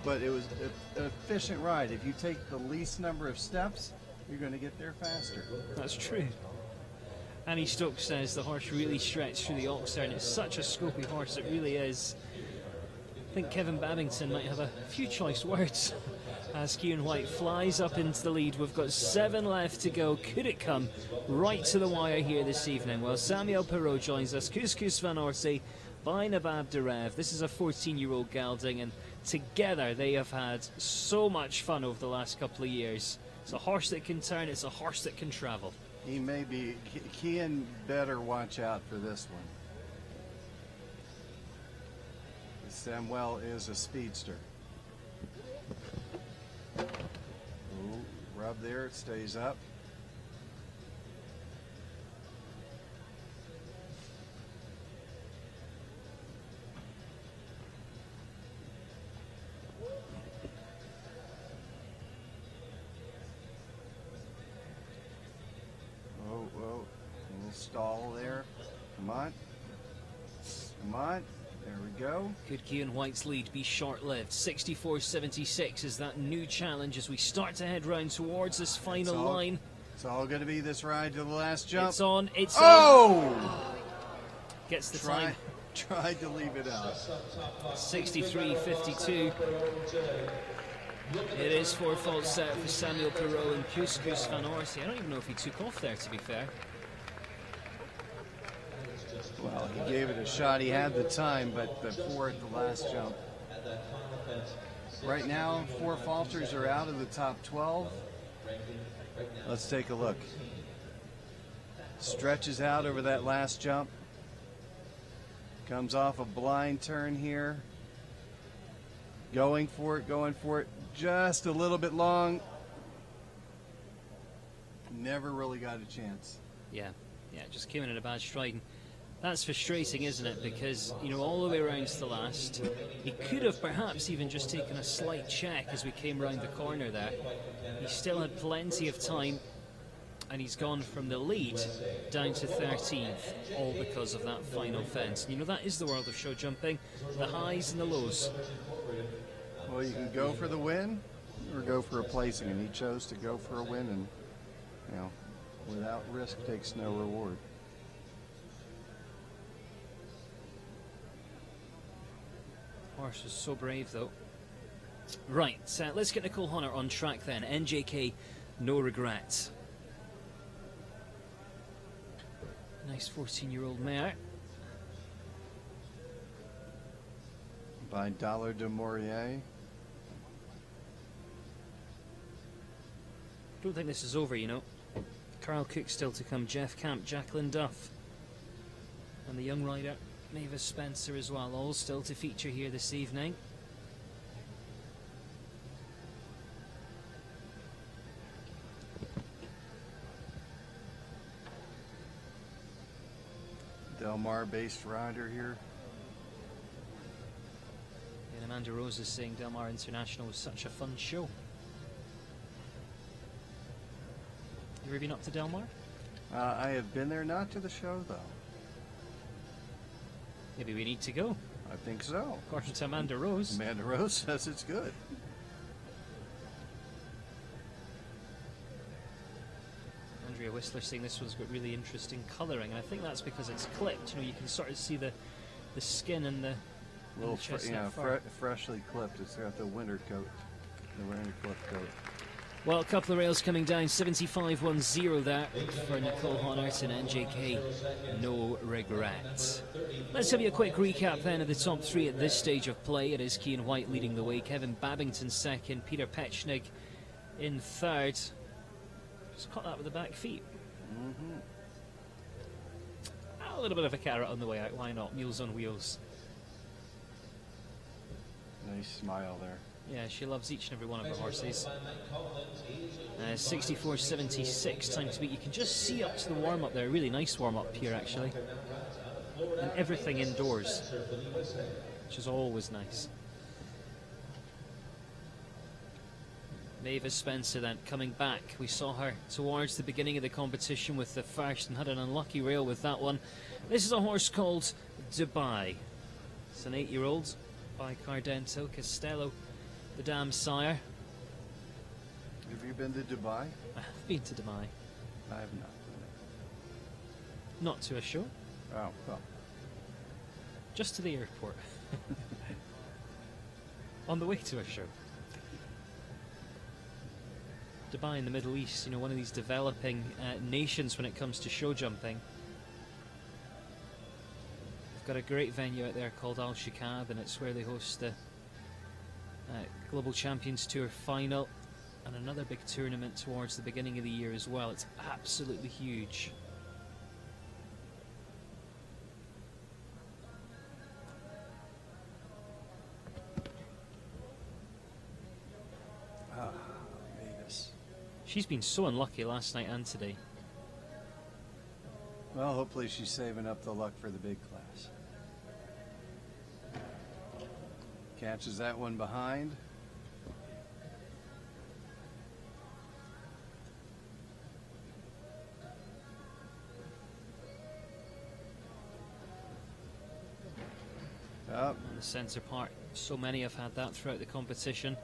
but it was an efficient ride. If you take the least number of steps, you're going to get there faster. That's true. Annie Stokes says the horse really stretched through the Oxer, and it's such a scopy horse, it really is. I think Kevin Babington might have a few choice words as Cian White flies up into the lead. We've got 7 left to go. Could it come right to the wire here this evening? Well, Samuel Perrault joins us, Couscous Van Orsi by Nabab Derev. This is a 14-year-old gelding, and together they have had so much fun over the last couple of years. It's a horse that can turn, it's a horse that can travel. He may be, Cian better watch out for this one. Samuel is a speedster. Ooh, rub there, it stays up. Whoa, in the stall there. Come on. Come on. There we go. Could Cian White's lead be short-lived? 64.76 is that new challenge as we start to head round towards this final line. It's all going to be this ride to the last jump. It's on. It's on. Gets the time. Tried to leave it out. 63.52. It is 4 fault set for Samuel Perrault and Couscous Van Orsi. I don't even know if he took off there, to be fair. Well, he gave it a shot. He had the time, but the 4 at the last jump. Right now, 4 falters are out of the top 12. Let's take a look. Stretches out over that last jump. Comes off a blind turn here. Going for it, just a little bit long. Never really got a chance. Yeah, just came in at a bad stride. And that's frustrating, isn't it? Because, all the way around to the last, he could have perhaps even just taken a slight check as we came round the corner there. He still had plenty of time. and he's gone from the lead down to 13th, all because of that final fence. You know, that is the world of show jumping, the highs and the lows. Well, you can go for the win or go for a placing, and he chose to go for a win, and you know, without risk takes no reward. Horse was so brave, though. Right, let's get Nicole Honor on track then. NJK, no regrets. Nice 14-year-old mare. By Dollar de Maurier. Don't think this is over, you know. Carl Cook still to come, Jeff Camp, Jacqueline Duff, and the young rider Mavis Spencer as well, all still to feature here this evening. Del Mar based rider here. And Amanda Rose is saying Del Mar International was such a fun show. You ever been up to Del Mar? I have been there, not to the show though. Maybe we need to go. I think so. According to Amanda Rose. Amanda Rose says it's good. Andrea Whistler saying this one's got really interesting colouring, and I think that's because it's clipped. You know, you can sort of see the skin and the Little chestnut fur. freshly clipped. It's got the winter coat, the winter clip coat. Well, a couple of rails coming down, 75.10 there for Nicole Honert and NJK, no regrets. Let's have you a quick recap then of the top three at this stage of play. It is Cian White leading the way, Kevin Babington second, Peter Petschnig in third. Just caught that with the back feet. A little bit of a carrot on the way out, why not? Mules on wheels. Nice smile there. Yeah, she loves each and every one of her horses. 64.76 time to beat. You can just see up to the warm-up there. Really nice warm-up here, actually. And everything indoors, which is always nice. Mavis Spencer then coming back. We saw her towards the beginning of the competition with the first and had an unlucky rail with that one. This is a horse called Dubai. It's an 8-year-old by Cardento Castello, the dam sire. Have you been to Dubai? I've been to Dubai. I have not. Not to a show, Oh, well. just to the airport. On the way to a show. Dubai in the Middle East, you know, one of these developing nations when it comes to show jumping. They've got a great venue out there called Al Shikab, and it's where they host the Global Champions Tour final and another big tournament towards the beginning of the year as well. It's absolutely huge. Mavis. She's been so unlucky last night and today. Well, hopefully she's saving up the luck for the big class. Catches that one behind. Up. On the centre part, so many have had that throughout the competition.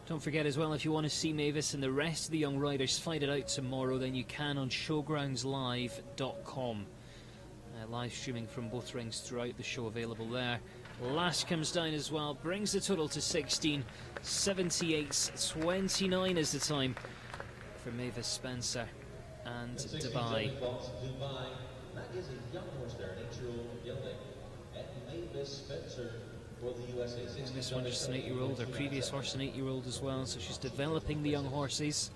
Don't forget as well, if you want to see Mavis and the rest of the young riders fight it out tomorrow, then you can on showgroundslive.com. Live streaming from both rings throughout the show available there. Last comes down as well, brings the total to 16. 78.29 is the time for Mavis Spencer and Dubai. That is a young horse there, an 8-year-old gelding. And Mavis Spencer for the USA. And this one is an 8-year-old, her previous horse an 8-year-old as well, so she's developing the young horses.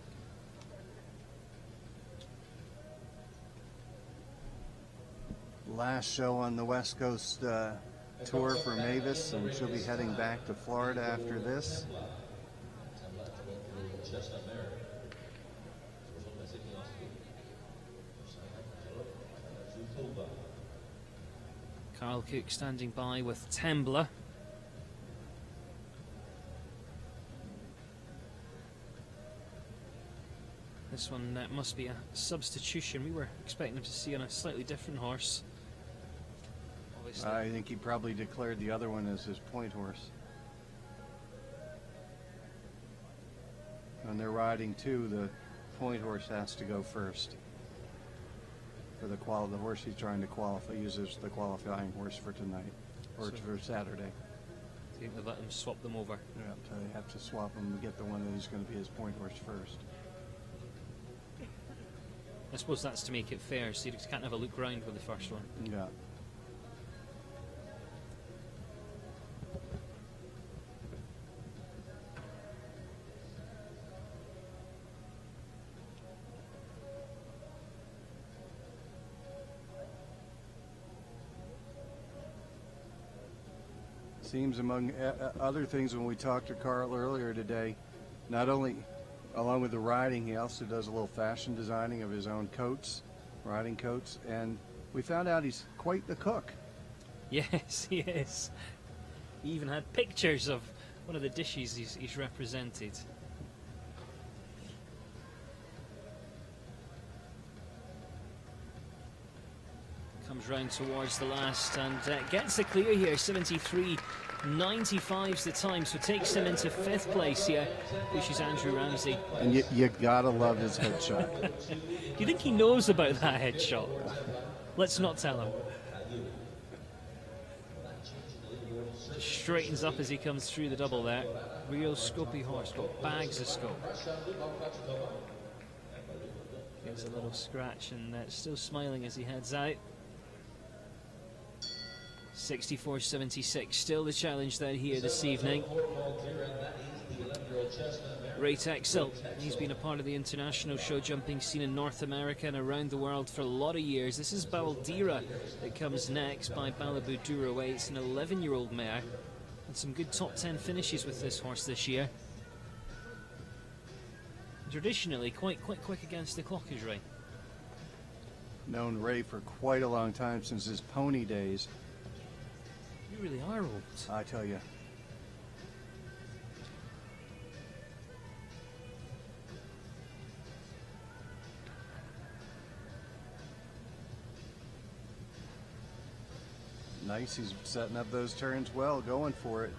Last show on the West Coast tour for Mavis, and she'll be heading back to Florida after this. Carl Cook standing by with Tembla. This one must be a substitution. We were expecting him to see on a slightly different horse. Obviously. I think he probably declared the other one as his point horse. When they're riding two, the point horse has to go first. For the horse he's trying to qualify, uses the qualifying horse for tonight, or for Saturday. I think they've let him swap them over. Yeah, so they have to swap him to get the one that is going to be his point horse first. I suppose that's to make it fair, so you can't have a look round with the first one. Yeah. Seems among other things, when we talked to Carl earlier today, not only along with the riding, he also does a little fashion designing of his own coats, riding coats, and we found out he's quite the cook. Yes, he is. He even had pictures of one of the dishes he's represented. Comes round towards the last and gets the clear here. 73.95's the time, so takes him into 5th place here, which is Andrew Ramsey. And you gotta love his headshot. Do you think he knows about that headshot? Let's not tell him. Just straightens up as he comes through the double there. Real scopy horse, got bags of scope. Gives a little scratch and still smiling as he heads out. 64.76, still the challenge then here this evening. Ray Texel, he's been a part of the international show jumping scene in North America and around the world for a lot of years. This is Baldira that comes next by Balabu Duraway. It's an 11-year-old mare and some good top 10 finishes with this horse this year. Traditionally quite quick against the clock is Ray. Known Ray for quite a long time, since his pony days. You really are old. I tell you. Nice, he's setting up those turns well, going for it.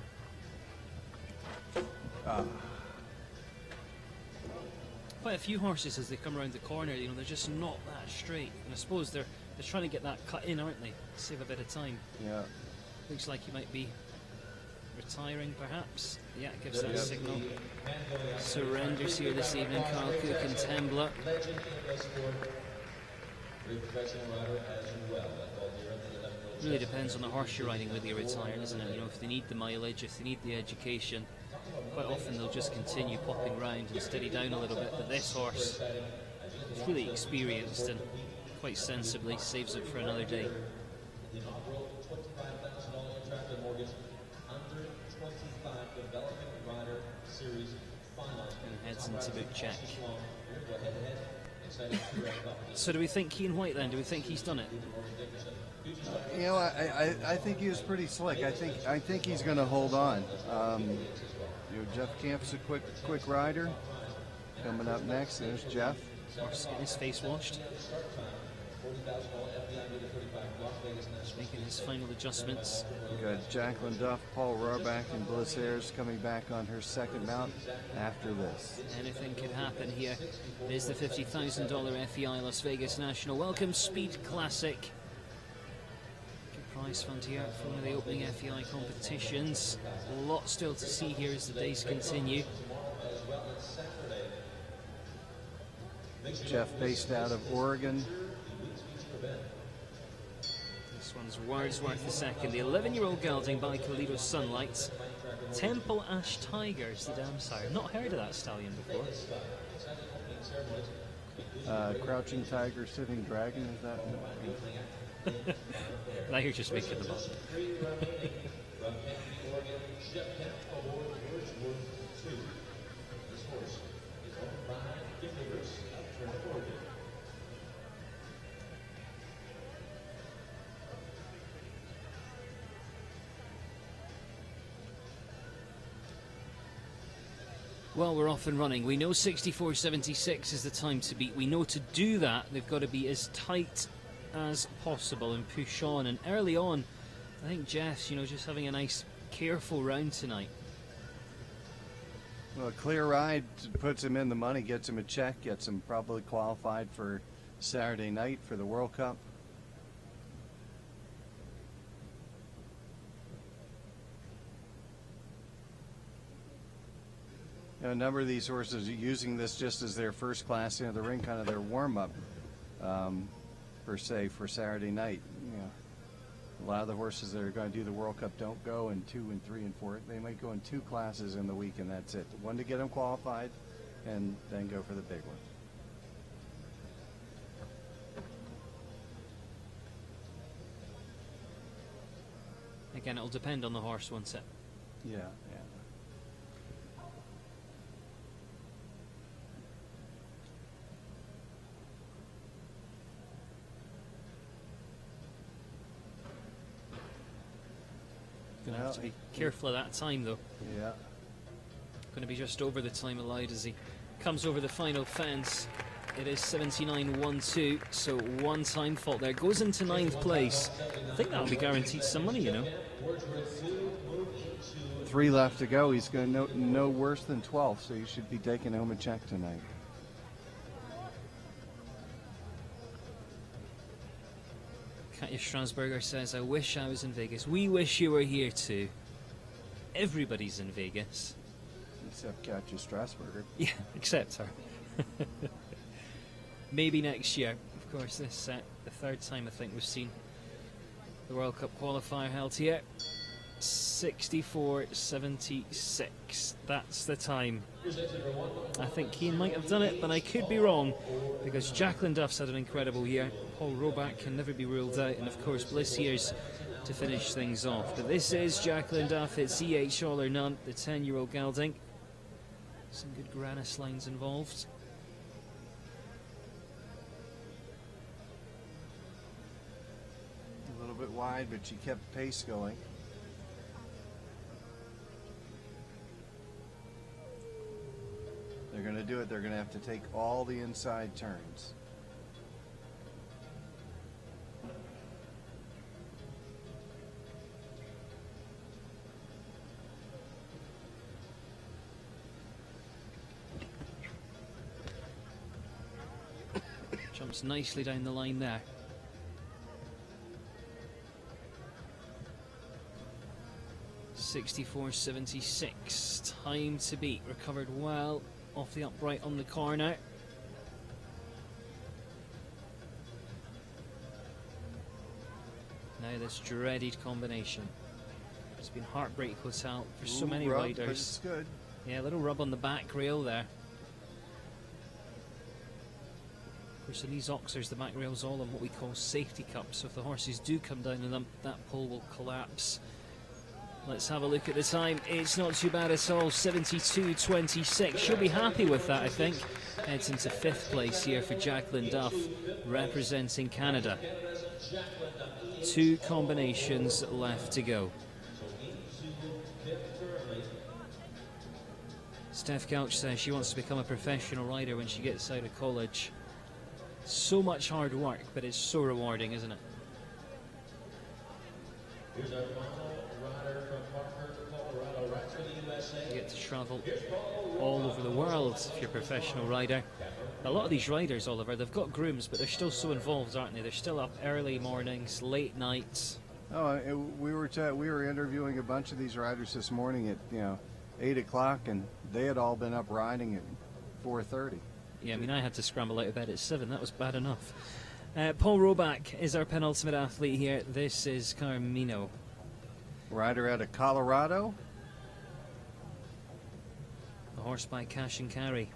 Quite a few horses as they come around the corner, you know, they're just not that straight. And I suppose they're trying to get that cut in, aren't they? Save a bit of time. Yeah. Looks like he might be retiring, perhaps. Yeah, gives that signal. Surrenders here this evening. Carl Cook and Tembler. Really depends on the horse you're riding with you retiring, isn't it? You know, if they need the mileage, if they need the education, quite often they'll just continue popping round and steady down a little bit. But this horse is really experienced and quite sensibly saves it for another day. And heads into boot check. So do we think Keane White then? Do we think he's done it? You know, I think he was pretty slick. I think he's going to hold on. You know, Jeff Camp's a quick rider. Coming up next, there's Jeff. Horse getting his face washed. Just making his final adjustments. We've got Jacqueline Duff, Paul Rohrbach, and Bliss Ayres coming back on her second mount after this. Anything could happen here. It is the $50,000 FEI Las Vegas National Welcome Speed Classic. Good prize fund here for one of the opening FEI competitions. A lot still to see here as the days continue. Jeff based out of Oregon. This one's Wordsworth II, the 11-year-old gelding by Toledo Sunlight. Temple Ash Tigers, the dam sire. Not heard of that stallion before. Crouching Tiger, Sitting Dragon, is that? Now you're just making them up. Well, we're off and running. We know 64.76 is the time to beat. We know to do that, they've got to be as tight as possible and push on. And early on, I think Jess, just having a nice, careful round tonight. Well, a clear ride puts him in the money, gets him a check, gets him probably qualified for Saturday night for the World Cup. A number of these horses are using this just as their first class into the ring, kind of their warm-up, per se, for Saturday night. A lot of the horses that are going to do the World Cup don't go in 2 and 3 and 4. They might go in 2 classes in the week, and that's it. One to get them qualified, and then go for the big one. Again, it'll depend on the horse, won't it? Yeah. Gonna have to be careful of that time, though. Yeah. Going to be just over the time allowed as he comes over the final fence. It is 79.12, so one time fault there. Goes into 9th place. I think that'll be guaranteed some money, 3 left to go. He's going to no worse than 12, so he should be taking home a check tonight. Katja Strasburger says, I wish I was in Vegas. We wish you were here too. Everybody's in Vegas. Except Katja Strasburger. Yeah, except her. Maybe next year. Of course, this the 3rd time I think we've seen the World Cup qualifier held here. 64.76. That's the time. I think Keane might have done it, but I could be wrong because Jacqueline Duff's had an incredible year. Paul Roback can never be ruled out, and of course Bliss Years to finish things off. But this is Jacqueline Duff. It's EH All or None, the 10-year-old gelding. Some good Granis lines involved. A little bit wide, but she kept pace going. They're going to do it. They're going to have to take all the inside turns. Jumps nicely down the line there. .64.76. Time to beat. Recovered well off the upright on the corner. Now this dreaded combination. It's been Heartbreak Hotel for so many rub, riders. But it's good. Yeah, a little rub on the back rail there. Of course, in these Oxers, the back rail's all on what we call safety cups. So if the horses do come down in them, that pole will collapse. Let's have a look at the time. It's not too bad at all. 72.26. She'll be happy with that, I think. Heads into 5th place here for Jacqueline Duff, representing Canada. 2 combinations left to go. Steph Couch says she wants to become a professional rider when she gets out of college. So much hard work, but it's so rewarding, isn't it? Here's our final rider from Parkhurst, Colorado, rides for the USA. You get to travel all over the world if you're a professional rider. A lot of these riders, Oliver, they've got grooms, but they're still so involved, aren't they? They're still up early mornings, late nights. Oh, we were interviewing a bunch of these riders this morning at 8 o'clock, and they had all been up riding at 4:30. Yeah, I mean, I had to scramble out of bed at 7. That was bad enough. Paul Roback is our penultimate athlete here. This is Carmino. Rider out of Colorado. A horse by Cash and Carry.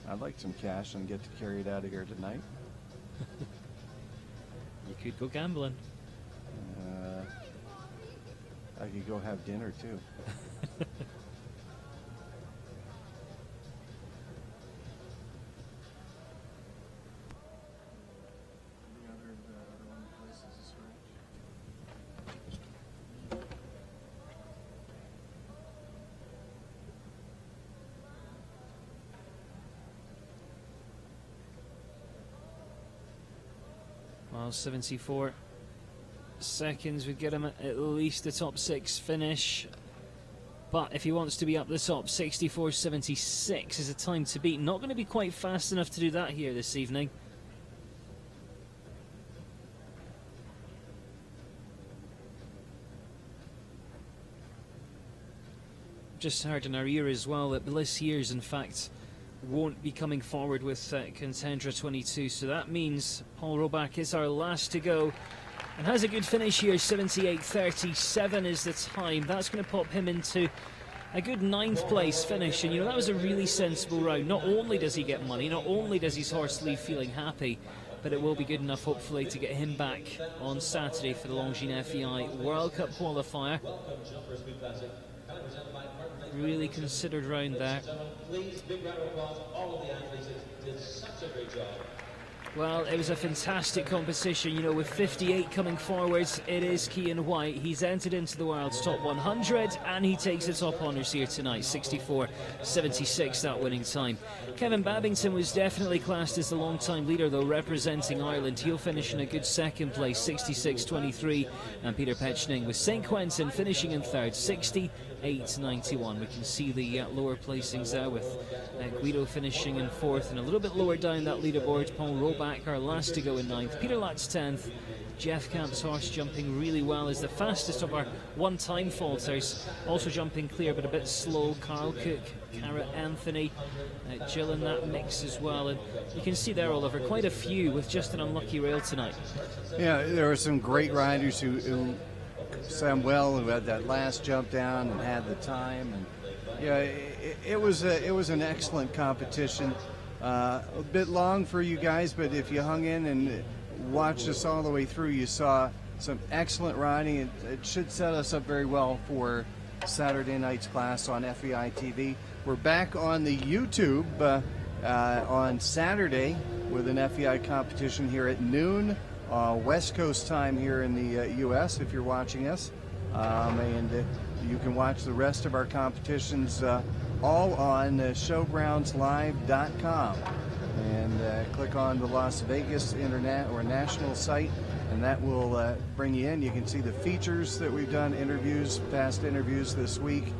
I'd like some cash and get to carry it out of here tonight. You could go gambling. I could go have dinner too. Well, 74 seconds would get him at least the top 6 finish. But if he wants to be up the top, 64.76 is a time to beat. Not going to be quite fast enough to do that here this evening. Just heard in our ear as well that Bliss Years, in fact, won't be coming forward with Contendra 22. So that means Paul Roback is our last to go. And has a good finish here, 78.37 is the time. That's going to pop him into a good 9th place finish. And, you know, that was a really sensible round. Not only does he get money, not only does his horse leave feeling happy, but it will be good enough, hopefully, to get him back on Saturday for the Longines FEI World Cup qualifier. Really considered round there. Please, big round of applause. All of the athletes did such a great job. Well, it was a fantastic competition, you know, with 58 coming forwards. It is Cian White. He's entered into the world's top 100, and he takes the top honours here tonight. 64.76 that winning time. Kevin Babington was definitely classed as the long-time leader, though, representing Ireland. He'll finish in a good 2nd place, 66.23, and Peter Petchning with St Quentin finishing in 3rd, 60.891. We can see the lower placings there, with Guido finishing in 4th, and a little bit lower down that leaderboard, Paul Roback, our last to go in 9th. Peter Latz 10th. Jeff Camp's horse jumping really well, is the fastest of our one-time falters. Also jumping clear but a bit slow. Carl Cook, Cara Anthony, Jill in that mix as well. And you can see there, Oliver, quite a few with just an unlucky rail tonight. Yeah, there were some great riders who Sam Well, who had that last jump down and had the time, and yeah, it was an excellent competition. A bit long for you guys, but if you hung in and watched us all the way through, you saw some excellent riding. It should set us up very well for Saturday night's class on FEI TV. We're back on the YouTube on Saturday with an FEI competition here at noon. West Coast time here in the U.S. if you're watching us, and you can watch the rest of our competitions all on showgroundslive.com, and click on the Las Vegas Internet or National site, and that will bring you in. You can see the features that we've done, past interviews this week,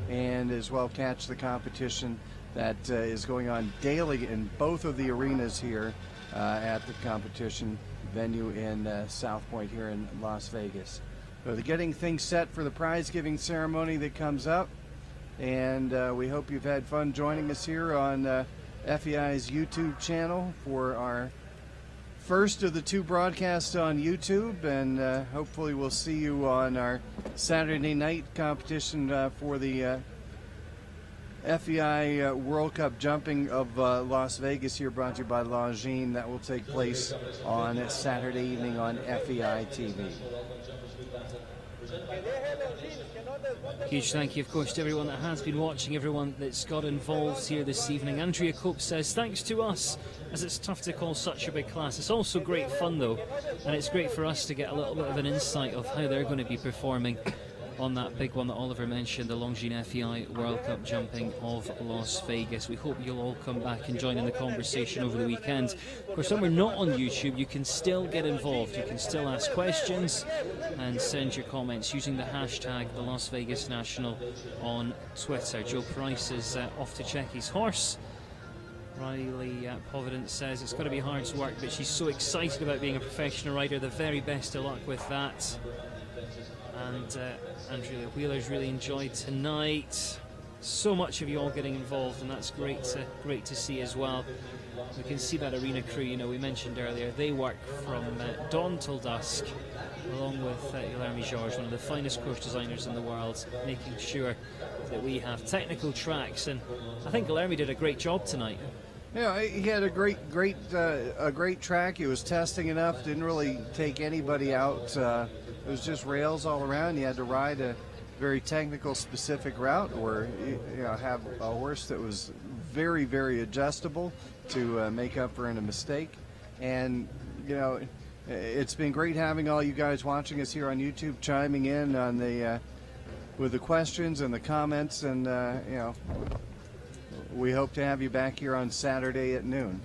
and as well catch the competition that is going on daily in both of the arenas here at the competition venue in South Point here in Las Vegas. So they're getting things set for the prize giving ceremony that comes up, and we hope you've had fun joining us here on FEI's YouTube channel for our first of the 2 broadcasts on YouTube, and hopefully we'll see you on our Saturday night competition for the FEI World Cup jumping of Las Vegas here, brought to you by Longines. That will take place on Saturday evening on FEI TV. Huge thank you, of course, to everyone that has been watching, everyone that's got involved here this evening. Andrea Cope says, thanks to us, as it's tough to call such a big class. It's also great fun, though, and it's great for us to get a little bit of an insight of how they're going to be performing on that big one that Oliver mentioned, the Longines FEI World Cup jumping of Las Vegas. We hope you'll all come back and join in the conversation over the weekend. Of course, when we're not on YouTube, you can still get involved. You can still ask questions and send your comments using the hashtag the Las Vegas National on Twitter. Joe Price is off to check his horse. Riley Providence says it's got to be hard work, but she's so excited about being a professional rider. The very best of luck with that. And Andrea Wheeler's really enjoyed tonight. So much of you all getting involved, and that's great to see as well. We can see that arena crew, you know, we mentioned earlier, they work from dawn till dusk, along with Guilherme Jorge, one of the finest course designers in the world, making sure that we have technical tracks, and I think Guilherme did a great job tonight. Yeah, he had a great track. He was testing enough, didn't really take anybody out. It was just rails all around. You had to ride a very technical, specific route, or have a horse that was very, very adjustable to make up for any mistake. And it's been great having all you guys watching us here on YouTube, chiming in on the with the questions and the comments, and we hope to have you back here on Saturday at noon.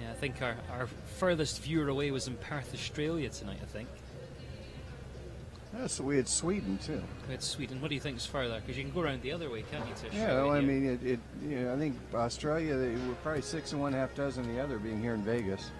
Yeah, I think our furthest viewer away was in Perth, Australia tonight, I think. Yeah, so we had Sweden too. We had Sweden. What do you think is further? Because you can go around the other way, can't you, to Yeah, Australia? well, I mean, I think Australia, they were probably 6 and 1/2 dozen the other being here in Vegas.